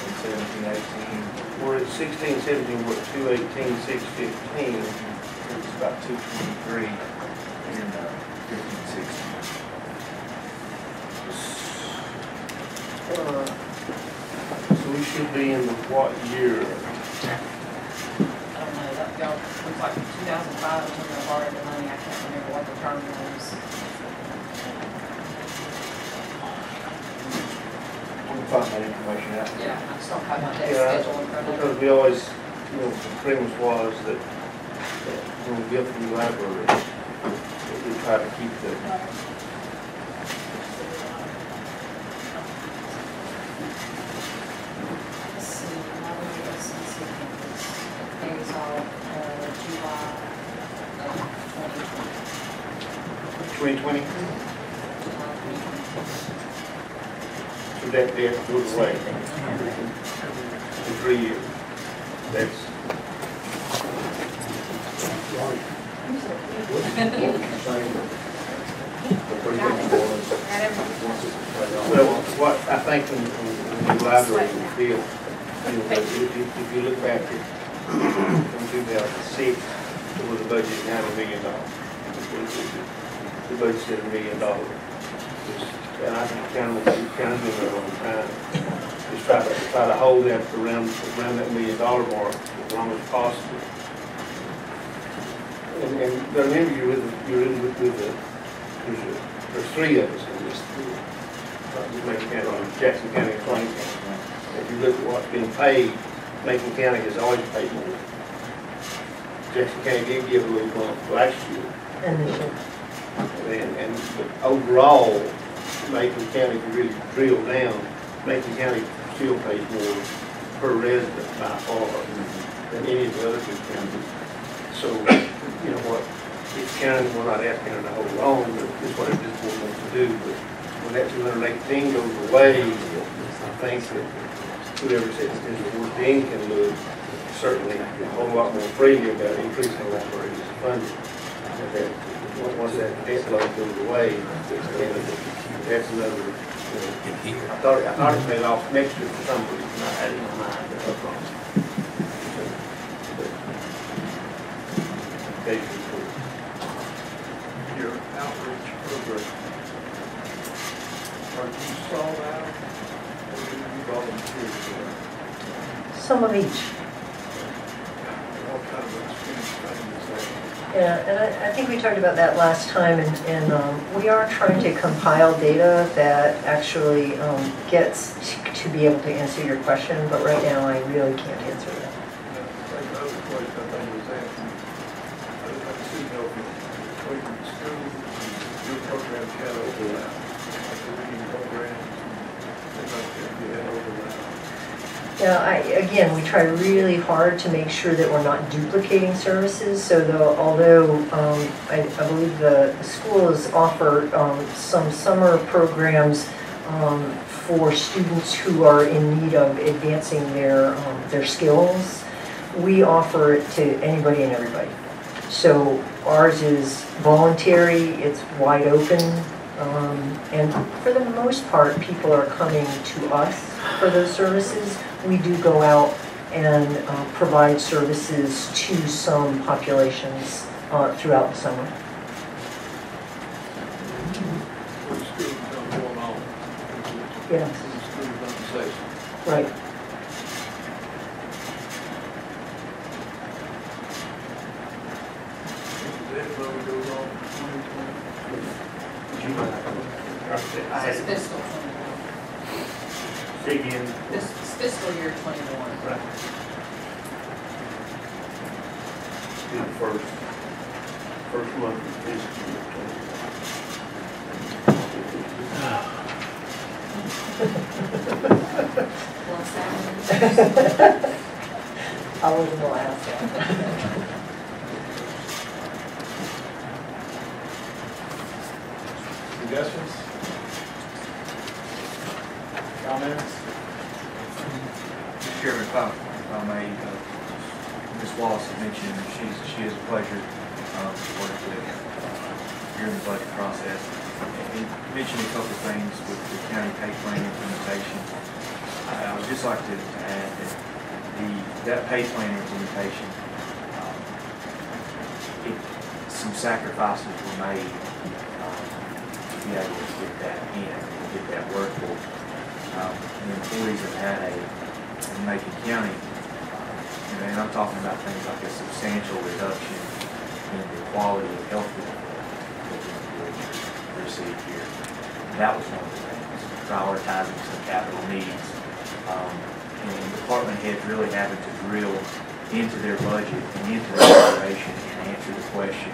in 17, 18. We're at 16, 17, we're at 218, 615. It's about 223 in 15, 16. So we should be in the what year? I don't know, that y'all, looks like 2005 is when they borrowed the money, I can't remember what the term was. We'll find that information out. Yeah, I just don't have my debt Yeah, schedule in front of me. because we always, the premise was that when we built the new library, that we try to keep the Let's see, it pays off July of 2020. 2020, so that debt goes away in 3 years. That's well, what I think when the library was built, if you look back at in 2006, there was a budget of $90 million. The budget said $1 million. And I think kind of doing it all the time. Just try to hold that around that $1 million mark as long as possible. And remember, you're in with there's three of us in this. Macon County, Jackson County, and Twain County. If you look at what's being paid, Macon County has always paid more. Jackson County did give a little bump last year. But overall, Macon County, if you really drill down, Macon County still pays more per resident by far than any of the other two counties. So, you know what, each county, we're not asking them to hold on, but it's what this board wants to do. But when that 218 goes away, I think that whoever sits in the board then can look certainly a whole lot more freely about increasing libraries funding. once that debt load goes away, that's another, I thought it paid off next year for some reason, I had it in my mind, but that's wrong. Okay, Your outreach program. Are you sold out or do you volunteer for that? Some of each. What kind of expense thing is that? Yeah, and I think we talked about that last time, and we are trying to compile data that actually gets to be able to answer your question, but right now I really can't answer that. The other question I think was asking, I'd like to see how between the school and your program had overlap, like the reading programs, and like you had overlap. Yeah, again, we try really hard to make sure that we're not duplicating services. So although I believe the schools offer some summer programs for students who are in need of advancing their skills, we offer it to anybody and everybody. So ours is voluntary, it's wide open, and for the most part, people are coming to us for those services. We do go out and provide services to some populations throughout the summer. When the school becomes going on. Yes. When the school becomes safe. Right. That load goes on to 2020. I had It's it fiscal 21. dig in. This is fiscal year 21. Right. Do the first month of fiscal year 2021. Well, Saturday. I wasn't going to ask that. Suggestions? Comments? Mr. Chairman, if I may, Ms. Wallace had mentioned she has a pleasure to work with during the budget process. And mentioned a couple of things with the county pay plan implementation. I would just like to add that that pay plan implementation, some sacrifices were made to be able to get that in and get that workable. The employees have had in Macon County, and I'm talking about things like a substantial reduction in the quality of health benefit that the employees receive here. That was one of the things, prioritizing some capital needs. And department heads really having to drill into their budget and into their operation and answer the question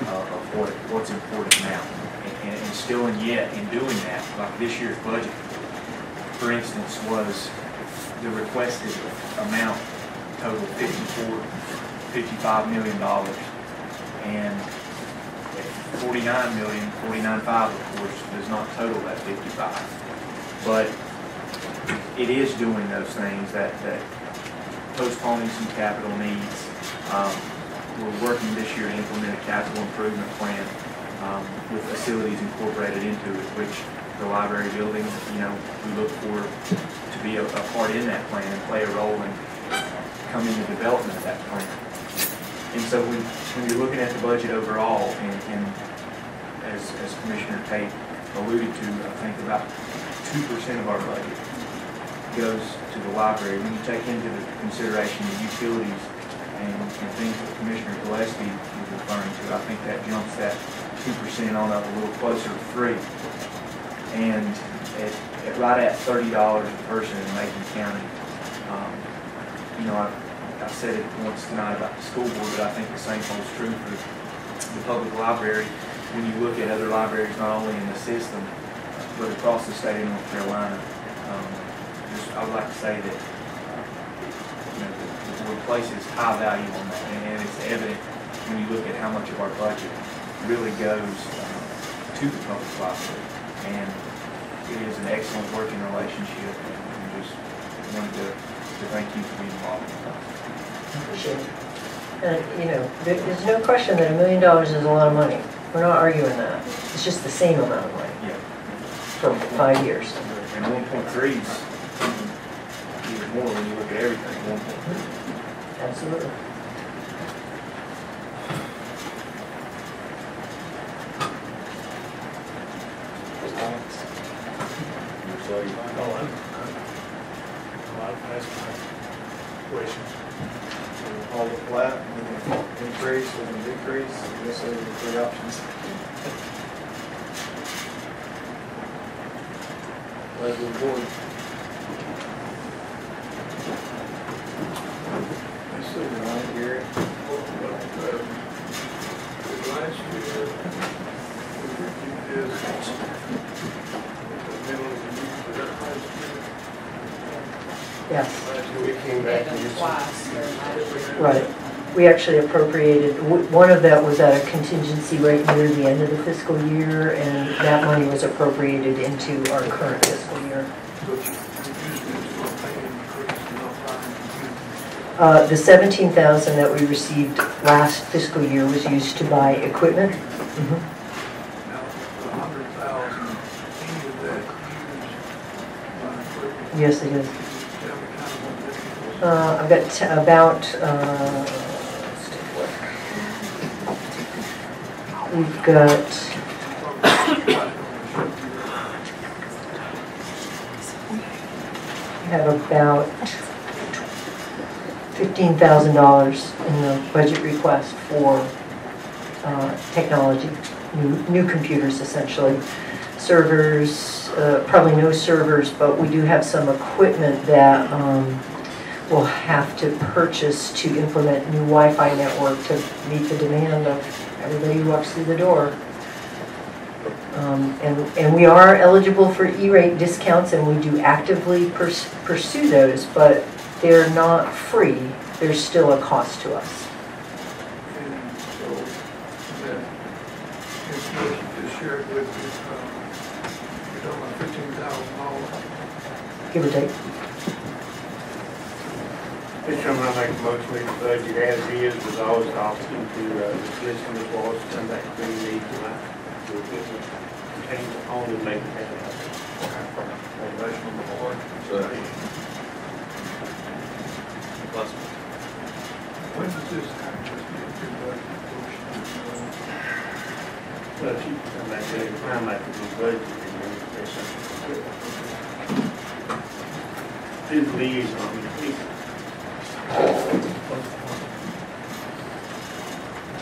of what's important now. And still and yet in doing that, like this year's budget, for instance, was the requested amount total $55 million, and 49.5 of course does not total that 55, but it is doing those things that postponing some capital needs. We're working this year to implement a capital improvement plan with facilities incorporated into it, which the library building, we look for to be a part in that plan and play a role in come in the development of that plan. And so when you're looking at the budget overall, and as Commissioner Tate alluded to, I think about 2% of our budget goes to the library. When you take into consideration the utilities and things that Commissioner Gillespie was referring to, I think that jumps that 2% on up a little closer to 3%. And at right at $30 a person in Macon County, I said it once tonight about the school board, but I think the same holds true for the public library. When you look at other libraries, not only in the system, but across the state of North Carolina, I would like to say that the board places high value on that, and it's evident when you look at how much of our budget really goes to the public library. And it is an excellent working relationship, and just wanted to thank you for being involved in that. Appreciate it. And, there's no question that $1 million is a lot of money. We're not arguing that. It's just the same amount of money Yeah. for 5 years. And 1.3 is even more when you look at everything, 1.3. Absolutely. I've asked my questions. All the flat, increase, with a decrease, I guess those are the three options. Pleasure of the board. Let's see, All right, Gary. last year, we reviewed this at the middle of the year, was that last year? Yes, Last year we came They back had and done used. twice during last year. right. We actually appropriated, one of that was at a contingency rate near the end of the fiscal year, and that money was appropriated into our current fiscal year. But you used it for pay increase, not buying. The 17,000 that we received last fiscal year was used to buy equipment. Now, the 100,000, any of that used by equipment? Yes, it is. Tell me kind of what that is. I've got about, let's take a look. We've got, we have about $15,000 in the budget request for technology, new computers essentially. Servers, probably no servers, but we do have some equipment that we'll have to purchase to implement new Wi-Fi network to meet the demand of everybody who walks through the door. And we are eligible for E-rate discounts, and we do actively pursue those, but they're not free. There's still a cost to us. And so that information just shared with you, you're talking about $15,000. Give or take. Mr. Chairman, I make a motion with the budget as is, with always the option to dismiss from the board, come back to the need tonight. To change the phone and make it happen. Motion on the board. When does this actually get to budget portion? But you can come back every time after the budget, and then there's something. His liaison,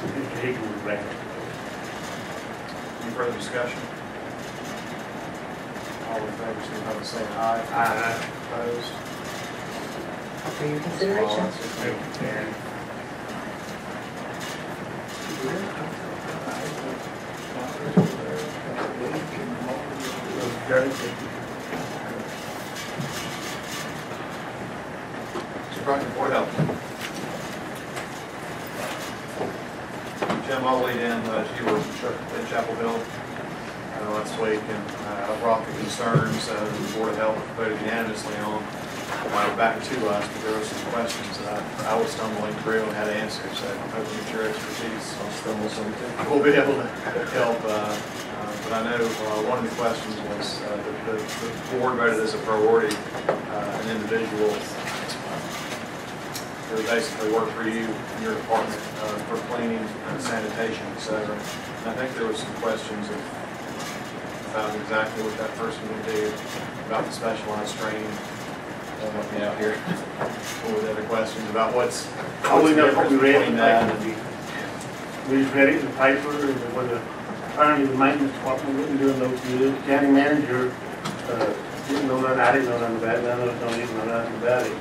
Mr. Higgins was back. Any further discussion? All in favor, signify by saying aye. Aye. Opposed? For your consideration. And Mr. Crockett, Board of Health. Jim, I'll lead in, you were in Chapel Hill last week, and I brought the concerns the Board of Health voted unanimously on back to us, but there were some questions that I was stumbling through and had answers, so I'm hoping that your expertise will be able to help. But I know one of the questions was the board voted as a priority an individual who would basically work for you in your department for cleaning and sanitation, etc. And I think there was some questions about exactly what that person would do, about the specialized training. Help me out here. What were the other questions about what's we know what we read between in the that paper. We just read it in the paper, and when the apparently the maintenance department wasn't doing no good. The county manager didn't know nothing, I didn't know nothing about it, none of us don't even know nothing about it.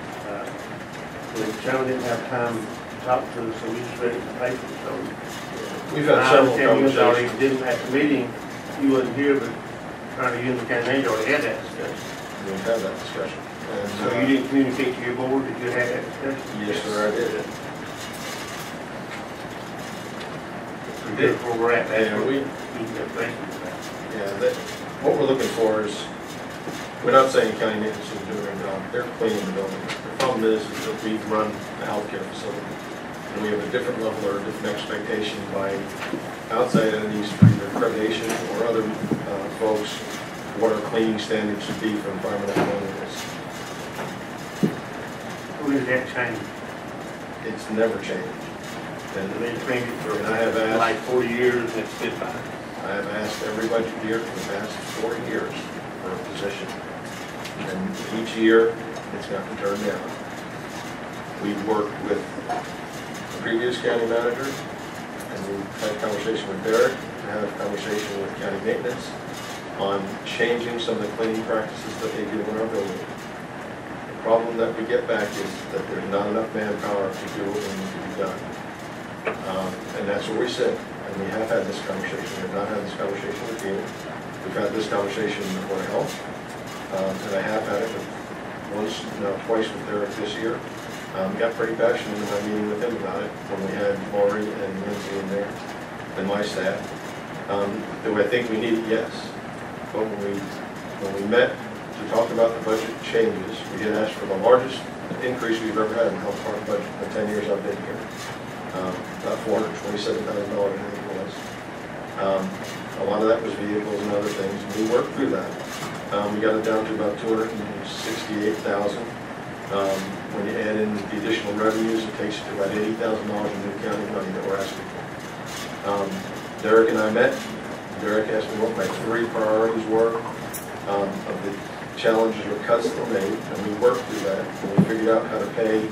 The chairman didn't have time to talk to us, so we just read it in the paper, so. We've had several conversations. conversations. Didn't at the meeting, you wasn't here, but apparently you and the county manager already had that discussion. We had that discussion. And, So you didn't communicate to your board that you had that discussion? Yes, sir, I did. That's where we're at, that's Yeah, where we, we can get questions about. yeah, what we're looking for is, we're not saying county maintenance is doing their job, they're cleaning the building. The problem is that we run a healthcare facility. And we have a different level or a different expectation by outside entities for either accreditation or other folks, what our cleaning standards should be for environmental cleanliness. Who is that change? It's never changed. And They cleaned it for And I have asked- like 40 years, it's been fine. I have asked every budget year for the past 4 years for a position. And each year, it's gotten turned down. We've worked with the previous county manager, and we've had a conversation with Derek, and had a conversation with county maintenance on changing some of the cleaning practices that they do in our building. The problem that we get back is that there's not enough manpower to do what needs to be done. And that's where we sit. And we have had this conversation. We have not had this conversation with you. We've had this conversation with the Board of Health. And I have had it twice with Derek this year. Got pretty passionate in my meeting with him about it when we had Lori and Lindsay in there and my staff. Do I think we need it? Yes. But when we met to talk about the budget changes, we had asked for the largest increase we've ever had in the health department budget in the 10 years I've been here. About $427,000, I think it was. A lot of that was vehicles and other things. We worked through that. We got it down to about $268,000. When you add in the additional revenues, it takes you to about $80,000 in new county money that we're asking for. Derek and I met. Derek asked me what my 3 priorities were of the challenges or cuts that were made, and we worked through that. And we figured out how to pay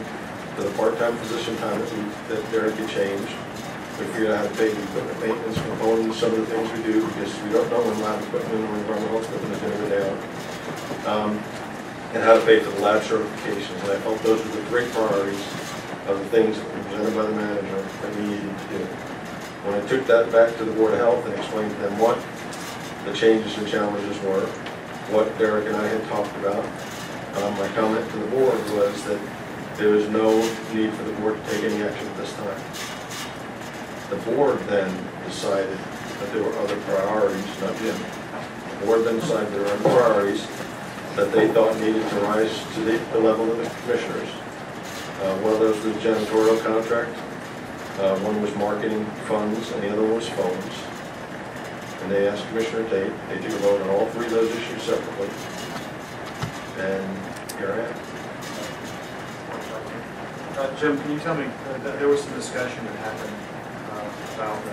for the part-time position time that Derek had changed. We figured out how to pay the equipment maintenance component, some of the things we do, because we don't know when lab equipment or environmental equipment is going to go down. And how to pay for the lab certifications. And I felt those were the 3 priorities of the things that were presented by the manager that we needed to do. When I took that back to the Board of Health and explained to them what the changes and challenges were, what Derek and I had talked about, my comment to the board was that there is no need for the board to take any action at this time. The board then decided that there were other priorities, not Jim. The board then decided there were other priorities that they thought needed to rise to the level of the commissioners. One of those was the janitorial contract. One was marketing funds, and the other one was phones. And they asked Commissioner Tate. They took a vote on all 3 of those issues separately. And here I am. Jim, can you tell me, there was some discussion that happened about the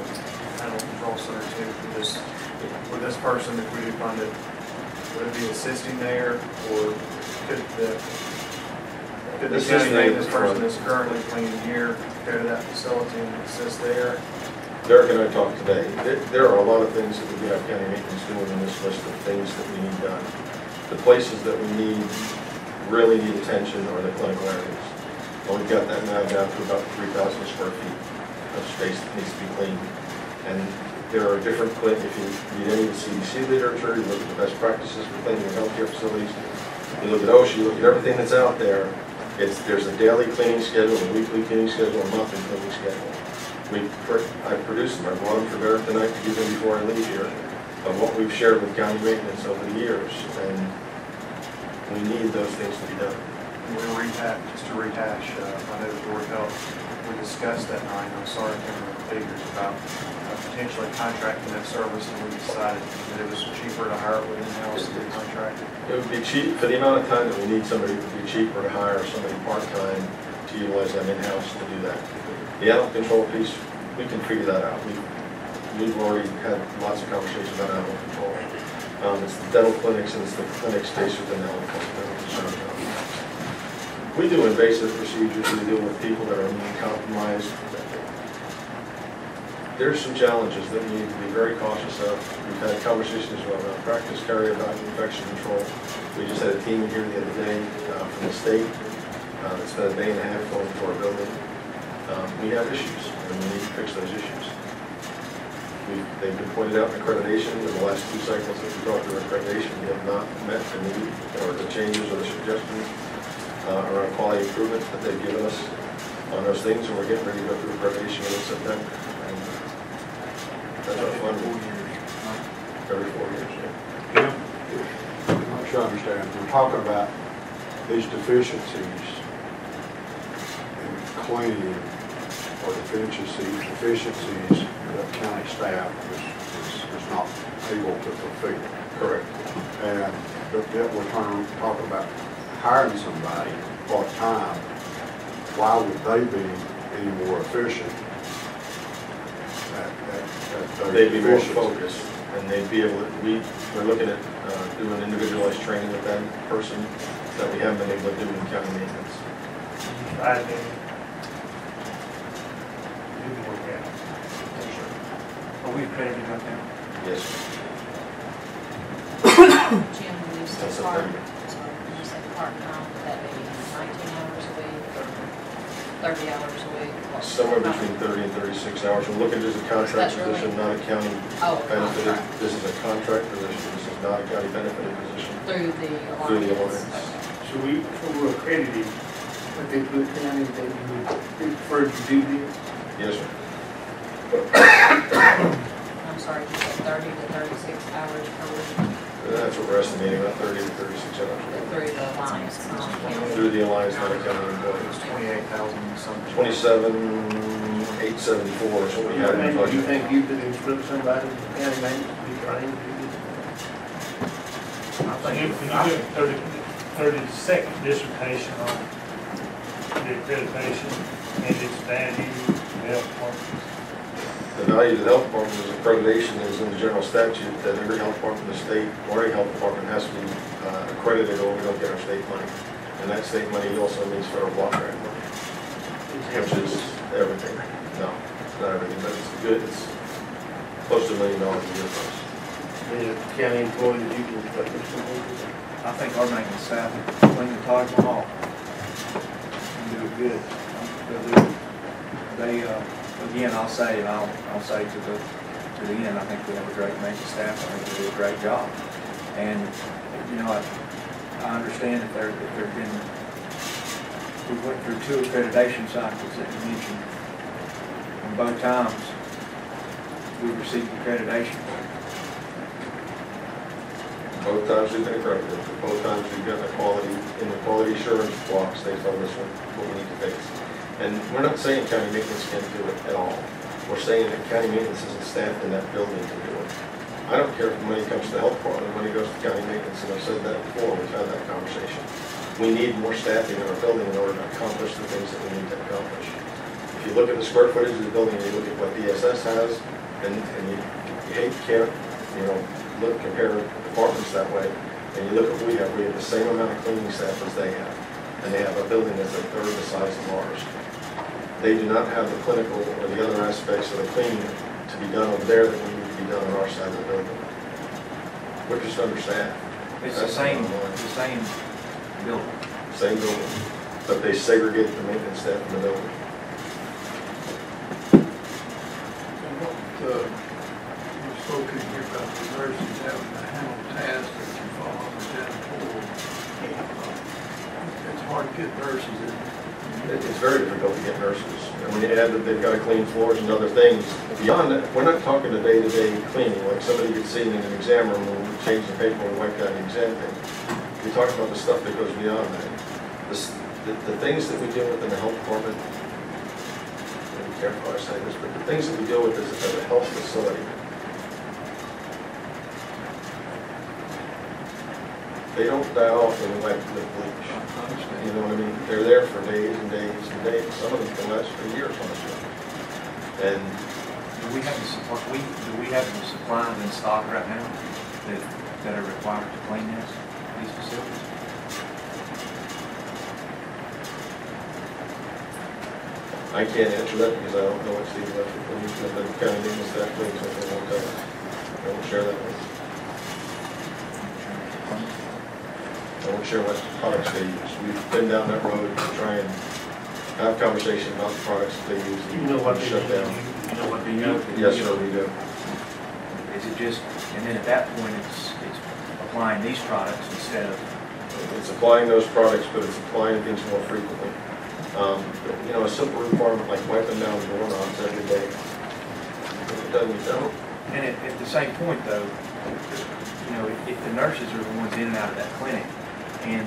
animal control center too. With this person, if we do fund it, would it be assisting there, or could the county maintenance person that's currently cleaning here go to that facility and assist there? Derek and I talked today. There are a lot of things that we could have county maintenance doing in this list of things that we need done. The places that we really need attention are the clinical areas. And we've got that now down to about 3,000 square feet of space that needs to be cleaned. And there are different clinics. If you read any of the CDC literature, you look at the best practices for cleaning your healthcare facilities, you look at OSHA, you look at everything that's out there, there's a daily cleaning schedule, a weekly cleaning schedule, a monthly cleaning schedule. I produced them. I brought them for Derek tonight to give them before I leave here, of what we've shared with county maintenance over the years. And we need those things to be done. Just to rehash, I know the Board of Health, we discussed that night, I'm sorry I can't remember the figures, about potentially contracting that service, and we decided that it was cheaper to hire it in-house than contracted. It would be cheap, for the amount of time that we need somebody, it would be cheaper to hire somebody part-time to utilize them in-house to do that. The animal control piece, we can figure that out. We've already had lots of conversations about animal control. It's the dental clinics and it's the clinics based within the animal control. We do invasive procedures. We deal with people that are immunocompromised. There's some challenges that we need to be very cautious of. We've had conversations about practice carrier about infection control. We just had a team in here the other day from the state that spent a day and a half going to our building. We have issues, and we need to fix those issues. They've been pointed out in accreditation in the last 2 cycles that we talked about accreditation. We have not met the need or the changes or the suggestions around quality improvements that they've given us on those things, and we're getting ready to go through accreditation in September. And that's our fund. Every 4 years, yeah. I'm not sure I understand. We're talking about these deficiencies in cleaning or deficiencies that county staff is not able to fulfill. Correct. And but yet we're talking about hiring somebody part-time. Why would they be any more efficient at those They'd be more deficiencies? focused, and they'd be able to, we're looking at doing individualized training with that person that we haven't been able to do in county maintenance. I think you can work out. Are we accredited right now? Yes. Jim, when you say That's part, okay. sorry, when you say part-time, would that be 19 hours a week or 30 hours a week? Somewhere between 30 and 36 hours. We're looking at this as a contract That's really- position, not a county Oh, benefited. contract. This is a contract position. This is not a county benefited position. Through the alliance? Through the alliance. Okay. So we're accredited, but they put county that you would prefer to do this? Yes, sir. I'm sorry, you said 30 to 36 hours per week That's what we're estimating, about 30 to 36 hours. through the alliance, not county? Through the alliance, not a county employee. It's 28,000 something. 27,874 is what we had in the And budget. you think you could instruct somebody in the county manager to be trained to do this? I think, Can you do a 30-second dissertation on the accreditation and its value to the health department? The value to the health department is accreditation is in the general statute that every health department in the state or any health department has to be accredited or we don't get our state money. And that state money also means federal block grant money, which is everything. No, it's not everything, but it's good. It's close to $1 million a year for us. The county employees, you can instruct them something? I think our maintenance staff clean the Taj Mahal. And do it good. They'll do it. They, again, I'll say to the end, I think we have a great maintenance staff. I think they do a great job. And, you know, I understand that there've been, we went through 2 accreditation cycles that you mentioned. And both times, we received accreditation. Both times we've been accredited, both times we've got the quality, in the quality assurance blocks, they told us what we need to fix. And we're not saying county maintenance can't do it at all. We're saying that county maintenance isn't staffed in that building to do it. I don't care if the money comes to the health department, the money goes to county maintenance, and I've said that before, we've had that conversation. We need more staffing in our building in order to accomplish the things that we need to accomplish. If you look at the square footage of the building, and you look at what DSS has, and you hate to care, you know, compare departments that way, and you look at what we have the same amount of cleaning staff as they have, and they have a building that's a third the size of ours. They do not have the clinical or the other aspects of the cleaning to be done over there that we need to be done on our side of the building. We're just understaffed. It's the same building. Same building, but they segregate the maintenance staff in the building. And what, you spoke in here about the nurses having to handle tasks that you fall on the janitorial. It's hard to get nurses in. It's very difficult to get nurses. And when you add that they've got to clean floors and other things, beyond that, we're not talking a day-to-day cleaning, like somebody gets seen in an exam room when we change the paper and wipe down the exam thing. We talk about the stuff that goes beyond that. The things that we deal with in the health department, be careful how I say this, but the things that we deal with as a health facility, they don't die off when we wipe with bleach. You know what I mean? They're there for days and days and days. Some of them can last for years on the show. And Do we have the supplies in stock right now that are required to clean these facilities? I can't answer that because I don't know what's the electrical use of the county maintenance staff cleans, so they won't tell us. I won't share that with you. I won't share what products they use. We've been down that road to try and have conversation about the products that they use. You know what they Shut down. You know what they use? Yes, sir, we do. Is it just, and then at that point, it's applying these products instead of, It's applying those products, but it's applying things more frequently. You know, a simple requirement like wiping down doorknobs every day. If it doesn't, you don't. and at the same point though, you know, if the nurses are the ones in and out of that clinic, and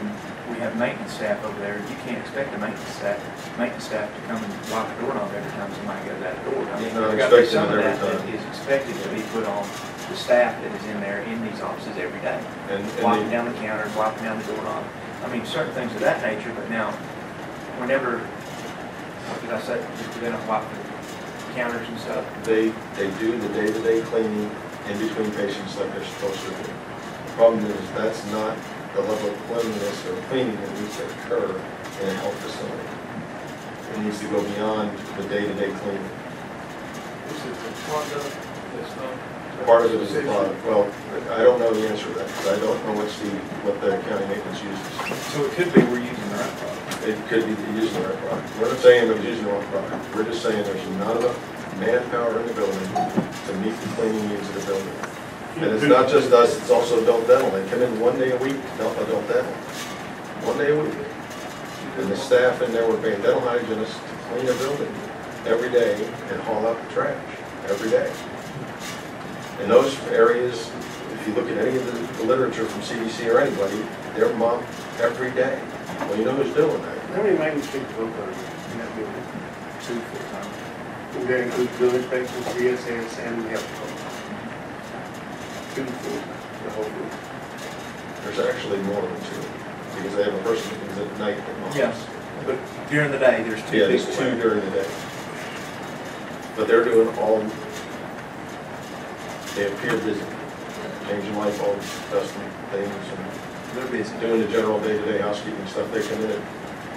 we have maintenance staff over there, you can't expect the maintenance staff to come and lock the doorknob every time somebody goes out the door. I mean, Not there's got to be expecting some it of every that that time. is expected to be put on the staff that is in there in these offices every day. And Locking down the counters, locking down the doorknob. I mean, certain things of that nature, but now, whenever, what did I say, they're not lock the counters and stuff. they do the day-to-day cleaning in between patients like they're supposed to do. The problem is, that's not the level of cleanliness or cleaning that needs to occur in a health facility. It needs to go beyond the day-to-day cleaning. This is the conduct that's not. Part of it is the product. Well, I don't know the answer to that, because I don't know what the county maintenance uses. So it could be we're using the right product. It could be using the right product. We're not saying they're using the wrong product. We're just saying there's not enough manpower in the building to meet the cleaning needs of the building. And it's not just us, it's also adult dental. They come in 1 day a week to help adult dental. 1 day a week. And the staff in there were paying dental hygienists to clean the building every day and haul out the trash every day. In those areas, if you look at any of the literature from CDC or anybody, they're mopped every day. Well, you know who's doing that? How many maintenance people work in that building? 2 full-time. Would that include building inspectors, DSS, and the health department? 2 full, the whole group. There's actually more than 2, because they have a person that comes at night that mops. Yes, but during the day, there's 2 Yeah, there's people 2 there. during the day. But they're doing all, they appear busy, changing light bulbs, dusting things, and They're busy. doing the general day-to-day housekeeping stuff. They come in at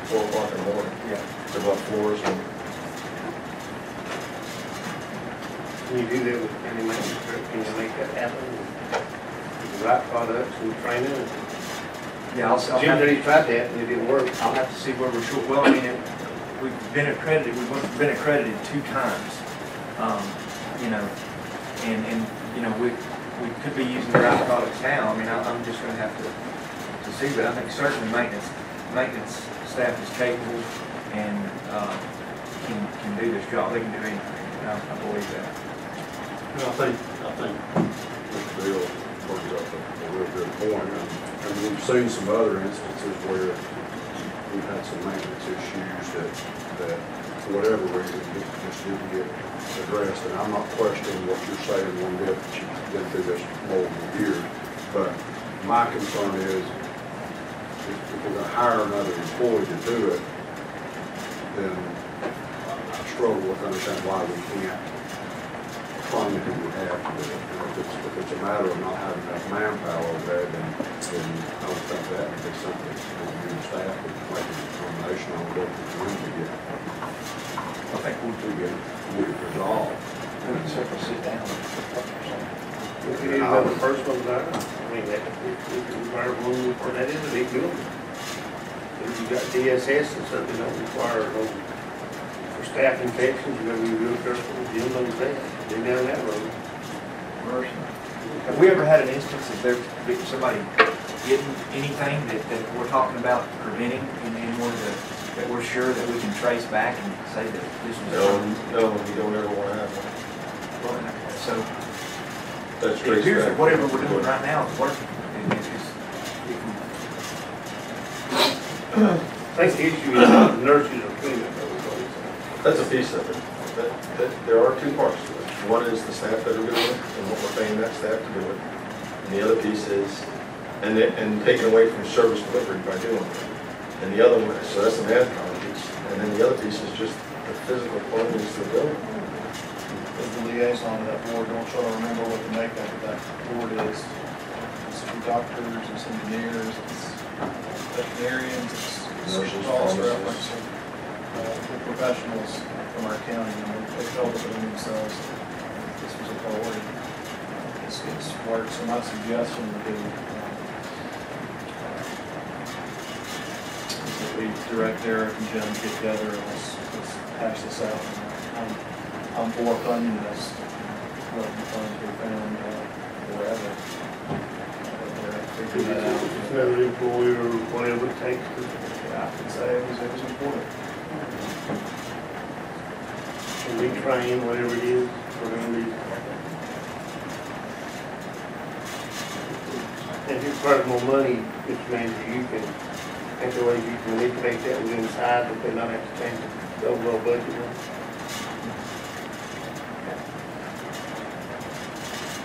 4 o'clock in the morning. Yeah. They're about floors and Can you do that with any maintenance group? Can you make that happen? With the right products and training? Yeah, I'll Jim, have, he tried that and it didn't work. I'll have to see where we're short. Well, I mean, we've been accredited 2 times. You know, and you know, we could be using the right products now. I mean, I'm just gonna have to see, but I think certainly maintenance staff is capable and, can do this job. They can do anything. I believe that. I think Mr. Bill brings up a real good point, and we've seen some other instances where we've had some maintenance issues that for whatever reason, just didn't get addressed, and I'm not questioning what you're saying one bit, that you've been through this multiple years, but my concern is, if we're gonna hire another employee to do it, then I struggle with understanding why we can't fund who we have to do it. And if it's a matter of not having enough manpower over there, then I would think that would be something that the staff would make a determination on what when to get. I think To get it resolved. we can certainly sit down. If you need another person over there, I mean, that, if you require room for that is a big building. If you got DSS and something don't require, for staff infections, you gotta be real careful, Jim knows that, been down that road. Have we ever had an instance of there be somebody getting anything that we're talking about preventing in order that we're sure that we can trace back and say that this was? no, you don't ever want to have one. So That's it traced appears that back. whatever we're doing right now is working. I think the issue is not the nurses are cleaning up everybody. That's a piece of it. There are 2 parts to it. One is the staff that are doing it, and what we're paying that staff to do it. And the other piece is, and taking away from service delivery by doing it. And the other one, so that's the manpower piece. And then the other piece is just the physical cleanliness of the building. As the liaison to that board, don't try to remember what the makeup of that board is. It's doctors, it's engineers, it's veterinarians, it's Nurses, also pharmacists. the professionals from our county, and they felt it within themselves. This was a priority. It's worked, so my suggestion would be is that we direct Eric and Jim to get together and let's hash this out. I'm for funding this, what the funds we found, wherever. If it's another employee or whatever it takes to. Yeah, I could say it was important. And we train, whatever it is, for them to. And if it requires more money, Mr. Manager, you can think the way you can manipulate that within inside, but they not have to change the overall budget.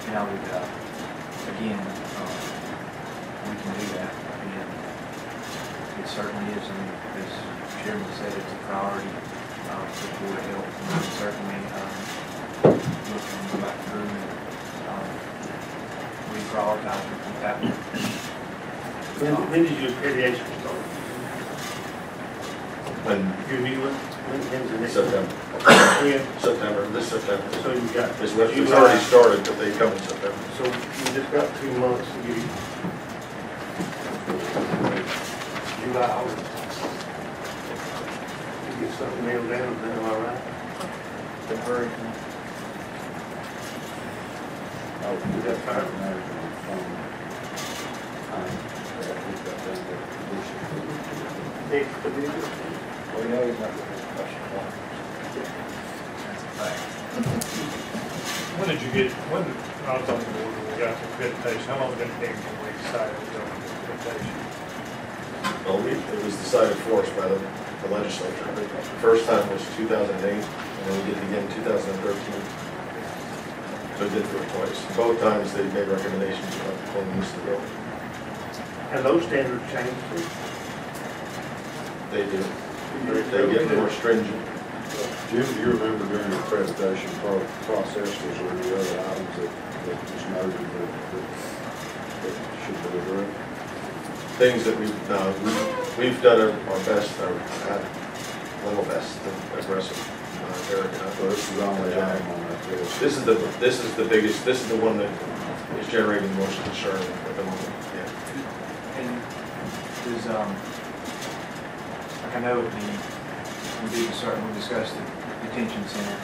And I would, again, we can do that. And it certainly is, I mean, as Chairman said, it's a priority for the Board of Health. And we certainly look and go back through and reprioritize that. When did your accreditation start? When, Your new one? When's the next? September. When? September, this September. So you got. It's already started, but they come in September. So you just got 2 months to get it. July, August. You get something nailed down, is that all right? The hurry. Is that fine? Expedited? Well, we know he's not going to rush it. That's a fact. When did you get, when, I was on the board, when we got the accreditation, how long did it take when we decided to go with accreditation? Well, it was decided for us by the legislature. The first time was 2008, and then we did it again in 2013. So we did it for it twice. Both times they made recommendations about pulling this to go. Have those standards changed too? They do. They get more stringent. Jim, do you remember during the accreditation process, was there any other items that was noted that should be addressed? Things that we've done our best, our level best, aggressive. Eric and I. So this is only item on that list. This is the biggest, this is the one that is generating the most concern at the moment, yeah. And is, like I know we discussed the detention center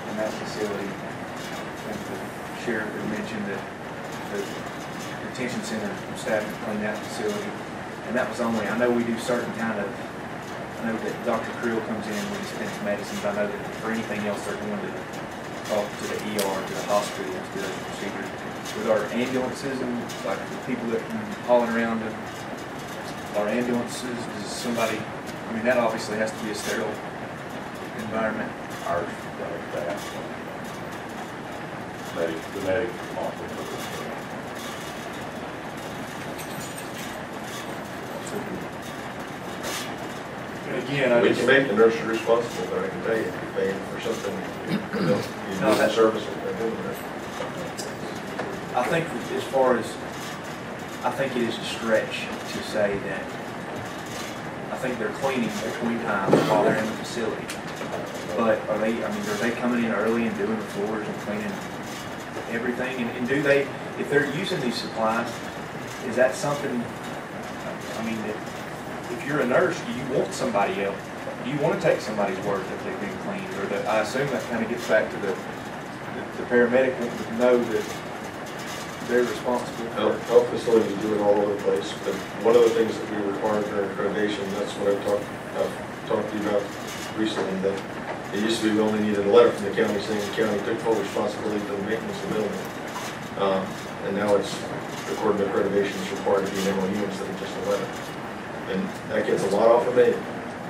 and that facility. And the sheriff had mentioned that the detention center staff had cleaned that facility. And that was only, I know we do certain kind of, I know that Dr. Creel comes in, we dispense medicines. I know that for anything else, they're going to talk to the ER, to the hospital, to do those procedures. With our ambulances and like the people that can hauling around our ambulances, does somebody, I mean, that obviously has to be a sterile environment. Ours, that. The medic Again, We can make the nurses responsible, but I can tell you, if you pay them for something, you do that service if they're doing that. I think as far as, I think it is a stretch to say that, I think they're cleaning between times while they're in the facility. But are they coming in early and doing the floors and cleaning everything? And do they, if they're using these supplies, is that something, I mean, if you're a nurse, do you want somebody else? Do you want to take somebody's word that they've been cleaned? Or that, I assume that kind of gets back to the paramedic wanting to know that they're responsible for. Health facilities do it all over the place, but one of the things that we require during accreditation, that's what I've talked to you about recently, that it used to be we only needed a letter from the county saying the county took full responsibility for the maintenance of the building. And now it's, according to accreditation, it's required to be an MOU instead of just a letter. And that gets a lot off of me,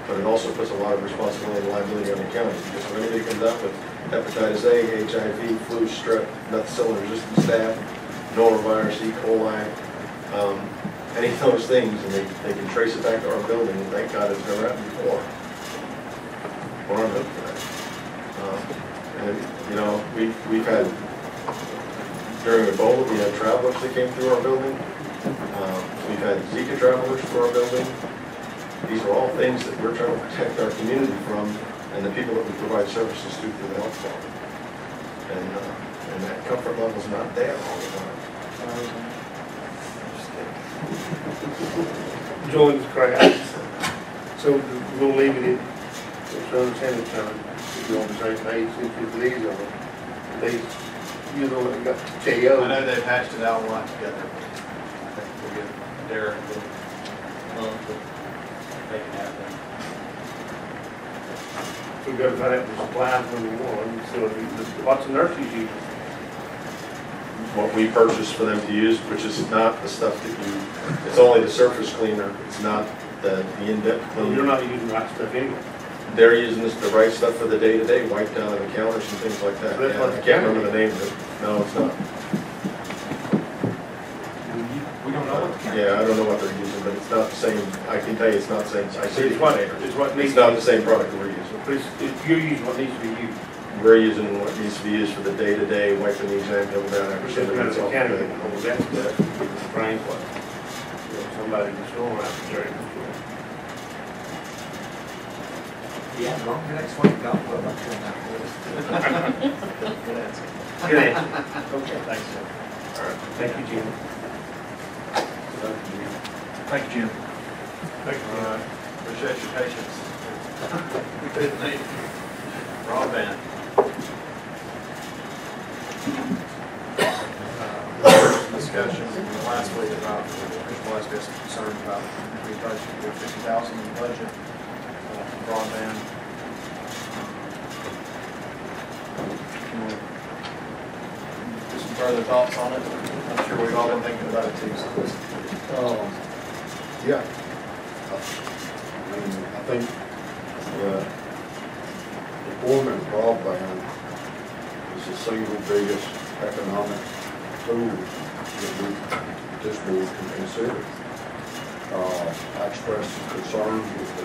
but it also puts a lot of responsibility and liability on the county. Because when anybody comes up with hepatitis A, HIV, flu, strep, methicillin-resistant staph, norovirus, E. coli, any of those things, and they can trace it back to our building, and thank God it's never happened before. We're on hook for that. And, you know, we've had, during Ebola, we had travelers that came through our building. We've had Zika travelers through our building. These are all things that we're trying to protect our community from, and the people that we provide services to through the health department. And that comfort level's not there all the time. Join the crowd. So we'll leave it in, to understand each other, if you're on the same page, since it's these of them. These, you know, they got KO. I know they patched it out a lot together. I think we'll get Derek to make it happen. So we've got to find out the supplies when we want, so what's the nurses using? what we purchased for them to use, which is not the stuff that you, it's only the surface cleaner, it's not the in-depth Well, cleaner. you're not using the right stuff anyway. They're using the right stuff for the day-to-day, wipe down of the counters and things like that. That's Yeah, what I the can't county remember the name of it. No, it's not. We don't know what the county. Yeah, I don't know what they're using, but it's not the same, I can tell you it's not the same. I see It's what, it's what needs. It's not the same product that we're using. But you're using what needs to be used. We're using what needs to be used for the day-to-day, wiping the exam table down after Just somebody because gets the off county the can hold that stuff, it's strange what, somebody in the store out there. Yeah, as long as next week, I'll put my turn out list. Good answer. Good answer. Okay, thanks, sir. All right, thank you, Jim. Thank you, Jim. All right, appreciate your patience. We didn't need broadband. Discussion last week about, Mr. Gillespie's concerned about we budgeted $50,000 in the budget for broadband. Just some further thoughts on it. I'm sure we've all been thinking about it too. So Yeah. I mean, I think the deployment of broadband is the single biggest economic tool that this board can consider. I expressed some concerns with the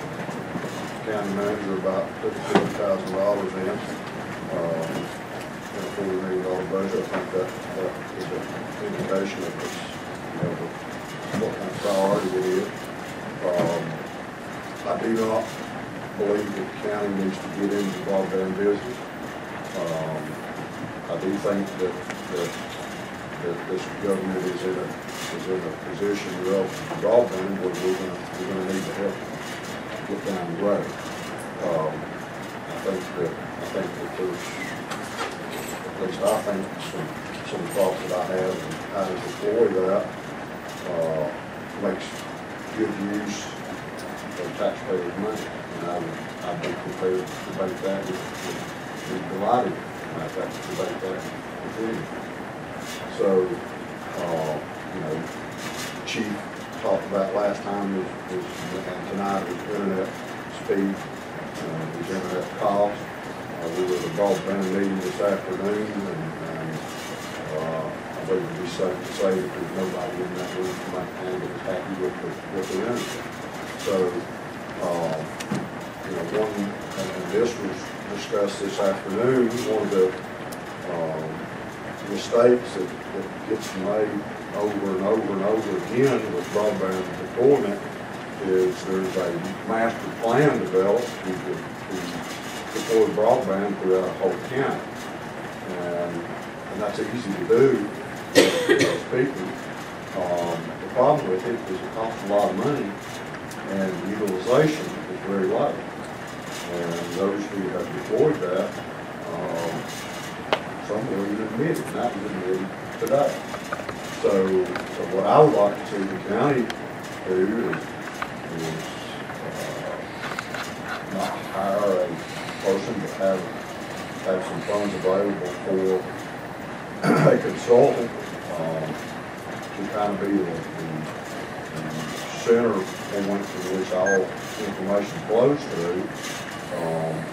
county manager about putting $50,000 in a $40 million budget. I think that is an indication of this, what kind of priority it is. I do not believe that the county needs to get into the broadband business. I do think that this government is in a position relative to broadband where we're gonna need to help get down the road. I think that there's, at least I think, some thoughts that I have on how to deploy that, makes good use of taxpayers' money. And I'd be prepared to debate that with delighted if I could debate that with you. So, Chief talked about last time and tonight was internet speed, was internet cost. We were at a broadband meeting this afternoon, and I believe it'd be safe to say that there's nobody in that room who might handle is happy with the internet. So, and this was discussed this afternoon, one of the mistakes that gets made over and over and over again with broadband deployment is there's a master plan developed to deploy broadband throughout the whole county. And that's easy to do for those people. The problem with it is it costs a lot of money and utilization is very low. And those who have deployed that, some will even admit it, not even admitted today. So what I would like to see the county do is not hire a person, but have some funds available for a consultant to kind of be the center point from which all information flows through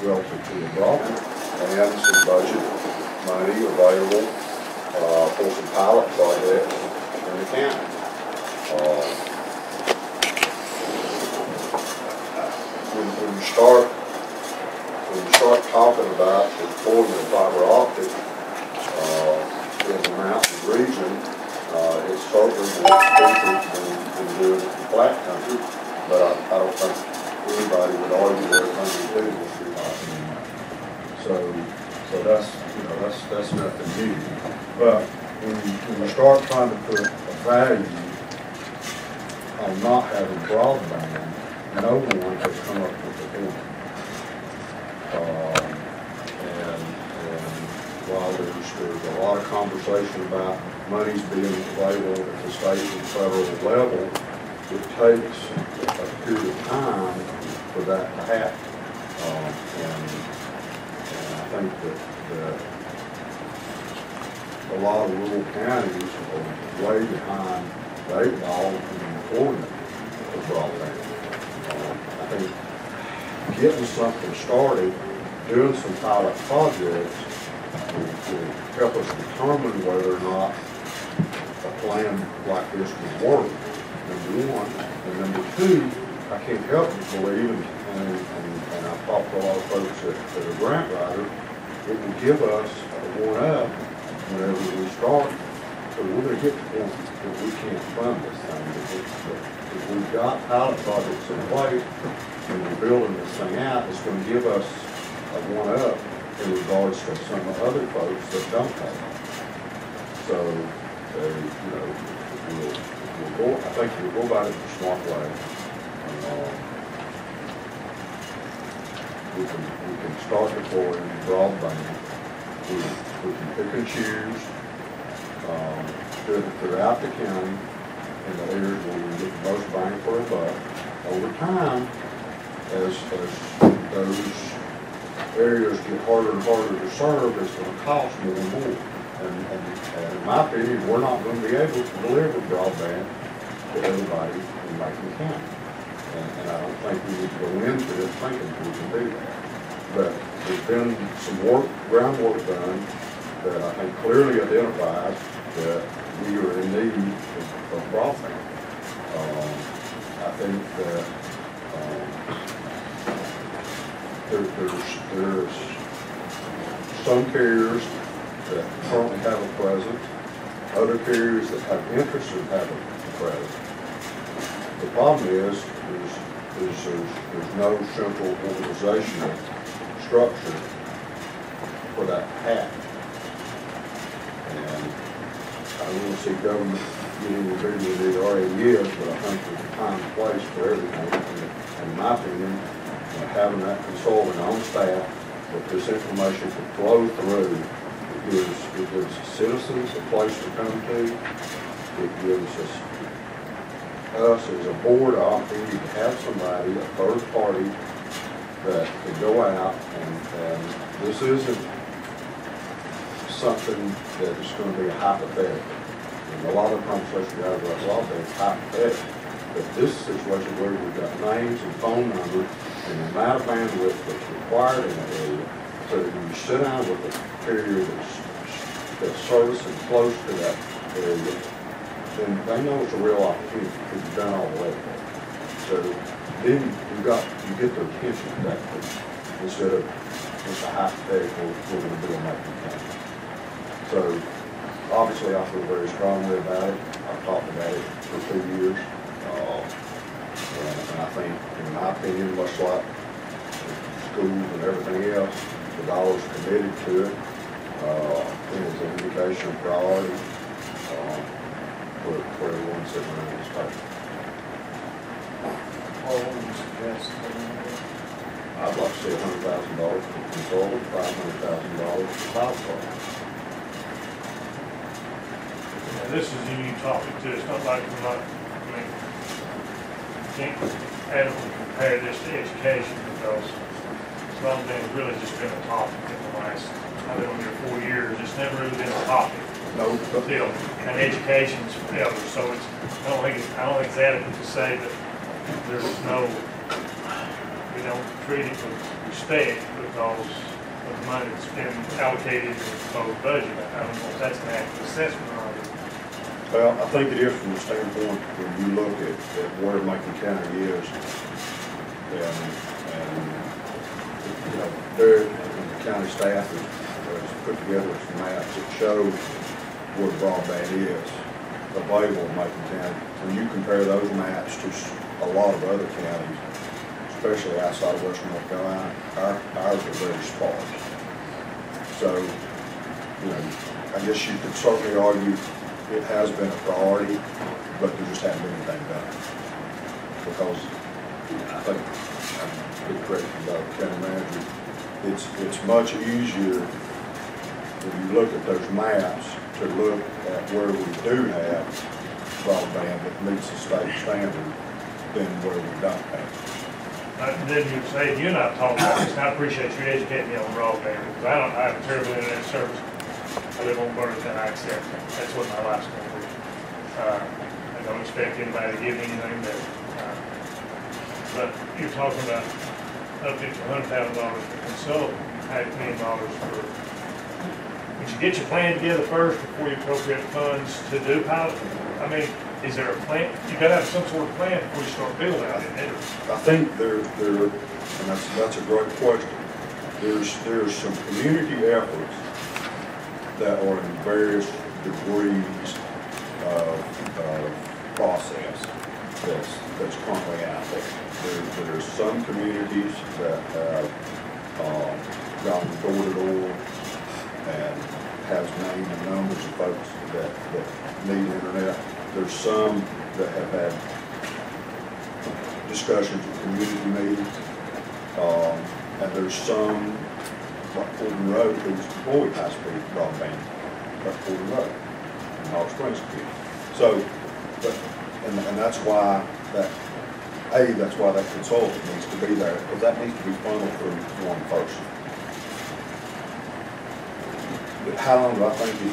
relative to the broadband, and some budget money available for some pilot projects in the county. When you start talking about the deployment of fiber optic in the mountain region, it's certainly more expensive than doing it in flat country, but I don't think anybody would argue that it's unreasonable to do that. So that's nothing new. But when you start trying to put a value on not having broadband, no one has come up with a point. And while there's a lot of conversation about monies being available at the state and federal level, it takes a period of time for that to happen. And I think that a lot of rural counties are way behind the 8 ball in deployment of broadband. I think getting something started, doing some pilot projects will help us determine whether or not a plan like this would work, number one. And number two, I can't help but believe, and I've talked to a lot of folks that are grant writers, it will give us a one-up whenever we start. So we're going to get to the point that we can't fund this thing. If we've got pilot projects in place and we're building this thing out, it's going to give us a one-up in regards to some of the other folks that don't have it. So, you know, we'll go, I think we'll go about it the smart way. We can start deploying broadband. We can pick and choose, do it throughout the county in the areas where we get the most bang for a buck. Over time, as those areas get harder and harder to serve, it's going to cost more and more. And in my opinion, we're not going to be able to deliver broadband to everybody in Macon County. And I don't think we need to go into it thinking we can do that. But there's been some groundwork done that I think clearly identifies that we are in need of broadband. I think that there's some carriers that currently have a presence, other carriers that have interest in having a presence. The problem is there's no central organizational structure for that to happen. And I don't want to see government get any bigger than it already is, but I think there's a time and place for everything. And in my opinion, having that consultant on staff that this information can flow through, it gives citizens a place to come to. It gives us as a board opportunity to have somebody, a third party, that can go out and this isn't something that is going to be a hypothetical. And a lot of conversations we have about broadband is hypothetical. But this situation where we've got names and phone numbers and the amount of bandwidth that's required in that area, so that when you sit down with a carrier that's servicing close to that area, then they know it's a real opportunity because you've done all the work. So then you get their attention at that point instead of just a hypothetical we're going to do a Macon County. So obviously I feel very strongly about it. I've talked about it for 2 years. And I think, in my opinion, much like schools and everything else, the dollars committed to it is an indication of priority for everyone sitting around this table. What would you suggest? I'd like to see $100,000 for consultant, $500,000 for pilot program. Yeah, this is a new topic too. It's not like we're not, can't adequately compare this to education because broadband has really just been a topic in the last, I've been on here 4 years, it's never really been a topic. No. Until, and education's forever, so it's, I don't think it's adequate to say that there's no, we don't treat it with respect because of the money that's been allocated in the proposed budget. I don't know if that's an accurate assessment or not. Well, I think it is from the standpoint when you look at where Macon County is, and you know, Derek and the county staff has put together some maps that show where broadband is available in Macon County. When you compare those maps to a lot of other counties, especially outside of Western North Carolina, ours are very sparse. So, you know, I guess you could certainly argue it has been a priority, but there just hasn't been anything done. Because I think, I'm big credit to the county manager, it's much easier when you look at those maps to look at where we do have broadband that meets the state standard than where we don't have it. Then you say, you and I have talked about this, and I appreciate you educating me on broadband, because I have a terrible internet service. I live on Burlington, I accept it. That's what my life's going to be. I don't expect anybody to give me anything better. But you're talking about up to $100,000 for consulting, $500,000 for, would you get your plan together first before you appropriate funds to do pilot? I mean, is there a plan? You gotta have some sort of plan before you start building out in there. I think there, and that's a great question. There's some community efforts that are in various degrees of process that's currently out there. There's some communities that have gone door to door and has named and numbers of folks that need internet. There's some that have had discussions at community meetings, and there's some, like Fulton Road, who's deployed high-speed broadband, like Fulton Road, in Hog Springs Community. So, and that's why that's why that consultant needs to be there, because that needs to be funneled through one person. But how long do I think it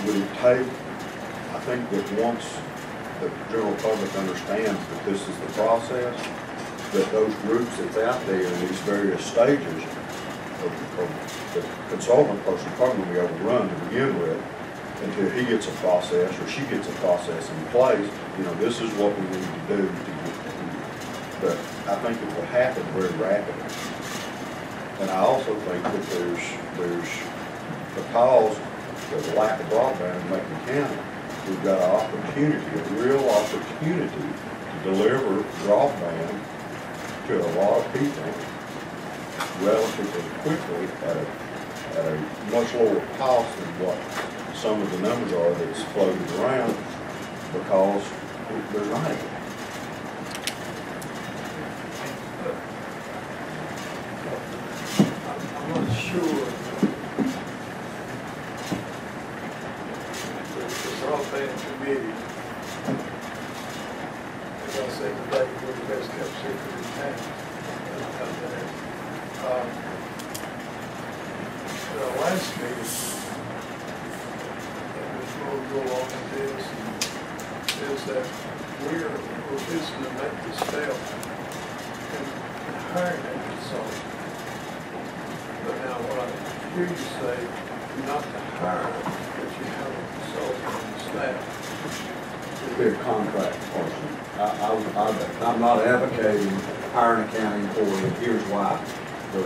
would take? I think that once the general public understands that this is the process, that those groups that's out there in these various stages of the consultant person probably will be overrun to begin with until he gets a process or she gets a process in place. You know, this is what we need to do to get to here. But I think it will happen very rapidly. And I also think that there's because of the lack of broadband in Macon County, we've got an opportunity, a real opportunity to deliver broadband to a lot of people relatively quickly at a much lower cost than what some of the numbers are that's floated around, because there's not any. I'm not sure. Broadband committee, as I said today, we're the best kept secret in town. The last meeting, and this will go along with this, is that we're fixing to make the step in hiring a consultant. But now what I hear you say, not to hire, but you have a consultant on the staff. Be a contract person. I'm not advocating hiring a county employee. Here's why. The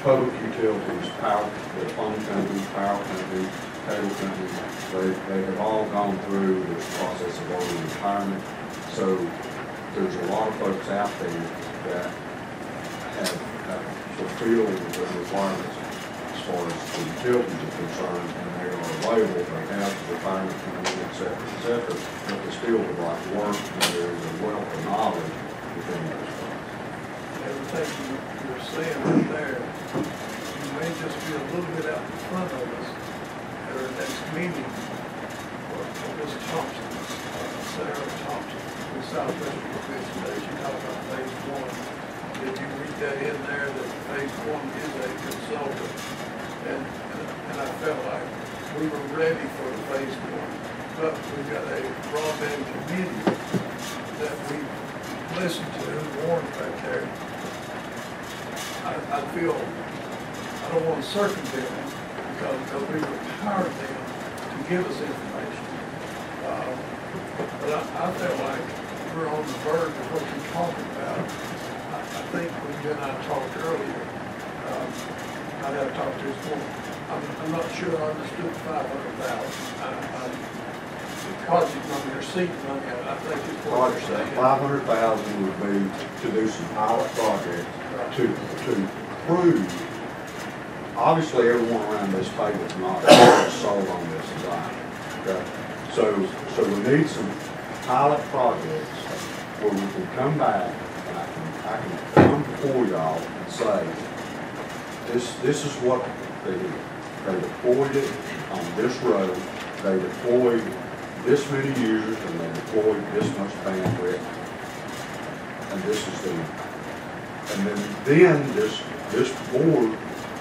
public utilities, the phone companies, power companies, cable companies, they have all gone through this process of early retirement. So there's a lot of folks out there that have fulfilled the requirements as far as the utilities are concerned, and they are available, they have retirement coming in, et cetera, but they still would like to work, and there is a wealth of knowledge within those folks. Everything you're saying right there, you may just be a little bit out in front of us at our next meeting, or Ms. Thompson, Sarah Thompson, with Southwestern Commission, as you talk about phase one. Did you read that in there, that phase one is a consultant? And I felt like we were ready for the phase one, but we've got a broadband committee that we listened to, Warren back there. I feel, I don't want to circumvent them because we empowered them to give us information. But I feel like we're on the verge of what you're talking about. I think when you and I talked earlier, I'd have to talk to his woman. I'm not sure I understood 500,000. Project money or seed money, I think it's what you're saying. 500,000 would be to do some pilot projects to prove. Obviously, everyone around this table is not sold on this design. Okay? So we need some pilot projects where we can come back and I can come before y'all and say, this is what they did. They deployed it on this road. They deployed this many users and they deployed this much bandwidth. And this is the, and then this board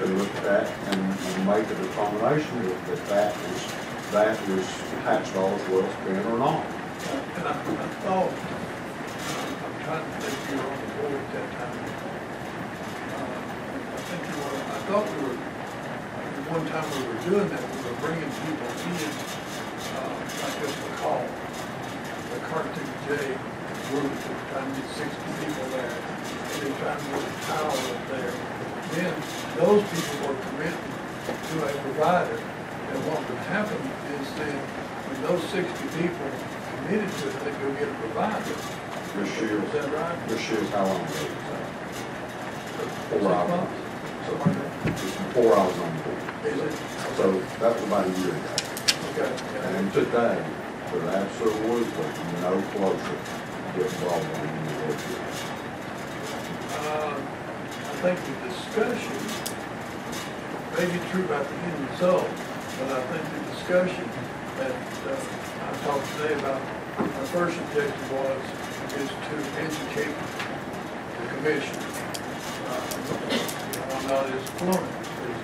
to look at that and make a determination that is tax dollars well spent or not. And I thought, I'm trying to think you were on the board at that time. I think you were, I thought we were, one time we were doing that, we were bringing people in, like this McCall, the Cartoon J group, trying to get 60 people there, and they trying to get a tower up there. Then those people were committing to a provider, and what would happen is then, when those 60 people committed to it, they'd go get a provider. This year, Is that right? this year's how long ago was that? 4 hours. So, it's 4 hours on the board. Is it? So that was about a year ago. Okay. And today, we're absolutely no closer to getting involved in the negotiation. I think the discussion may be true about the end result, but I think the discussion that I talked today about, our first objective is to educate the commission. I'm not as fluent as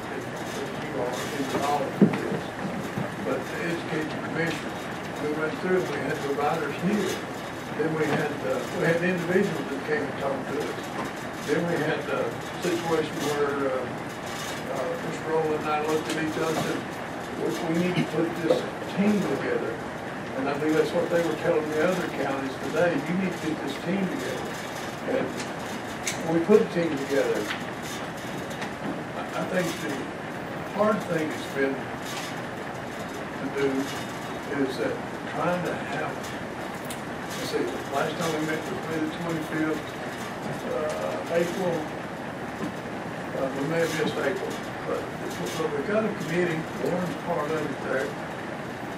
you are in the knowledge of this, but to educate the commission. We went through, we had providers here, then we had individuals that came and talked to us. Then we had a situation where Mr. Rowland and I looked at each other and said, we need to put this team together. And I think that's what they were telling the other counties today. You need to get this team together. And when we put the team together, I think the hard thing it's been to do is that trying to have, let's see, last time we met was May the 25th, April, we may have missed April, but we've got a committee, Warren's part of it there,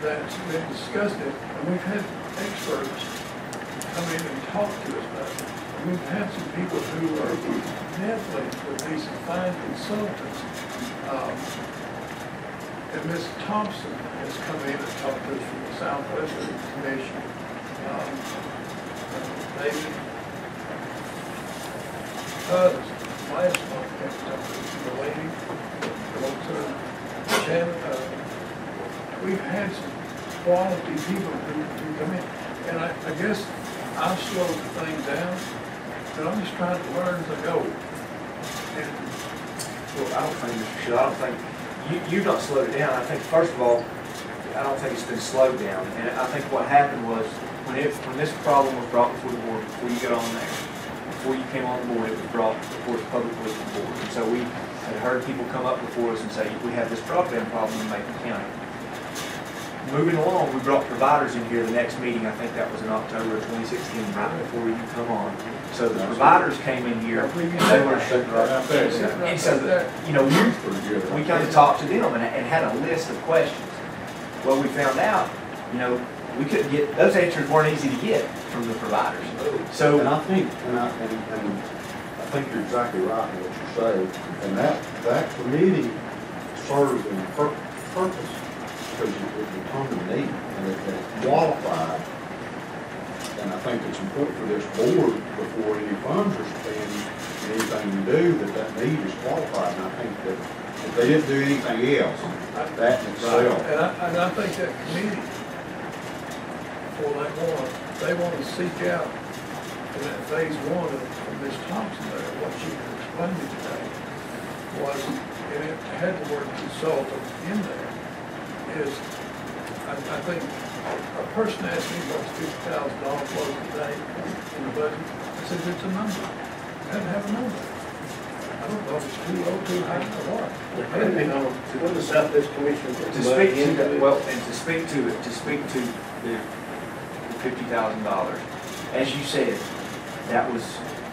that's been discussing it, and we've had experts come in and talk to us about it. And we've had some people who are definitely would be some fine consultants. And Ms. Thompson has come in and talked to us from the Southwestern Commission. David last month came to talk to us, the lady, Shannon. We've had some quality people who come in, and I guess I've slowed the thing down, but I'm just trying to learn as I go. And Well, I don't think, Mr. Shield, I don't think, you've not slowed it down. I think, first of all, I don't think it's been slowed down. And I think what happened was, when this problem was brought before the board, before you got on there, before you came on the board, it was brought before the Public Works Board. And so we had heard people come up before us and say, we have this broadband problem in Macon County. Moving along, we brought providers in here the next meeting, I think that was in October of 2016, right before you come on. So the providers came in here, and they were, and so, you know, we kind of talked to them and had a list of questions. Well, we found out, you know, we couldn't get, those answers weren't easy to get from the providers. So, And I think you're exactly right in what you say, and that committee served in purpose, because it determined need, and it qualified. And I think it's important for this board, before any funds are spent, anything you do, that need is qualified. And I think that if they didn't do anything else, that in itself. And I think that committee, for they want to seek out in that phase one of Ms. Thompson there, what she explained today was, and it had the word consultant in there, is, I think, a person asked me what's $50,000 was today in the budget. I said, it's a number. It had to have a number. I don't know if it's too low, too high, or what. Depending on, what the Southwest Commission. To speak to that, well, and to speak to the $50,000, as you said, it was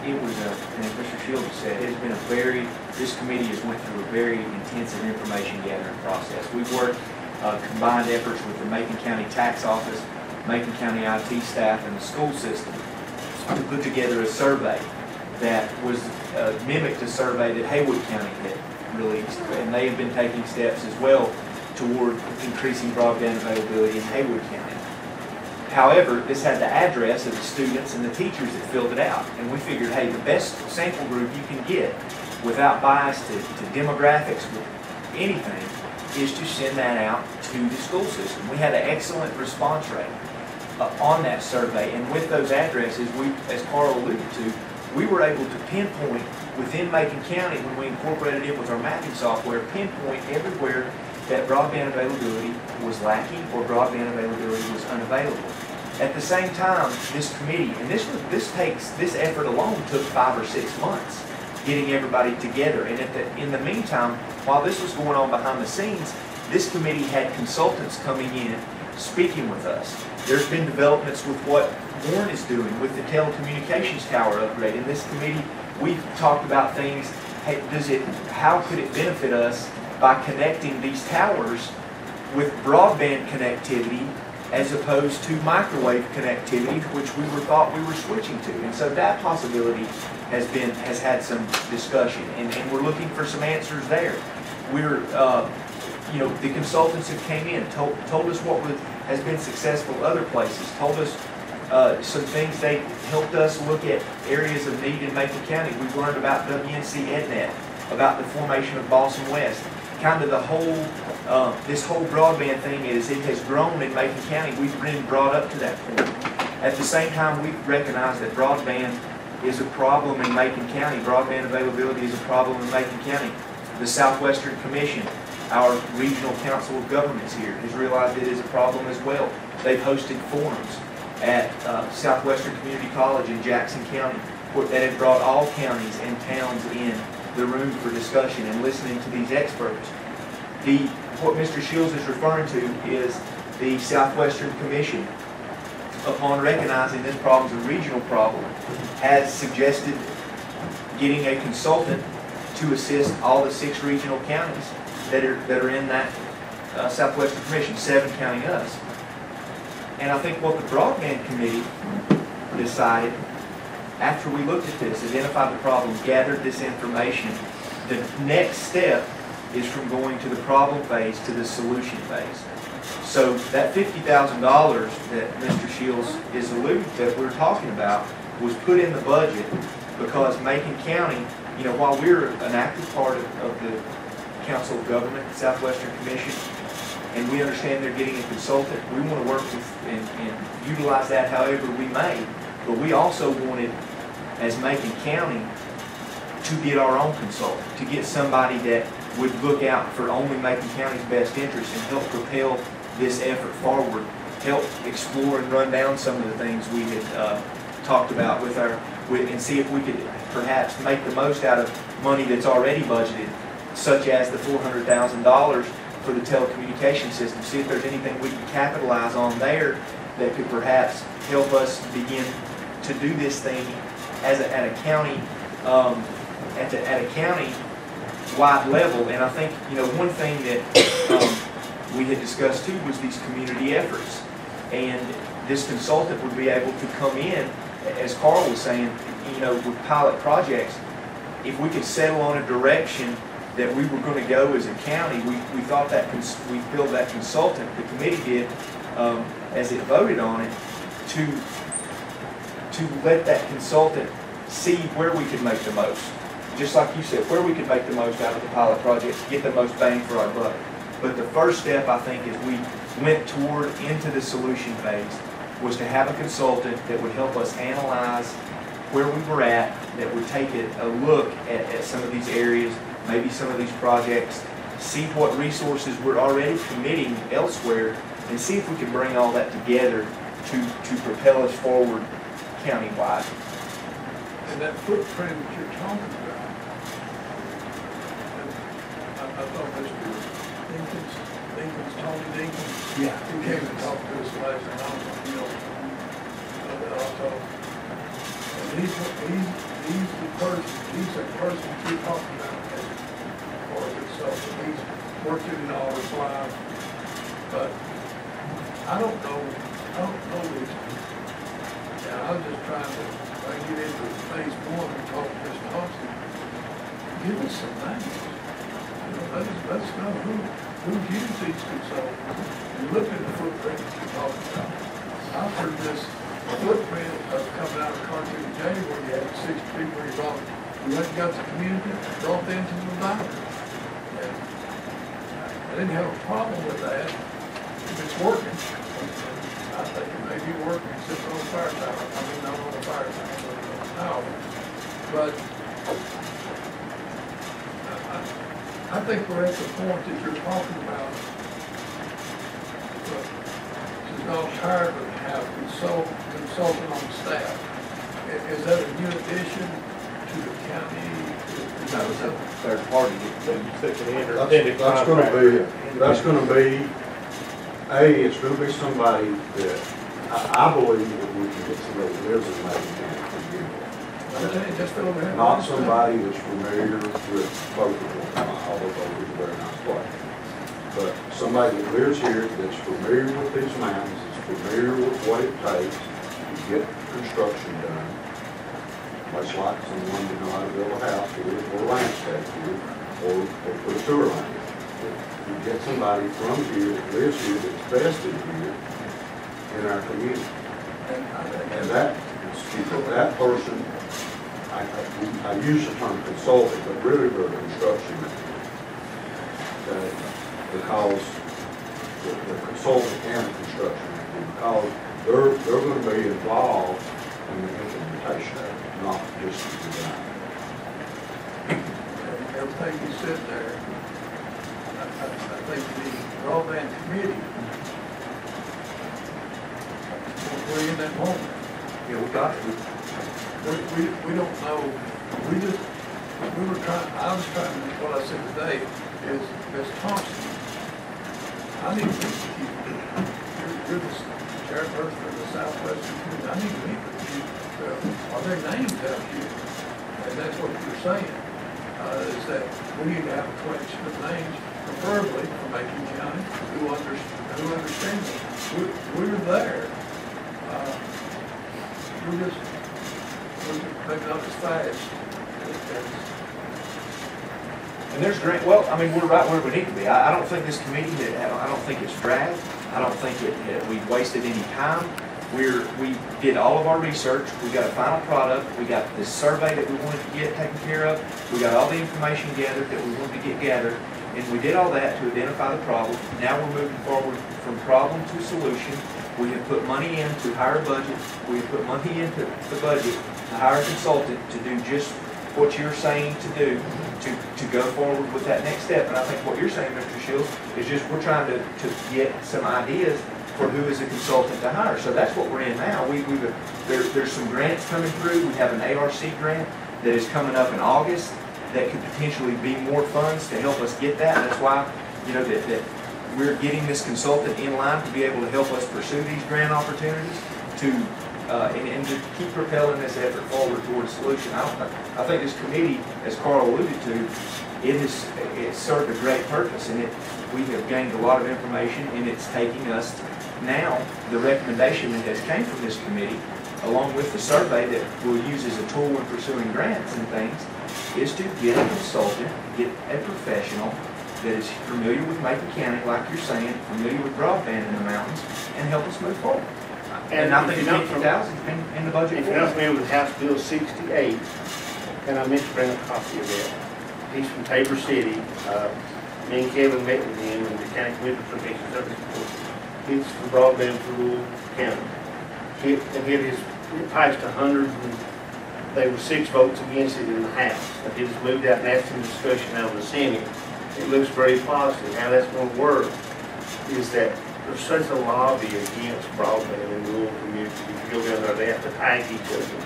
and as Mr. Shields said, it's been this committee has went through a very intensive information gathering process. We've worked combined efforts with the Macon County Tax Office, Macon County IT staff, and the school system to put together a survey that was mimicked a survey that Haywood County had released, and they have been taking steps as well toward increasing broadband availability in Haywood County. However, this had the address of the students and the teachers that filled it out, and we figured, hey, the best sample group you can get without bias to demographics, with anything, is to send that out to the school system. We had an excellent response rate on that survey, and with those addresses, we, as Carl alluded to, we were able to pinpoint within Macon County, when we incorporated it with our mapping software, pinpoint everywhere that broadband availability was lacking or broadband availability was unavailable. At the same time, this committee, and this effort alone took 5 or 6 months, getting everybody together. And in the meantime, while this was going on behind the scenes, this committee had consultants coming in, speaking with us. There's been developments with what Warren is doing with the telecommunications tower upgrade. In this committee, we've talked about things. Hey, how could it benefit us by connecting these towers with broadband connectivity as opposed to microwave connectivity, which we thought we were switching to? And so that possibility has had some discussion, and we're looking for some answers there. We're, the consultants that came in told us what has been successful other places, told us some things. They helped us look at areas of need in Macon County. We've learned about WNC EdNet, about the formation of Boston West. Kind of the whole, this whole broadband thing, as it has grown in Macon County, we've been brought up to that point. At the same time, we recognize that broadband is a problem in Macon County. Broadband availability is a problem in Macon County. The Southwestern Commission, our regional council of governments here, has realized it is a problem as well. They've hosted forums at Southwestern Community College in Jackson County that have brought all counties and towns in the room for discussion and listening to these experts. What Mr. Shields is referring to is the Southwestern Commission, upon recognizing this problem is a regional problem, has suggested getting a consultant to assist all the 6 regional counties that are in that Southwestern Commission, 7 counting us. And I think what the Broadband Committee decided, after we looked at this, identified the problem, gathered this information, the next step is from going to the problem phase to the solution phase. So that $50,000 that Mr. Shields is alluding to, that we're talking about, was put in the budget because Macon County, while we're an active part of the Council of Government, Southwestern Commission, and we understand they're getting a consultant, we want to work with and utilize that however we may. But we also wanted, as Macon County, to get our own consultant, to get somebody that would look out for only Macon County's best interest and help propel this effort forward, help explore and run down some of the things we had talked about and see if we could perhaps make the most out of money that's already budgeted, such as the $400,000 for the telecommunication system. See if there's anything we can capitalize on there that could perhaps help us begin to do this thing at a county at a county-wide level. And I think one thing that we had discussed too was these community efforts, and this consultant would be able to come in, as Carl was saying, with pilot projects. If we could settle on a direction that we were going to go as a county, we thought that we feel that consultant, the committee did, as it voted on it, to let that consultant see where we could make the most. Just like you said, where we could make the most out of the pilot projects, get the most bang for our buck. But the first step, I think, as we went into the solution phase, was to have a consultant that would help us analyze where we were at, that would take a look at some of these areas, maybe some of these projects, see what resources we're already committing elsewhere, and see if we can bring all that together to propel us forward countywide. And that footprint that you're talking about, I thought Mr. Tony Dinkins, who came and talked to us last night, he's a person you're talking about for a consultant. He's worked it in all his life, but I don't know these people. And I was just trying to get into phase 1 and talk to Mr. Thompson. Give us some names. Let us know who's used these consultants and look at the footprint that you're talking about. I've heard this footprint of coming out of Cartoon J where you had 6 people involved we went and got the community, brought them to the doctor. And I didn't have a problem with that if it's working. I think it may be working, except on the fire tower, I mean, not on the fire tower. But I think we're at the point that you're talking about. She's not hired to have consultant on staff. Is that a new addition to the county? No, it's a third party. That's gonna be, it's gonna be somebody that, I believe that we can get somebody that lives in Macon County to begin with. Just over here. Not somebody that's familiar with both of them, although both is a very nice place. But somebody that lives here, that's familiar with these mountains, is familiar with what it takes to get construction done. Much like someone that know how to build a house here, or landscape here, or put a sewer line in. You get somebody from here that lives here, that's vested here in our community. And that person, I use the term consultant, but really they're a construction manager. Because the consultant and the construction manager, because they're going to be involved in the implementation of it, not just the design. Everything you said there, I think the broadband committee, we're in that moment. Yeah, we got it. We don't know, what I said today is, Ms. Thompson, I need to meet with you. You're the chairperson of the Southwestern Committee. I need to meet with you. Are there names out here? And that's what you're saying, is that we need to have a collection of names, preferably from Macon County, who understand it. We're there. We're just maybe not as fast as. And there's great, well, I mean, we're right where we need to be. I don't think this committee, I don't think it's dragged. I don't think we've wasted any time. We did all of our research. We got a final product. We got this survey that we wanted to get taken care of. We got all the information gathered that we wanted to get gathered. And we did all that to identify the problem. Now we're moving forward from problem to solution. We have put money in to hire a budget. We have put money into the budget to hire a consultant to do just what you're saying to do, to go forward with that next step. And I think what you're saying, Mr. Shields, is just we're trying to get some ideas for who is a consultant to hire. So that's what we're in now. There's some grants coming through. We have an ARC grant that is coming up in August that could potentially be more funds to help us get that. That's why, that we're getting this consultant in line to be able to help us pursue these grant opportunities and to keep propelling this effort forward towards a solution. I think this committee, as Carl alluded to, it served a great purpose, and we have gained a lot of information, and it's taking us now, the recommendation that has came from this committee, along with the survey that we'll use as a tool when pursuing grants and things, is to get a consultant, get a professional that is familiar with Macon County, like you're saying, familiar with broadband in the mountains, and help us move forward. And I think $50,000 in the budget. If you're not familiar with House Bill 68, and I meant to bring a copy of that. He's from Tabor City. Me and Kevin met with him in the county commissioner for Commission Service Board. It's for broadband for rural county. It passed 100, and there were 6 votes against it in the House. But it was moved out and asked some discussion out of the Senate. It looks very positive. How that's going to work is that there's such a lobby against broadband in rural communities. If you go down there, they have to tag each other.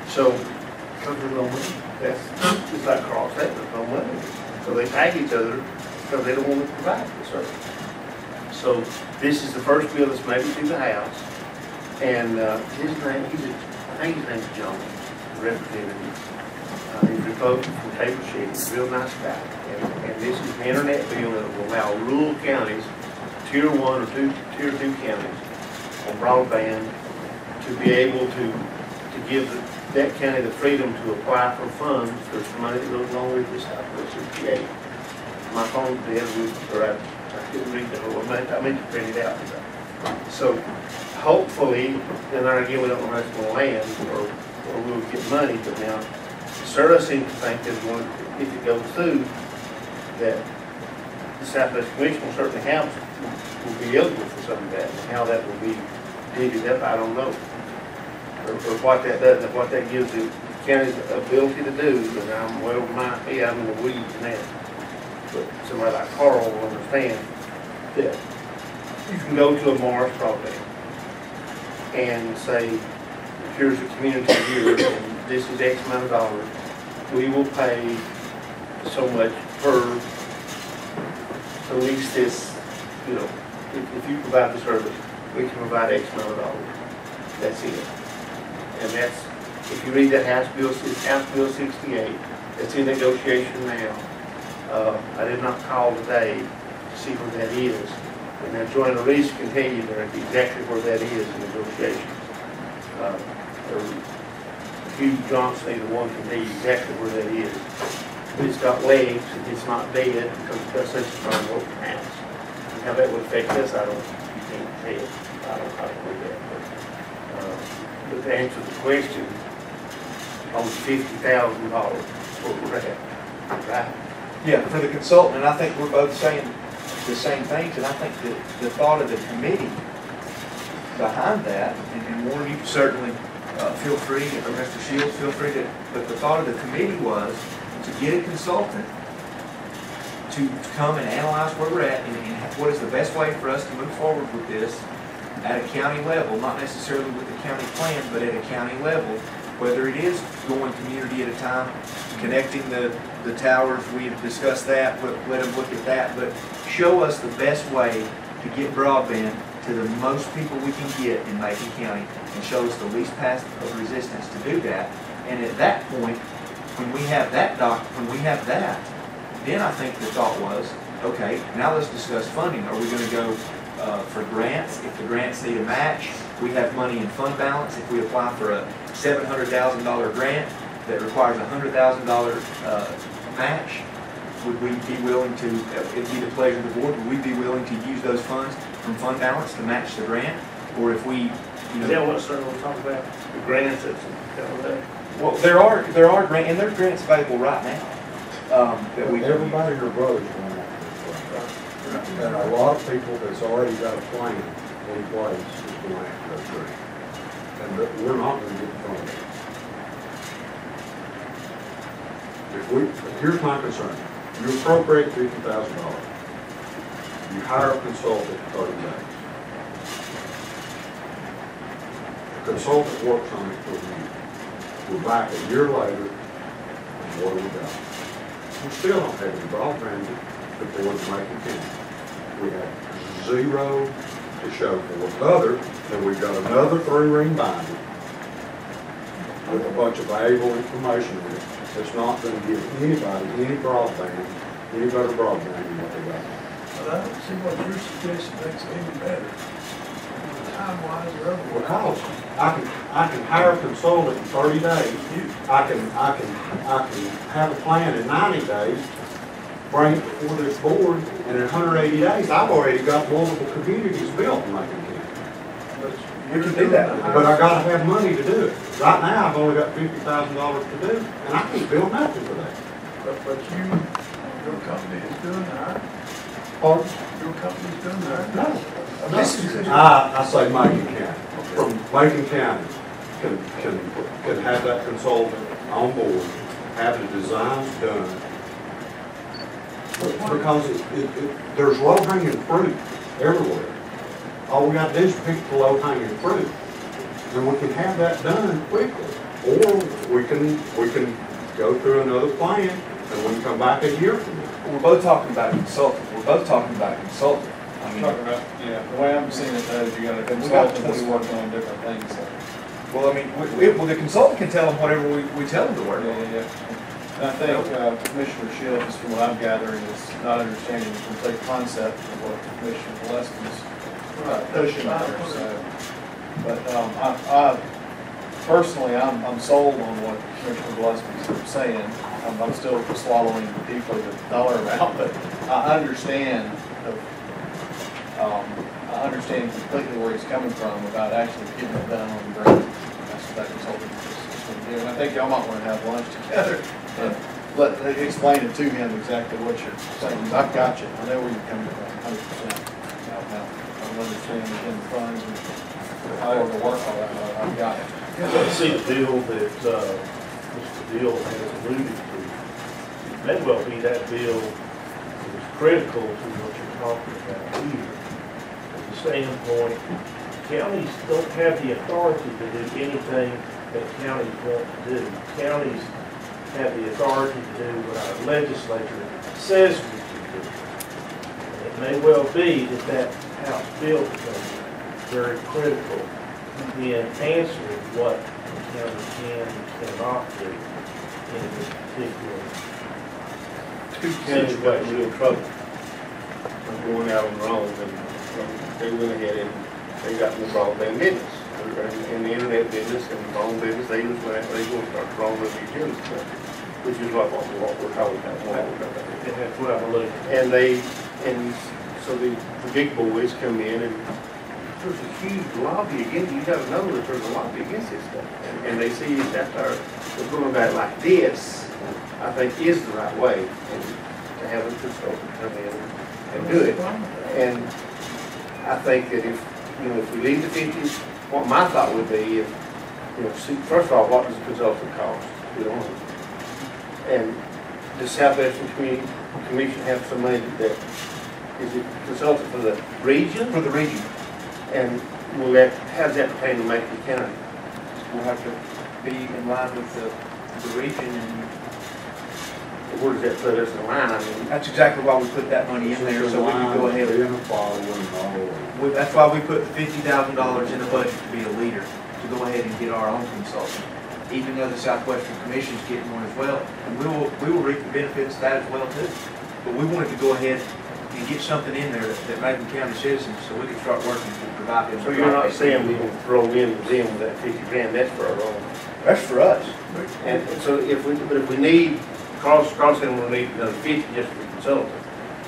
So, because there's no money. That's just like Carl said, there's no money. So they tag each other because they don't want to provide the service. So this is the first bill that's maybe through the House. And his name, I think his name's John, representative. He's Republican from Tabor City. He's a real nice guy. And this is an internet bill that will allow rural counties, tier 1 or tier 2 counties on broadband to be able to give that county the freedom to apply for funds. There's money that goes along with this Southwest 68. My phone's dead, I couldn't read the whole, I meant to print it out today. So hopefully, and again, we don't know where it's going to land or we'll get money, but now Sir seems to think that one, if it goes through, that the Southwest Commission will certainly have, will be eligible for some of that, and how that will be divvied up, I don't know. Or what that does, what that gives the county's ability to do, and I'm well my head, I'm in the weeds in that. But somebody like Carl will understand that you can go to a Morris property and say, here's the community here, and this is X amount of dollars. We will pay so much per at least this, you know, if you provide the service, we can provide X amount of dollars. That's it. And that's, if you read that House Bill, it's House Bill 68, it's in negotiation now. I did not call today to see where that is. And then Joanna Reese can tell you there exactly where that is in negotiations. Hugh Johnson, either one, can tell you exactly where that is. But it's got legs, and it's not dead because it's got such a strong open house. And how that would affect us, I don't, you can't tell. I don't know that. But to answer the question, on $50,000, what we're at, right? Yeah, for the consultant, and I think we're both saying the same things, and I think that the thought of the committee behind that, and Warren, you certainly feel free, or Mr. Shields, feel free to, but the thought of the committee was to get a consultant to come and analyze where we're at and what is the best way for us to move forward with this at a county level, not necessarily with the county plan, but at a county level, whether it is going community at a time, connecting the towers, we've discussed that, let them look at that, but show us the best way to get broadband to the most people we can get in Macon County and show us the least path of resistance to do that. And at that point, when we have that then I think the thought was, okay, now let's discuss funding. Are we going to go for grants? If the grants need a match, we have money in fund balance. If we apply for a $700,000 grant that requires a $100,000 match, would we be willing to, it'd be the pleasure of the board, would we be willing to use those funds from fund balance to match the grant? Or if we, you know. Is that what sir will talk about? The grants that's there? Well, there are grants, and there's grants available right now. That we Everybody and their brothers going after this. And a lot of people that's already got a plan in place is going after those grants. And we're not going to get in front of it. Here's my concern. You appropriate $50,000. You hire a consultant for 30 days. The consultant works on it for a year. We're back a year later, and what do we got? We still don't have any broadband to board Macon County. We have zero to show for it, other than we've got another 3-ring binder with a bunch of valuable information in it. It's not going to give anybody any broadband, any better broadband than what they got. But I don't see what your suggestion makes it any better, time-wise or otherwise. Because I can hire a consultant in 30 days. I can have a plan in 90 days, bring it before this board, and in 180 days, I've already got multiple communities built in Macon County. We can do that. But I gotta have money to do it. Right now, I've only got $50,000 to do, and I can't build nothing for that. But your company is doing that. Pardon? Your company's doing that. No. I say Macon County. From Macon County can have that consultant on board, have the designs done. Because there's low-hanging fruit everywhere. All we gotta do is pick the low-hanging fruit. And we can have that done quickly. Or we can go through another plan and we can come back a year from now. We're both talking about consultant. I mean, Talking about, yeah, the way I'm seeing it though is you got a consultant that's working on different things. So. well, I mean, the consultant can tell them whatever we tell them to work on. Yeah. And I think Commissioner Shields, from what I'm gathering, is not understanding the complete concept of what Commissioner Gillespie's pushing there. So, but I personally, I'm sold on what Commissioner Gillespie's saying. I'm still swallowing deeply the dollar amount, but I understand completely where he's coming from about actually getting it done on the ground. That's what that consultant is interested in hearing. I think y'all might want to have lunch together and explain it to him exactly what you're saying. I've got you. I know where you're coming from, 100%. Now, I don't understand the funds and how to work all that, but I've got it. Let's see the bill that, Mr. Deal has alluded to. It may well be that bill is critical to what you're talking about here. From the standpoint, counties don't have the authority to do anything that counties want to do. Counties have the authority to do what our legislature says we can do. And it may well be that that House bill becomes very critical in answering what the county can and cannot do in this particular situation. Got in real trouble. I'm going out on their own, and they went ahead and they got in the broadband business, in the internet business and the phone business. They just went out, they going to start throwing up utilities, which is like what we're talking about. That's what I believe. And so the big boys come in, and there's a huge lobby against. You got to know that there's a lobby against this stuff, and they see that they're going about it like this. I think is the right way, and to have a consultant come in and do it. And I think that if we leave the 50s, what my thought would be is, see, first of all, what does a consultant cost? We don't know. And does Southwestern Commission have some money that is it consultant for the region? For the region. And how's that pertain to Macon County? We'll have to be in line with the region, and where does that put us in line? I mean, that's exactly why we put that money in there, so we can go ahead. That's why we put the $50,000 in the budget to be a leader, to go ahead and get our own consultant. Even though the Southwestern Commission's getting one as well, and we will reap the benefits of that as well too. But we wanted to go ahead and get something in there that Macon County citizens, so we can start working to provide them. So you're not saying we can throw in them that 50 grand? That's for our own. That's for us. And so if we need, Carl said we'll need another 50 just for consultant.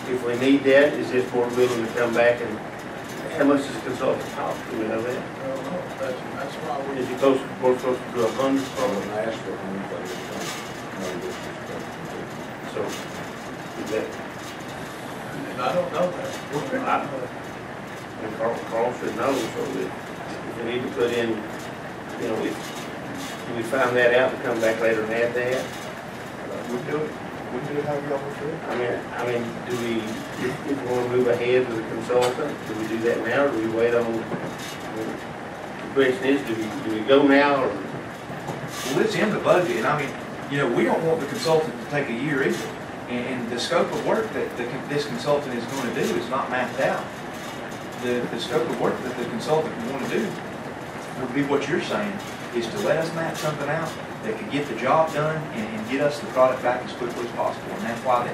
If we need that, is this board willing to come back, and how much does a consultant cost? Do we know that? I don't know. That's why we. Is it close to 100? So is that? I don't know that. And Carl should know, so if we need to put in, if we find that out and come back later and add that, We'll do it. We'll do it however y'all want to do it. I mean, do we, if we want to move ahead with a consultant, do we do that now, or do we wait on, the question is, do we go now, or? Well, it's in the budget, and I mean, we don't want the consultant to take a year either. And the scope of work that this consultant is going to do is not mapped out. The scope of work that the consultant would want to do would be what you're saying, is to let us map something out that could get the job done and get us the product back as quickly as possible. And that's why I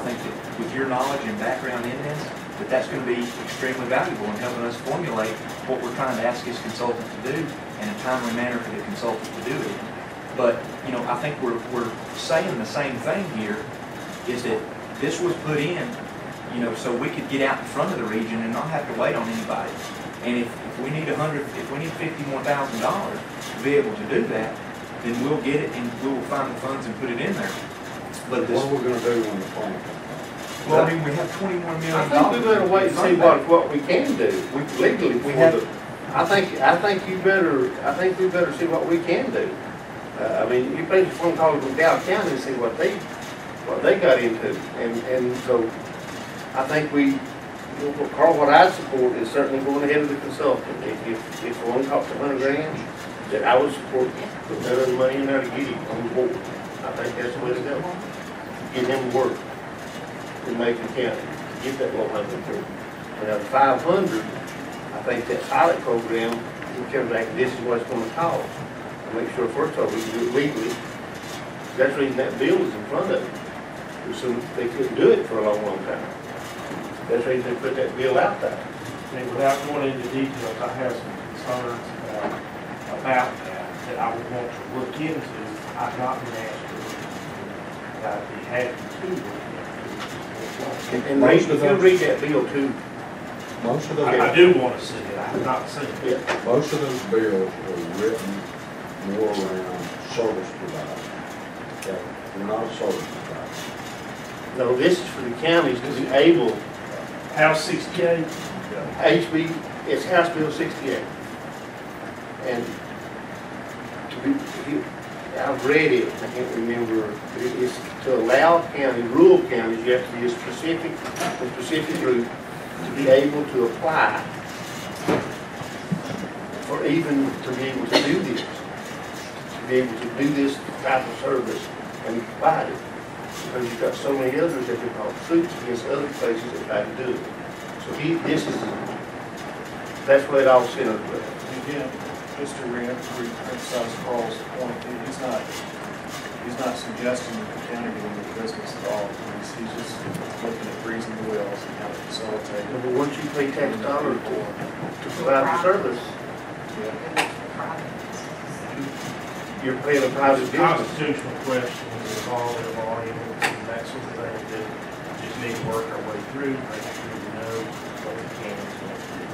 think that with your knowledge and background in this, that's going to be extremely valuable in helping us formulate what we're trying to ask this consultant to do in a timely manner for the consultant to do it. But, I think we're saying the same thing here, is that this was put in, so we could get out in front of the region and not have to wait on anybody. And if we need $50,000 more to be able to do that, then we'll get it and we will find the funds and put it in there. But What are we gonna do when the plan comes? well, I mean, we have $21 million. I think we better wait and see what we can do. Legally, I think we better see what we can do. I mean, you make a phone call to McDowell County and see what they got into, and so I think Carl, what I support is certainly going ahead with the consultant. If one costs $100 grand, that I would support putting that other money in there to get him on board. I think that's the way to go. Get him to work in Macon County, get that 100. Now the 500, I think that pilot program, we come back and this is what it's going to cost. Make sure first of all we can do it legally. That's the reason that bill is in front of them. So they couldn't do it for a long, long time. That's the reason they put that bill out there. And without going into details, I have some concerns about that I would want to look into. I've not been asked to look into. I'd be happy to look into. And if you read that bill too. Most of those. I do want to see it. I have not seen it. Most of those bills are written more around service provider. Okay, we're not a service provider. No, this is for the counties to be able, House 68, HB, it's House Bill 68. And I've read it, I can't remember, but it is to allow county, rural counties, you have to be a specific group to be able to apply or even to be able to do this, to be able to do this type of service and provide it. Because you've got so many others that can file suits against other places that try to do it. So that's what it all centers with. Again, just to re-emphasize Carl's point, he's not suggesting that the county get into the business at all. He's just looking at greasing the wheels and how to facilitate. But once you pay tax dollars to provide the service, you're paying a private business. Constitutional questions involved in volumes and that sort of thing that just need to work our way through, make sure we know what we can and can't do.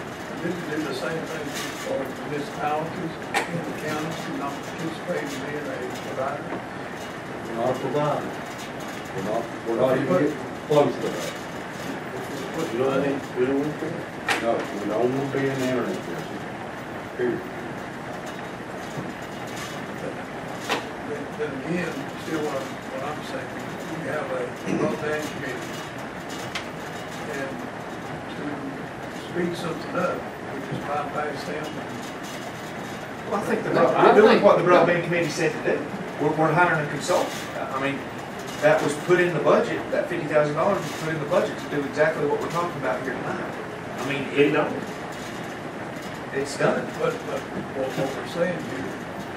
did you do the same thing for municipalities in the counties who not participate in being a provider? We're not a provider. We're not even getting close to that. You know what I mean? We don't want to. No, we don't want to be in the internet business. Period. Then again, still what I'm saying, we have a broadband committee, and to speed something up, we just bypass them. Well, I think we're doing what the broadband committee said to do. We're hiring a consultant. I mean, that was put in the budget, that $50,000 was put in the budget to do exactly what we're talking about here tonight. I mean, it's done. But what we're saying here,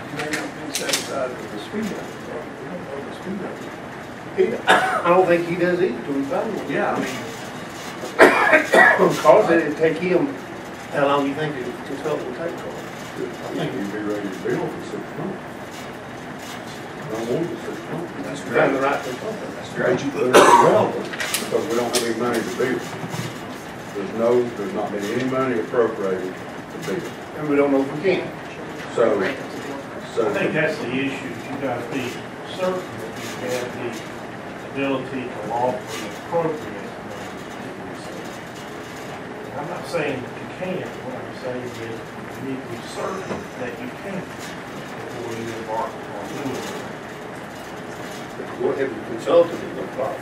you may not be satisfied with the speed of it, or we don't know the speed of it. I don't think he does either, to be found. Yeah, I mean, Because it'd take him, how long do you think the consultant will take for? I think you'd be ready to build for 6 months. I don't want to 6 months. that's Find the great. right consultant. That's But great. it's irrelevant because we don't have any money to build. There's not been any money appropriated to build. And we don't know if we can. So, I think that's the issue, you've got to be certain that you have the ability to lawfully appropriate money. I'm not saying that you can't, what I'm saying is you need to be certain that you can before you embark on doing it. We'll have a consultant is no problem.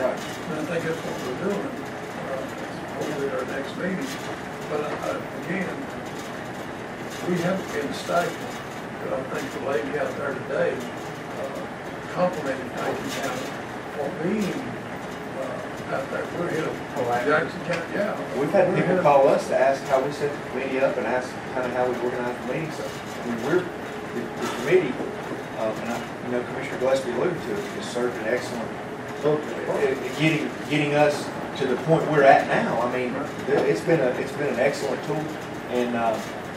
Right. And I think that's what we're doing, hopefully at our next meeting. But again, we haven't been stagnant. But I think the lady out there today complimented Macon County for being out there. We're here, Jackson County, yeah. We've had people call us to ask how we set the committee up and ask kind of how we organize the meeting. So, I mean, the committee, and Commissioner Gillespie alluded to it, has served an excellent getting us to the point we're at now. I mean, it's been an excellent tool, and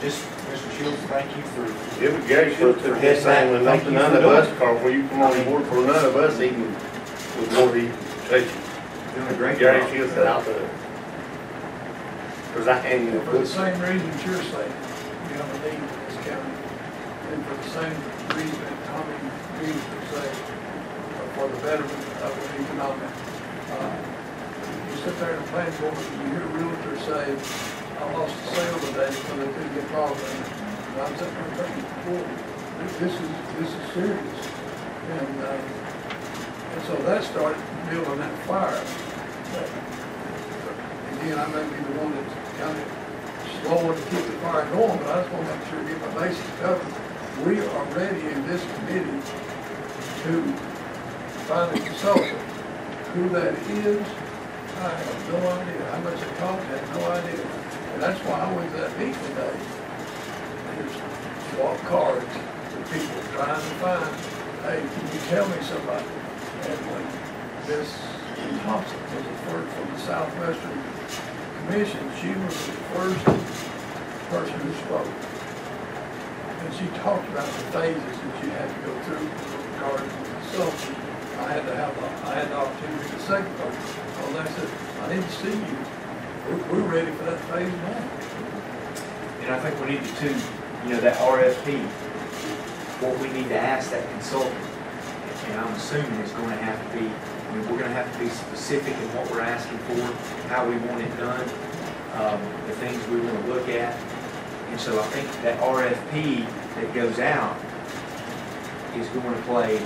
just Mr. Shields, thank you for. It was Gary Shields took his thing when none of us, Carl, when you come on board for none of us even was more than Doing a great Gary job. Shields said out there. Because I can't even For put the same reasons you're saying, we have a need in this county. And for the same reason that Tommy Reeves would say, for the betterment of an economic. You sit there in a planning board, and you hear a realtor say, I lost the sale today because I couldn't get broadband. And I'm sitting there thinking, boy, this is serious. And so that started building that fire. But again, I may be the one that's kind of slow to keep the fire going, but I just want to make sure I get my bases covered. We are ready in this committee to find a consultant. Who that is, I have no idea. How much it costs, I have no idea. And that's why I went to that meeting today. There's swap cards with people trying to find, hey, can you tell me somebody? And when Miss Thompson was referred from the Southwestern Commission, she was the first person who spoke. And she talked about the phases that you had to go through regarding the consultant. I had the opportunity to say, well, I said, I need to see you. We're ready for that phase now. And I think we need to, that RFP what we need to ask that consultant. And I'm assuming it's going to have to be, I mean, we're going to have to be specific in what we're asking for, how we want it done, the things we want to look at. And so I think that RFP that goes out is going to play,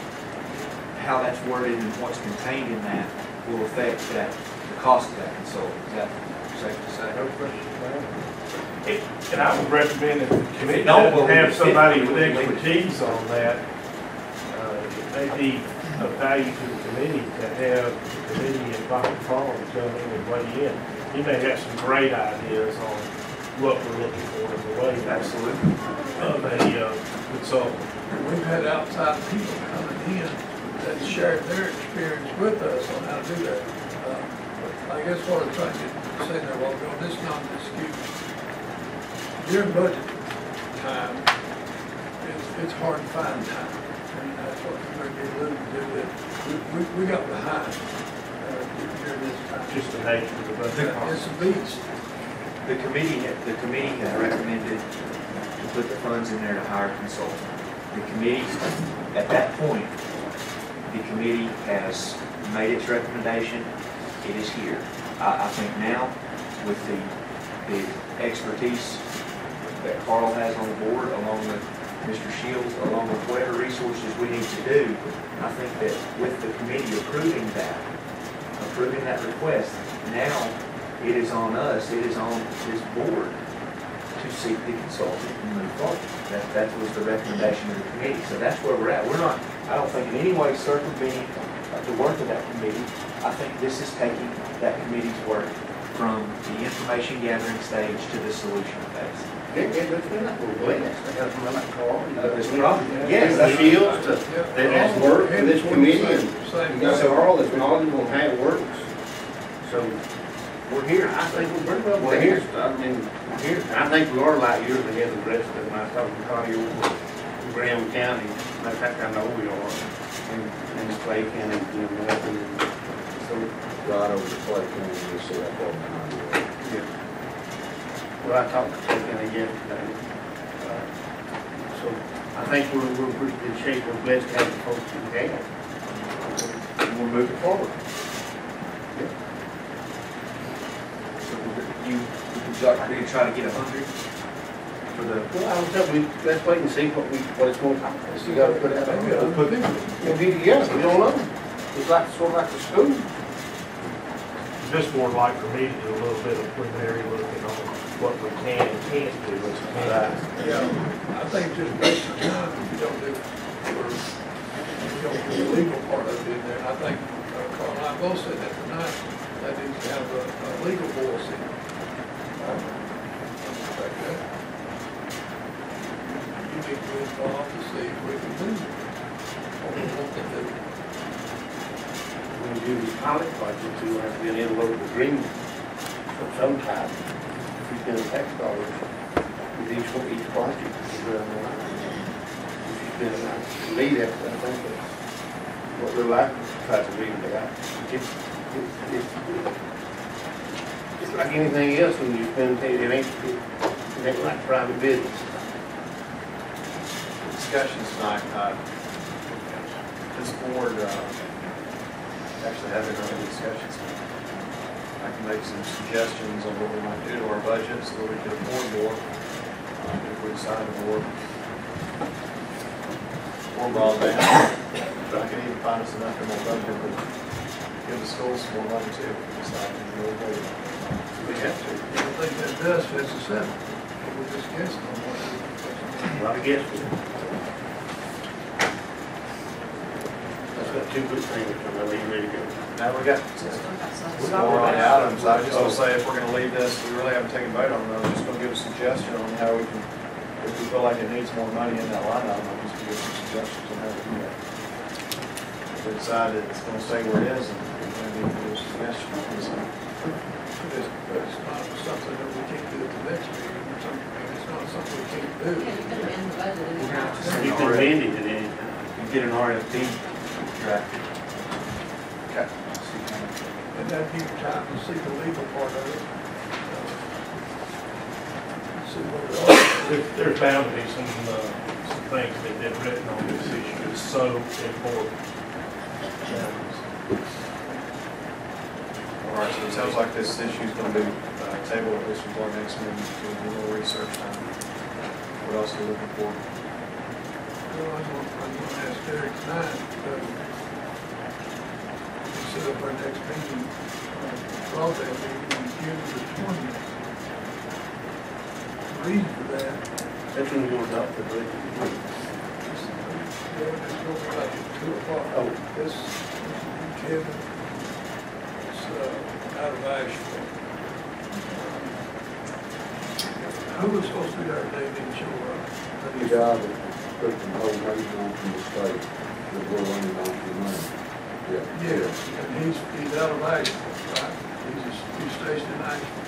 how that's worded and what's contained in that will affect that, the cost of that consultant. Is that safe to say? And I would recommend that the committee don't, doesn't we'll have leave it somebody 50, with we'll leave it expertise on that. It may be of value to the committee to have the committee and Dr. Farrell come in and weigh in. He may have some great ideas on what we're looking for in the way Absolutely. of a consultant. We've had outside people coming in that shared their experience with us on how to do that. I guess what I'm trying to say there, well, Bill, this is not an excuse. During budget time, it's hard to find time. I mean, that's what we're going to alluding to, that we got behind during this time. Just the nature of the budget. It's a beast. The committee has recommended to put the funds in there to hire a consultant. The committee, at that point, the committee has made its recommendation. It is here. I think now, with the expertise that Carl has on the board, along with Mr. Shields, along with whatever resources we need to do, I think that with the committee approving that request, now it is on us, it is on this board to seek the consultant and move forward. That was the recommendation of the committee. So that's where we're at. We're not, I don't think in any way circumventing the work of that committee. I think this is taking that committee's work from the information gathering stage to the solution phase. Yes, The Shields, that has worked in this committee, and you got Carl that's knowledgeable on how it works. So, We're here. I think we're here. I mean, we're here. I think we are light years ahead of the rest of them. I was talking to Connie over in Graham County. Matter of fact, I know we are. And Clay County, you know, nothing. So, Right over the Clay County, you'll see that far behind you. yeah. Well, I talked to Clay County yesterday. So, I think we're in pretty good shape. We're blessed to have the folks we have. We're moving forward. Would you like me to try to get 100 for the? Well, I would tell you, let's wait and see what it's going to cost. You got to put it out. We'll be together. We don't know. It's sort of like the school. This board like for me to do a little bit of preliminary looking on what we can and can't do. Yeah, I think just wasting time if you don't do, the legal part of it in there. And I think, Carl and I both said that tonight, that needs to have a legal voice in it. You need to be involved to see if we can do what we want to do. When we do these pilot projects, we will have to get an interlocal agreement of some type. If we spend tax dollars with each project, if you spend a night to lead after that, I think that's what we're like to try to read it out. It's like anything else when you spend, it ain't like private business. Discussions tonight, this board actually having our own discussions. I can make some suggestions on what we might do to our budget so that we can afford more if we decide to more broadband. But I can even find us enough in our budget to give the schools some more money too if we decide to go with it. We have to. I think that does fit the seven. We're just guessing on what it is. A lot of guesswork. That's got two good things, I'm gonna leave ready to go. Now we got more on the items. I was just gonna say, if we're gonna leave this, we really haven't taken a vote on it. I was just gonna give a suggestion on how we can, if we feel like it needs more money in that line item, I'm just gonna give some suggestions on how to do that. If we decide that it's gonna stay where it is, and we're gonna need to give a suggestion. But it's not something that we can't do at the next meeting or something. It's not something we can't do. You can amend it at any time. You get an RFP drafted. Okay. And that'd give you time to see the legal part of it. See what it is. There's bound to be some things that they've written on this issue is so important. All right, so it sounds like this issue is going to be tabled at least until our next meeting to do a little research time. What else are you looking for? Well, I'm gonna ask Derek tonight, set up our next meeting, call that meeting on June the 20th. The reason for that, That's when you want to adopt the budget. yeah, it's going to be like at 2 o'clock. Oh. This, Kevin, it's out of Asheville. Who was supposed to be there today, didn't show up? The guy that put the whole rate on from the state, that we're running on for money. Yeah. Yes, and he's out of Asheville, right? He's stationed in Asheville.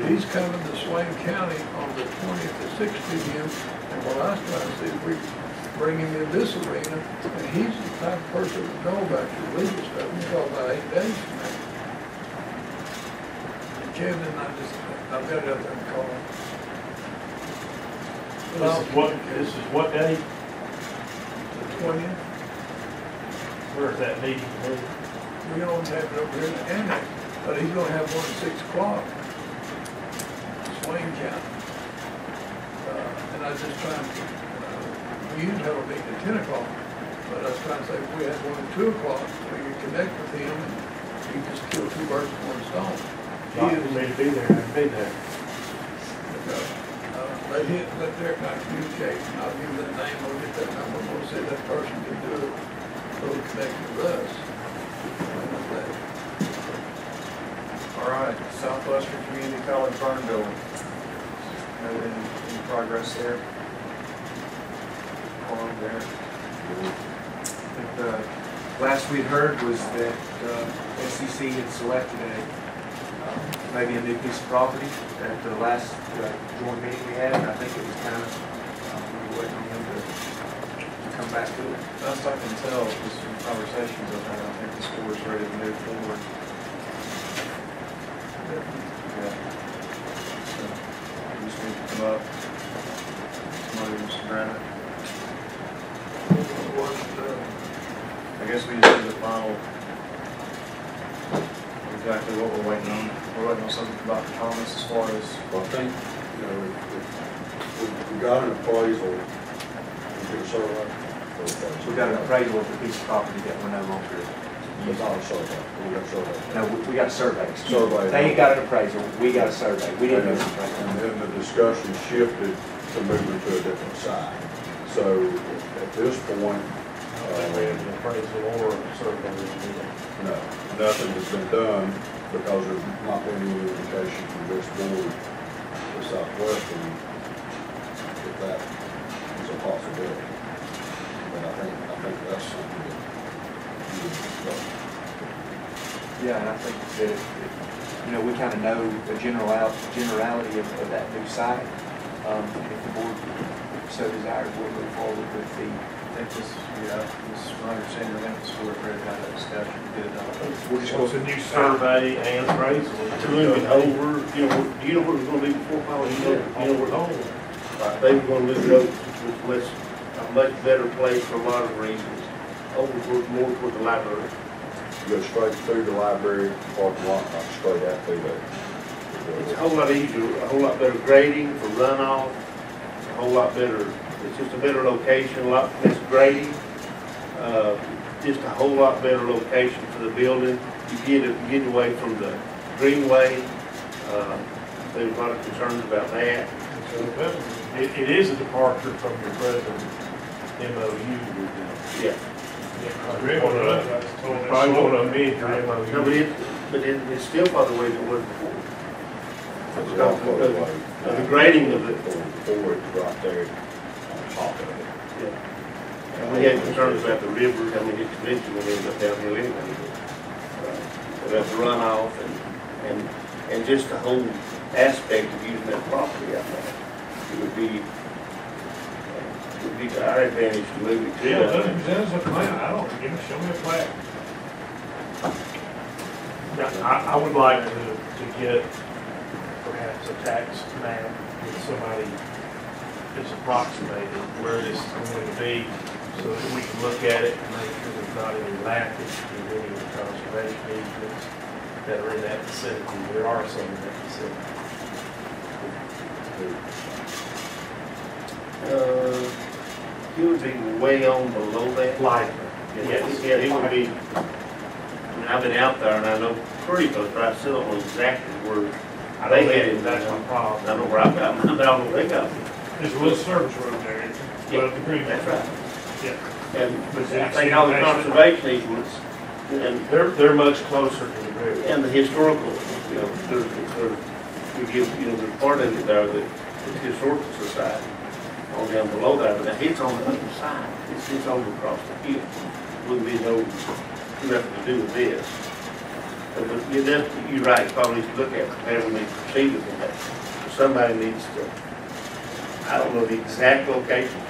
He's coming to Swain County on the 20th at 6 p.m. And what I was trying to see if we could bring him in this arena, and he's the type of person that know about your legal stuff. We're talking about 8 days from now. And Kevin, I've got it out there in the car. This is what day? The 20th. Where is that meeting? We don't have it over here in the annex, but he's gonna have one at 6 o'clock. Swain County. And I was just trying to, we usually have a meeting at 10 o'clock, but I was trying to say if we had one at 2 o'clock, we could connect with him and you just kill 2 birds with 1 stone. Not for me to be there, I'd be there. Let Derek and I communicate, and I'll give you that name, I'll get that number, we'll say that person can do it, so we connect with us. All right, Southwestern Community College burn building. Any progress there? On there. I think the last we'd heard was that SEC had selected maybe a new piece of property at the last joint meeting we had, and I think it was kind of, we were waiting on them to come back to it. Best I can tell, just from conversations I've had, I think the school is ready to move forward. Yeah. So, we just need to come up, somebody wants to grab it. I guess we just do the final, exactly what we're waiting on. We're waiting on something from Dr. Thomas as far as. Well, I think, you know, if we got an appraisal, we get a survey. We got an appraisal of the piece of property that we're no longer. It's not a survey, we got a survey. No, we got a survey. Survey. They ain't got an appraisal, we got a survey. We didn't get an appraisal. And then the discussion shifted to moving to a different side. So at this point, We have an appraisal or a survey. no, nothing has been done because there's not been any indication from this board to Southwestern if that is a possibility. But I think that's something that you would discuss. Yeah, and I think that, you know, we kind of know the generality of that new site. If the board so desires, we'll move forward with the, I think this, this is my understanding, I think the school is ready to have that discussion, get it done. We're just going to new survey and appraisal. To move it over, you know, do you know where it's gonna be before fall? You know where it's home. They were gonna move it over to a much better place for a lot of reasons, over toward, more toward the library. You go straight through the library parking lot, not straight out through there. It's a whole lot easier, a whole lot better grading for runoff, a whole lot better, it's just a better location, a lot less grading, just a whole lot better location for the building. You get away from the greenway. There's a lot of concerns about that. So it is a departure from your present MOU with them. Yeah. Probably want to amend your MOU. No, but it's still by the way it was before. It's not far away. The grading of it. Before it's right there on top of it. Yeah. And we had concerns about the river, I mean, it's eventually we ended up downhill anyway. About the runoff and just the whole aspect of using that property, I think. It would be to our advantage to move it to. Yeah, send us a plan. I don't, show me a plan. Yeah, I would like to get perhaps a tax map with somebody just approximated where this is going to be, so that we can look at it and make sure there's not any lackage in any of the conservation easements that are in that vicinity. There are some in that vicinity. He would be way on below that. Likely. Yes, yeah, he would be, I mean, I've been out there and I know pretty close, but I still don't know exactly where I they don't had think it. that's my problem. I know where I've got mine, but I don't know where they got it. There's a little service road there, above the green. That's right. Yeah. And I think all the conservation easements and They're much closer to the river. and the historical, you know, we give, you know, there's part of it there that the historical society on down below there, but now it's on the other side. It's over across the hill. Wouldn't be no, nothing to do with this. But you're right, probably need to look at it, whenever we proceed with that. Somebody needs to, I don't know the exact location,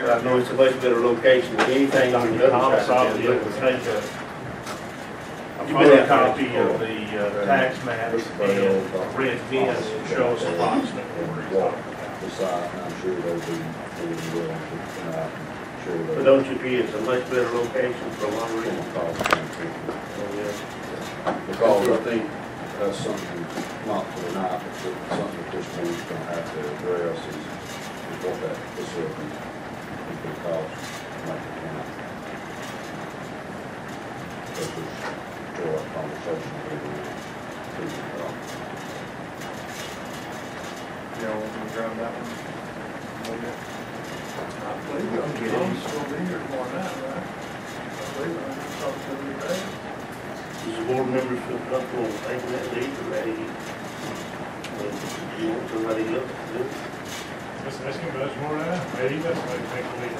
but I know it's a much better location than anything on the other side. I'll be able to take a You've been out photocopy there of the tax maps and red pen and show us approximately where he's talking about. I'm sure they'll be willing to come out and show But that. don't you feel it's a much better location for a lot of reasons? Because I think that's something, not for tonight, but something that this board's gonna have to address is what that facility could cost Macon County. This was a conversation with Y'all want to grab that one? I believe I'm getting, so be here tomorrow night, right? I believe I'm going to talk to them today. Does the board members feel comfortable with taking that lead or ready? You want somebody else to do it? Let's give us more now, maybe that's what they think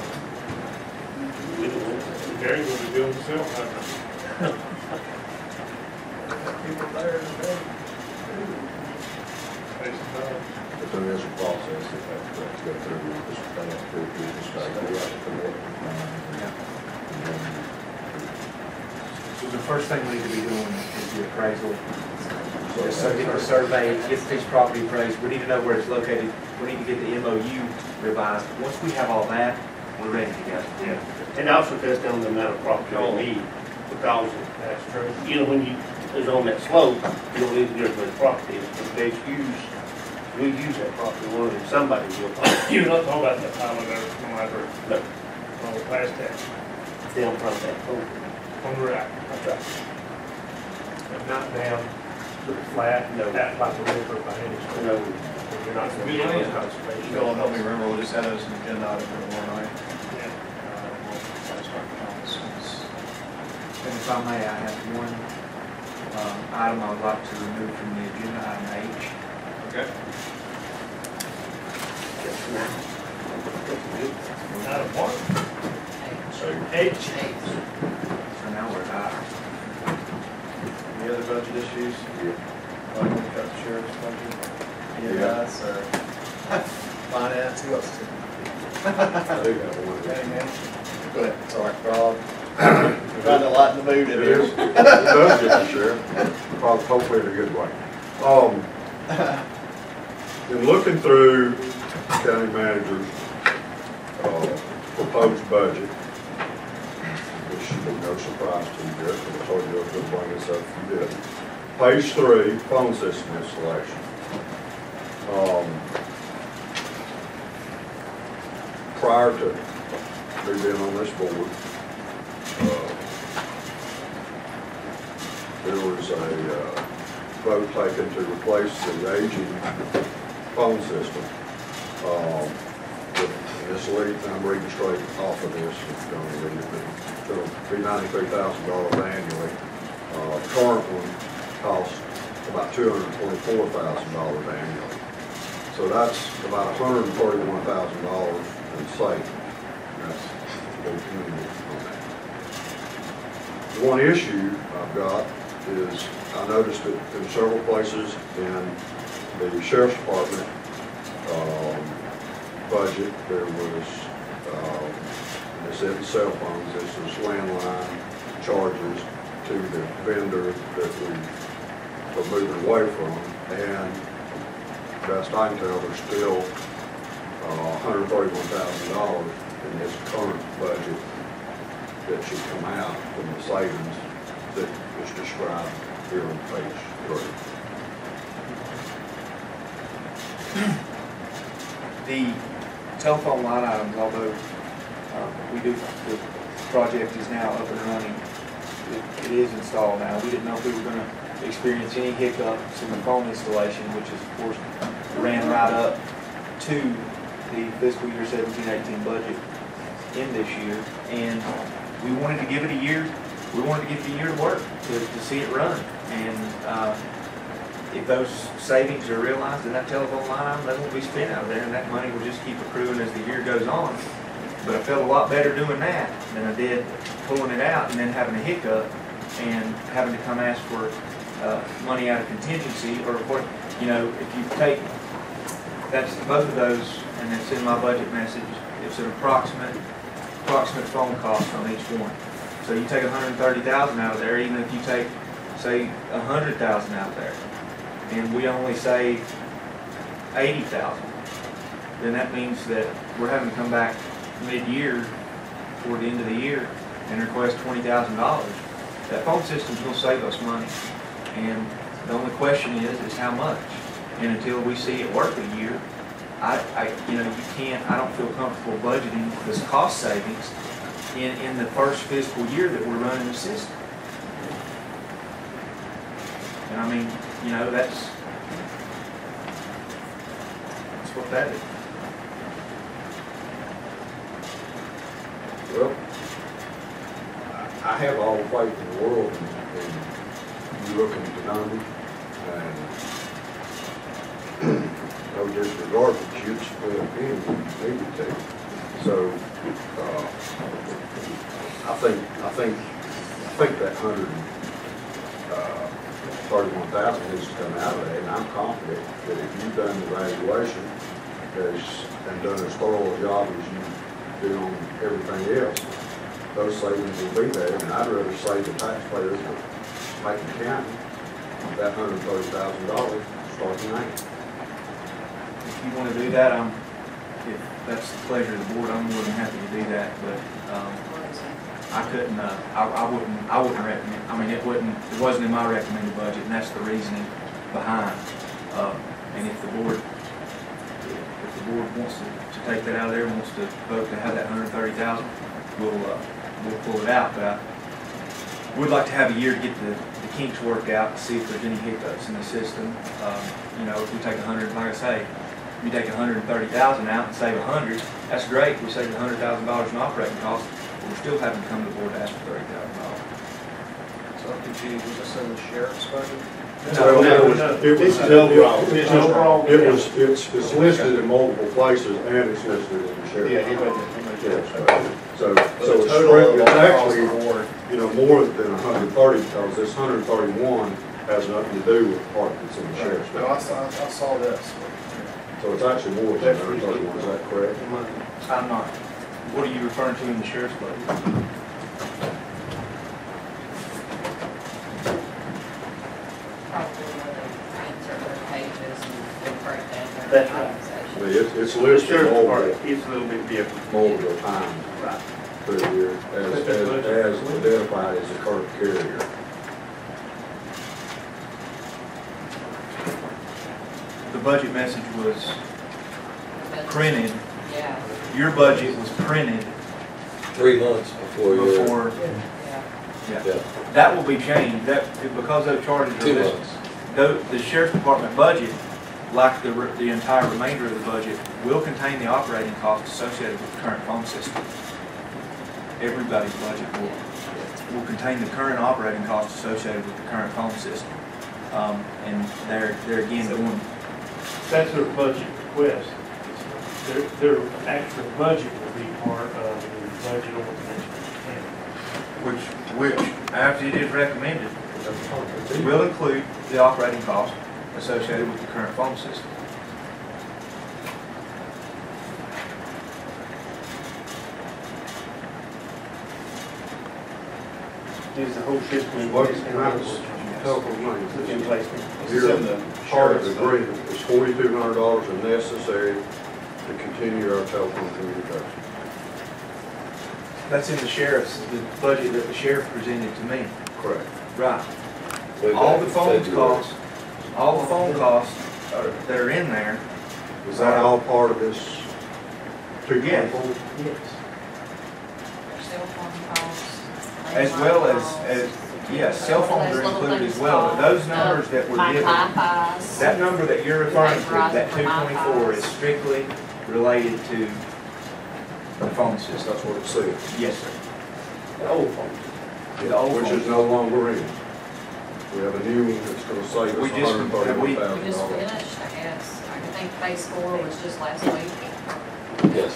We don't want to. Gary will be doing himself, I don't know. People there today. But there is a process that has to go through with this, they have to go through the state, they have to commit. So the first thing we need to be doing is the appraisal. So get the survey, get this property appraised, we need to know where it's located, we need to get the MOU revised. Once we have all that, we're ready to go. Yeah. And also cuts down the amount of property we need, because, That's true. you know, when you, is on that slope, you don't need to get as much property, but they use, we use that property, one of them, somebody will. You're not talking about that pile of there, no matter, No, on the past that, down from that, on the right. that's right. But not down to the flat, No. out by the river by any stretch. No, You're not going to get any conservation. Y'all help me remember, we'll just have those an agenda item for tomorrow night. Yeah. And if I may, I have one item I would like to remove from the agenda, item H. Okay. just now. Out of what? H. So now we're at I. Any other budget issues? Like we got the sheriff's budget? EMS or finance, who else is it? I do have one. County manager? Go ahead, sorry, Rob. We've got a lot in the mood in It here. is, it does get the sheriff, probably hopefully in a good way. In looking through county manager's proposed budget, which should be no surprise to you, Jeff, because I told you I was going to bring this up if you did. Page 3, phone system installation. Prior to me being on this board, there was a vote taken to replace the aging phone system. This lead, I'm reading straight off of this, if you're going to read it, but it'll be $93,000 annually. Current one costs about $224,000 annually. So that's about $131,000 in savings. That's the community on that. One issue I've got is I noticed that in several places in the sheriff's department budget, there was, this isn't cell phones, this is landline charges to the vendor that we are moving away from, and best I can tell, there's still $131,000 in this current budget that should come out from the savings that is described here on page 3. The telephone line items, although the project is now up and running, it is installed now. We didn't know if we were going to experience any hiccups in the phone installation, which is, of course, ran right up to the fiscal year 17-18 budget in this year. And we wanted to give it a year. We wanted to give it a year to work, to see it run. And if those savings are realized in that telephone line item, they won't be spent out of there, and that money will just keep accruing as the year goes on. But I felt a lot better doing that than I did pulling it out and then having a hiccup and having to come ask for money out of contingency, or what, you know, if you take, that's both of those, and it's in my budget message, it's an approximate phone cost on each one. So you take $130,000 out of there, even if you take, say, $100,000 out there, and we only save $80,000, then that means that we're having to come back mid-year, toward the end of the year, and request $20,000. That phone system's going to save us money, and the only question is how much. And until we see it work a year, I don't feel comfortable budgeting this cost savings in the first fiscal year that we're running the system. And I mean, you know, that's what that is. Well, I have all the faith in the world in you looking at the numbers, and no disregard for you split up in maybe too. So I think that 131,000 needs to come out of that, and I'm confident that if you've done the evaluation and done as thorough a job as you do on everything else, those savings will be there, and I'd rather save the taxpayers of Macon County that $130,000 starting now. If you want to do that, if that's the pleasure of the board, I'm more than happy to do that. But I couldn't, I wouldn't recommend. I mean, it wasn't in my recommended budget, and that's the reasoning behind. And if the board wants to take that out of there and wants to vote to have that $130,000, we'll pull it out. But I would like to have a year to get the kinks worked out, to see if there's any hiccups in the system. You know, if we take like I say, if we take $130,000 out and save $100, that's great. We saved $100,000 in operating costs, but we're still having to come to the board to ask for $30,000. So I'm confused, was this in the sheriff's budget? It's listed in multiple places, and it's listed in the sheriff's. So it's actually, you know, more than 130, because this 131 has nothing to do with the part that's in the sheriff's. No, I saw this. So it's actually more than 131, is that correct? I'm not. What are you referring to in the sheriff's budget? Probably insert those pages and break down their That's right. itemization. I mean, it's listed multiple It's a little bit different. times Right. through the year as identified as a current carrier. The budget message was printed. Yeah, Your budget was printed 3 months before before. yeah. Yeah. That will be changed. That because those charges are 2 listed. months. The sheriff's department budget, like the entire remainder of the budget, will contain the operating costs associated with the current phone system. Everybody's budget will contain the current operating costs associated with the current phone system. And they're again going. That's their budget request. Their actual budget will be part of the budget ordinance. Which, after it is recommended, will include the operating cost associated with the current phone system. Is the whole system What in place? Here, part of the agreement is $4,200 are necessary, to continue our telephone communication. That's in the sheriff's, the budget that the sheriff presented to me. Correct. Right. Way All back the in phone February. costs, all the phone costs that are in there. Is that all part of this Yes. 2.4? Yes. Cell phone calls. As well landline as, calls. yes, cell phones are Those little included as things well, but those called, numbers that were my given, Wi-Fi's. that number that you're referring to, that Verizon for my 224 is files. strictly related to the phone system. That's what it says. Yes, sir. The old phones. The old Which phones. is no longer in. We have a new one that's gonna save We us just- We $131,000. just finished, I guess. I think phase 4 was just last week. Yes.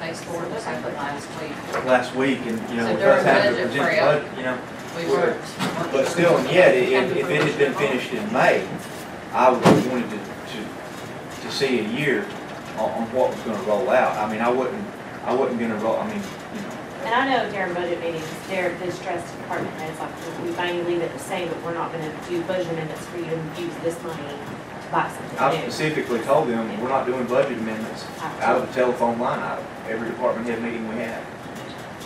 Phase 4 just happened last week. Last week, and, you know, So with during us having to budget present prep, budget, you know. We worked. But still, and yet, if it had been finished in May, I would have wanted to see a year on what was gonna roll out. I mean, I wasn't gonna roll, I mean, you know. And I know during budget meetings, the stress department heads, like, we may leave it the same, but we're not gonna do budget amendments for you to use this money to buy I something new. specifically told them, we're not doing budget amendments out of the telephone line item, every department head meeting we have.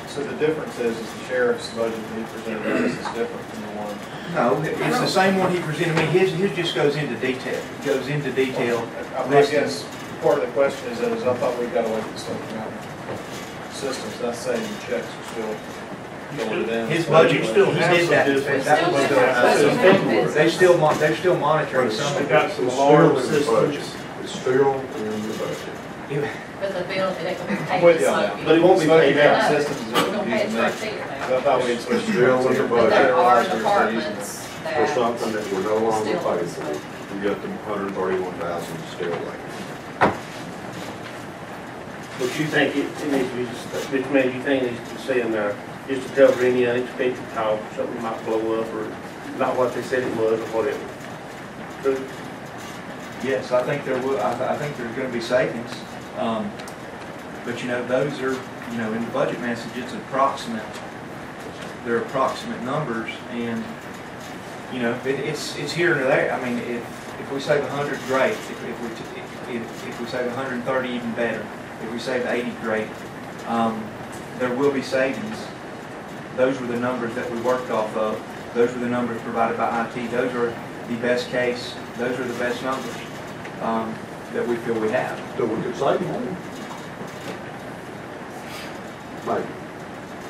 So the difference is the sheriff's budget that he presented to us is different from the one. No, it's the same one he presented me, his just goes into detail, it goes into detail. I guess part of the question is I thought we got away from stuff from out systems, that's saying checks are still going in. His budget, You still he have did some that, difference. that was Still have they're still monitoring some They of got it. some It's alarm still in the budget. systems. It's still in the budget. But the bill, it can be I'm paid with to you on that. Smoky. But it won't be paid Smoky out. Mountain Systems is We're gonna pay it using to our that. theater So I thought we'd switch to. Still in the But budget. there are They're using it. departments For that something that we're no longer still paying use for. Smoky. We got the 131,000 still left. But you think it needs to be, Mr. Mayor, you think it needs to be saying there, just to cover any unexpected cost, something might blow up, or not what they said it was, or whatever. True? Yes, I think there will, I think there's gonna be savings. But you know, those are, you know, in the budget message, it's approximate. They're approximate numbers, and, you know, it's here and there. I mean, if we save 100, great. If we save 130, even better. If we save 80, great. There will be savings. Those were the numbers that we worked off of. Those were the numbers provided by IT. Those are the best case. Those are the best numbers that we feel we have. So we could save money. Maybe.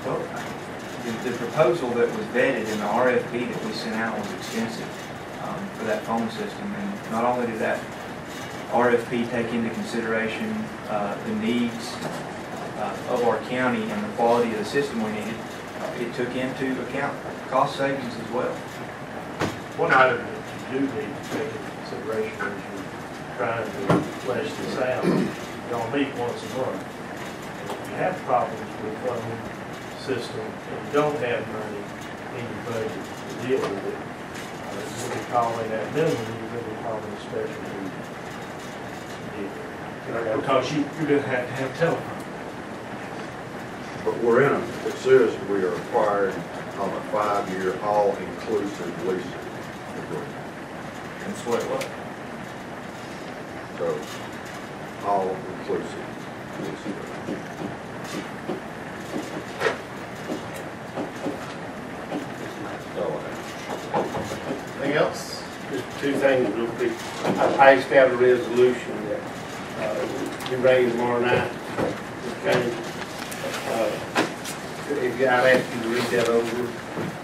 Well, the proposal that was vetted in the RFP that we sent out was extensive for that phone system. And not only did that RFP take into consideration the needs of our county and the quality of the system we needed, it took into account cost savings as well. One item that you do need to take into consideration as you're trying to flesh this out, y'all meet once a month. And if you have problems with the phone system and you don't have money in your budget to deal with it, you'll be calling that minimum, you're going to be calling a special meeting. Because you're going to have telephone. But we're in a, it says we are required on a 5-year all-inclusive lease agreement. And so what? So, all-inclusive lease agreement. That's all I have. Anything else? Just two things real quick. I passed out a resolution that we bring tomorrow night. Okay. If I'd ask you to read that over,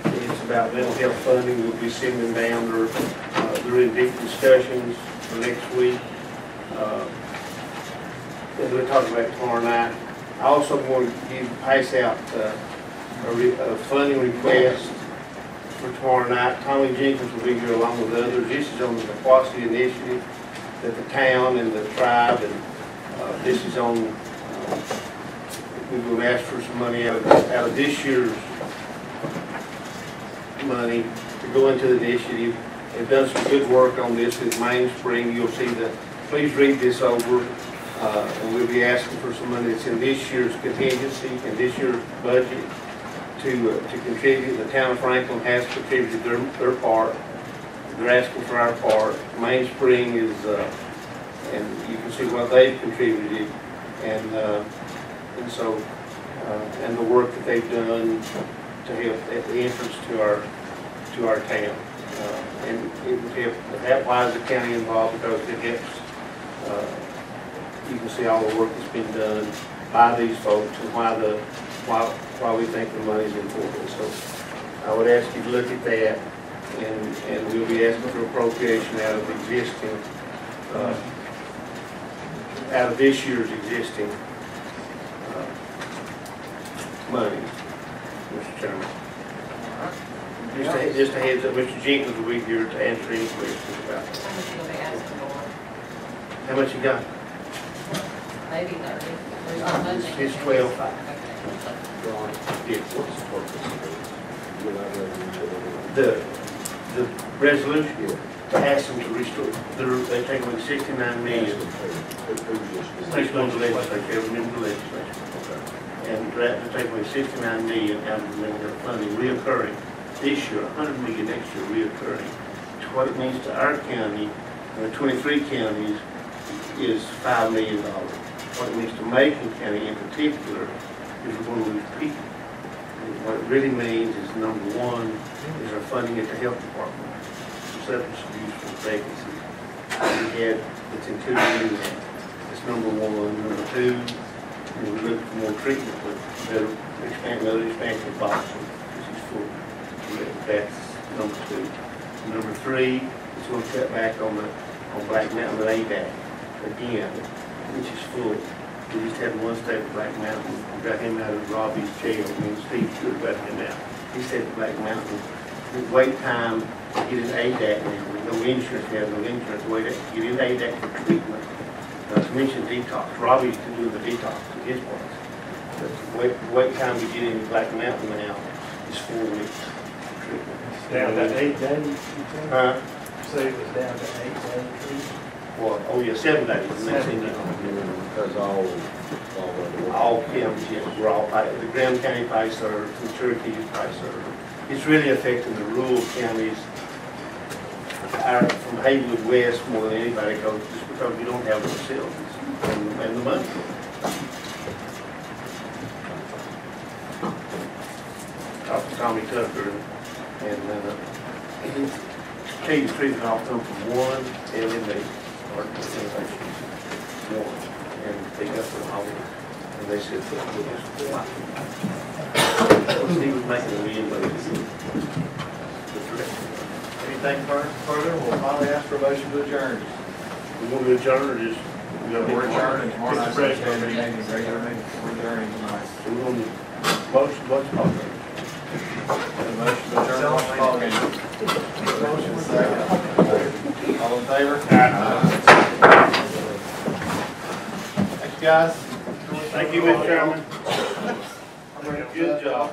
it's about mental health funding. We'll be sending down they're in deep discussions for next week. And we'll talk about it tomorrow night. I also want to pass out a funding request for tomorrow night. Tommy Jenkins will be here along with others. This is on the Aquasi initiative that the town and the tribe, and this is on, we're going to ask for some money out of this year's money to go into the initiative. They've done some good work on this with Mainspring. You'll see please read this over. And we'll be asking for some money that's in this year's contingency and this year's budget to contribute. The town of Franklin has contributed their part. They're asking for our part. Mainspring is and you can see what they've contributed, and so, and the work that they've done to help at the entrance to our town. And it would help, that why is the county involved, because it helps, you can see all the work that's been done by these folks and why we think the money's important. So I would ask you to look at that, and we'll be asking for appropriation out of existing, out of this year's existing money, Mr. Chairman. Just a heads up, Mr. Jenkins will be here to answer any questions about it. How much you gonna be asking for? How much you got? Maybe 30. There's not much. It's 12. Ron, Yes. what's the purpose of this? The resolution asks them to restore, they take away 69 million. Based on the legislature, every member of the legislature. And to take away 69 million out of the funding reoccurring this year, 100 million next year reoccurring. What it means to our county, the 23 counties, is $5 million. What it means to Macon County in particular is we're going to lose people. And what it really means is, number one, is our funding at the health department, substance abuse vacancies. It's included in that. That's number one. Number two, we look for more treatment, but better another expansion of Boston, which is full. That's number two. Number three, it's going to cut back on Black Mountain ADAC again, which is full. We just had one stay at Black Mountain. We got him out of Robbie's jail. Me and Steve good about him out. He stayed at Black Mountain. The wait time to get an ADAC now, with no insurance, we have no insurance, wait to get an ADAC for treatment. To mention detox, Robbie's doing the detox in his place. But the wait time to get into Black Mountain now is 4 weeks for treatment. Down to 8 days? Huh? So it was down to 8 days? Well, oh yeah, 7 days. And that's in Because all counties, yes, we're all, the Graham County Pie serves, the Cherokee Pie serve. It's really affecting the rural counties, from Haywood West more than anybody, just because we don't have the facilities and the money. Talked to Tommy Tucker, and he Katie treatment all come from one LMA, or organization, one, and they got them all, and they said, he was making a million, but Anything further, we'll finally ask for a motion to adjourn. we want to adjourn or just? We're adjourning tomorrow night. Mr. President. Regular meeting, we're adjourning tonight. We're going to motion, The motion to adjourn, watch ball game. Motion second. All in favor? Thank you, guys. Thank you, Mr. Chairman. Good job.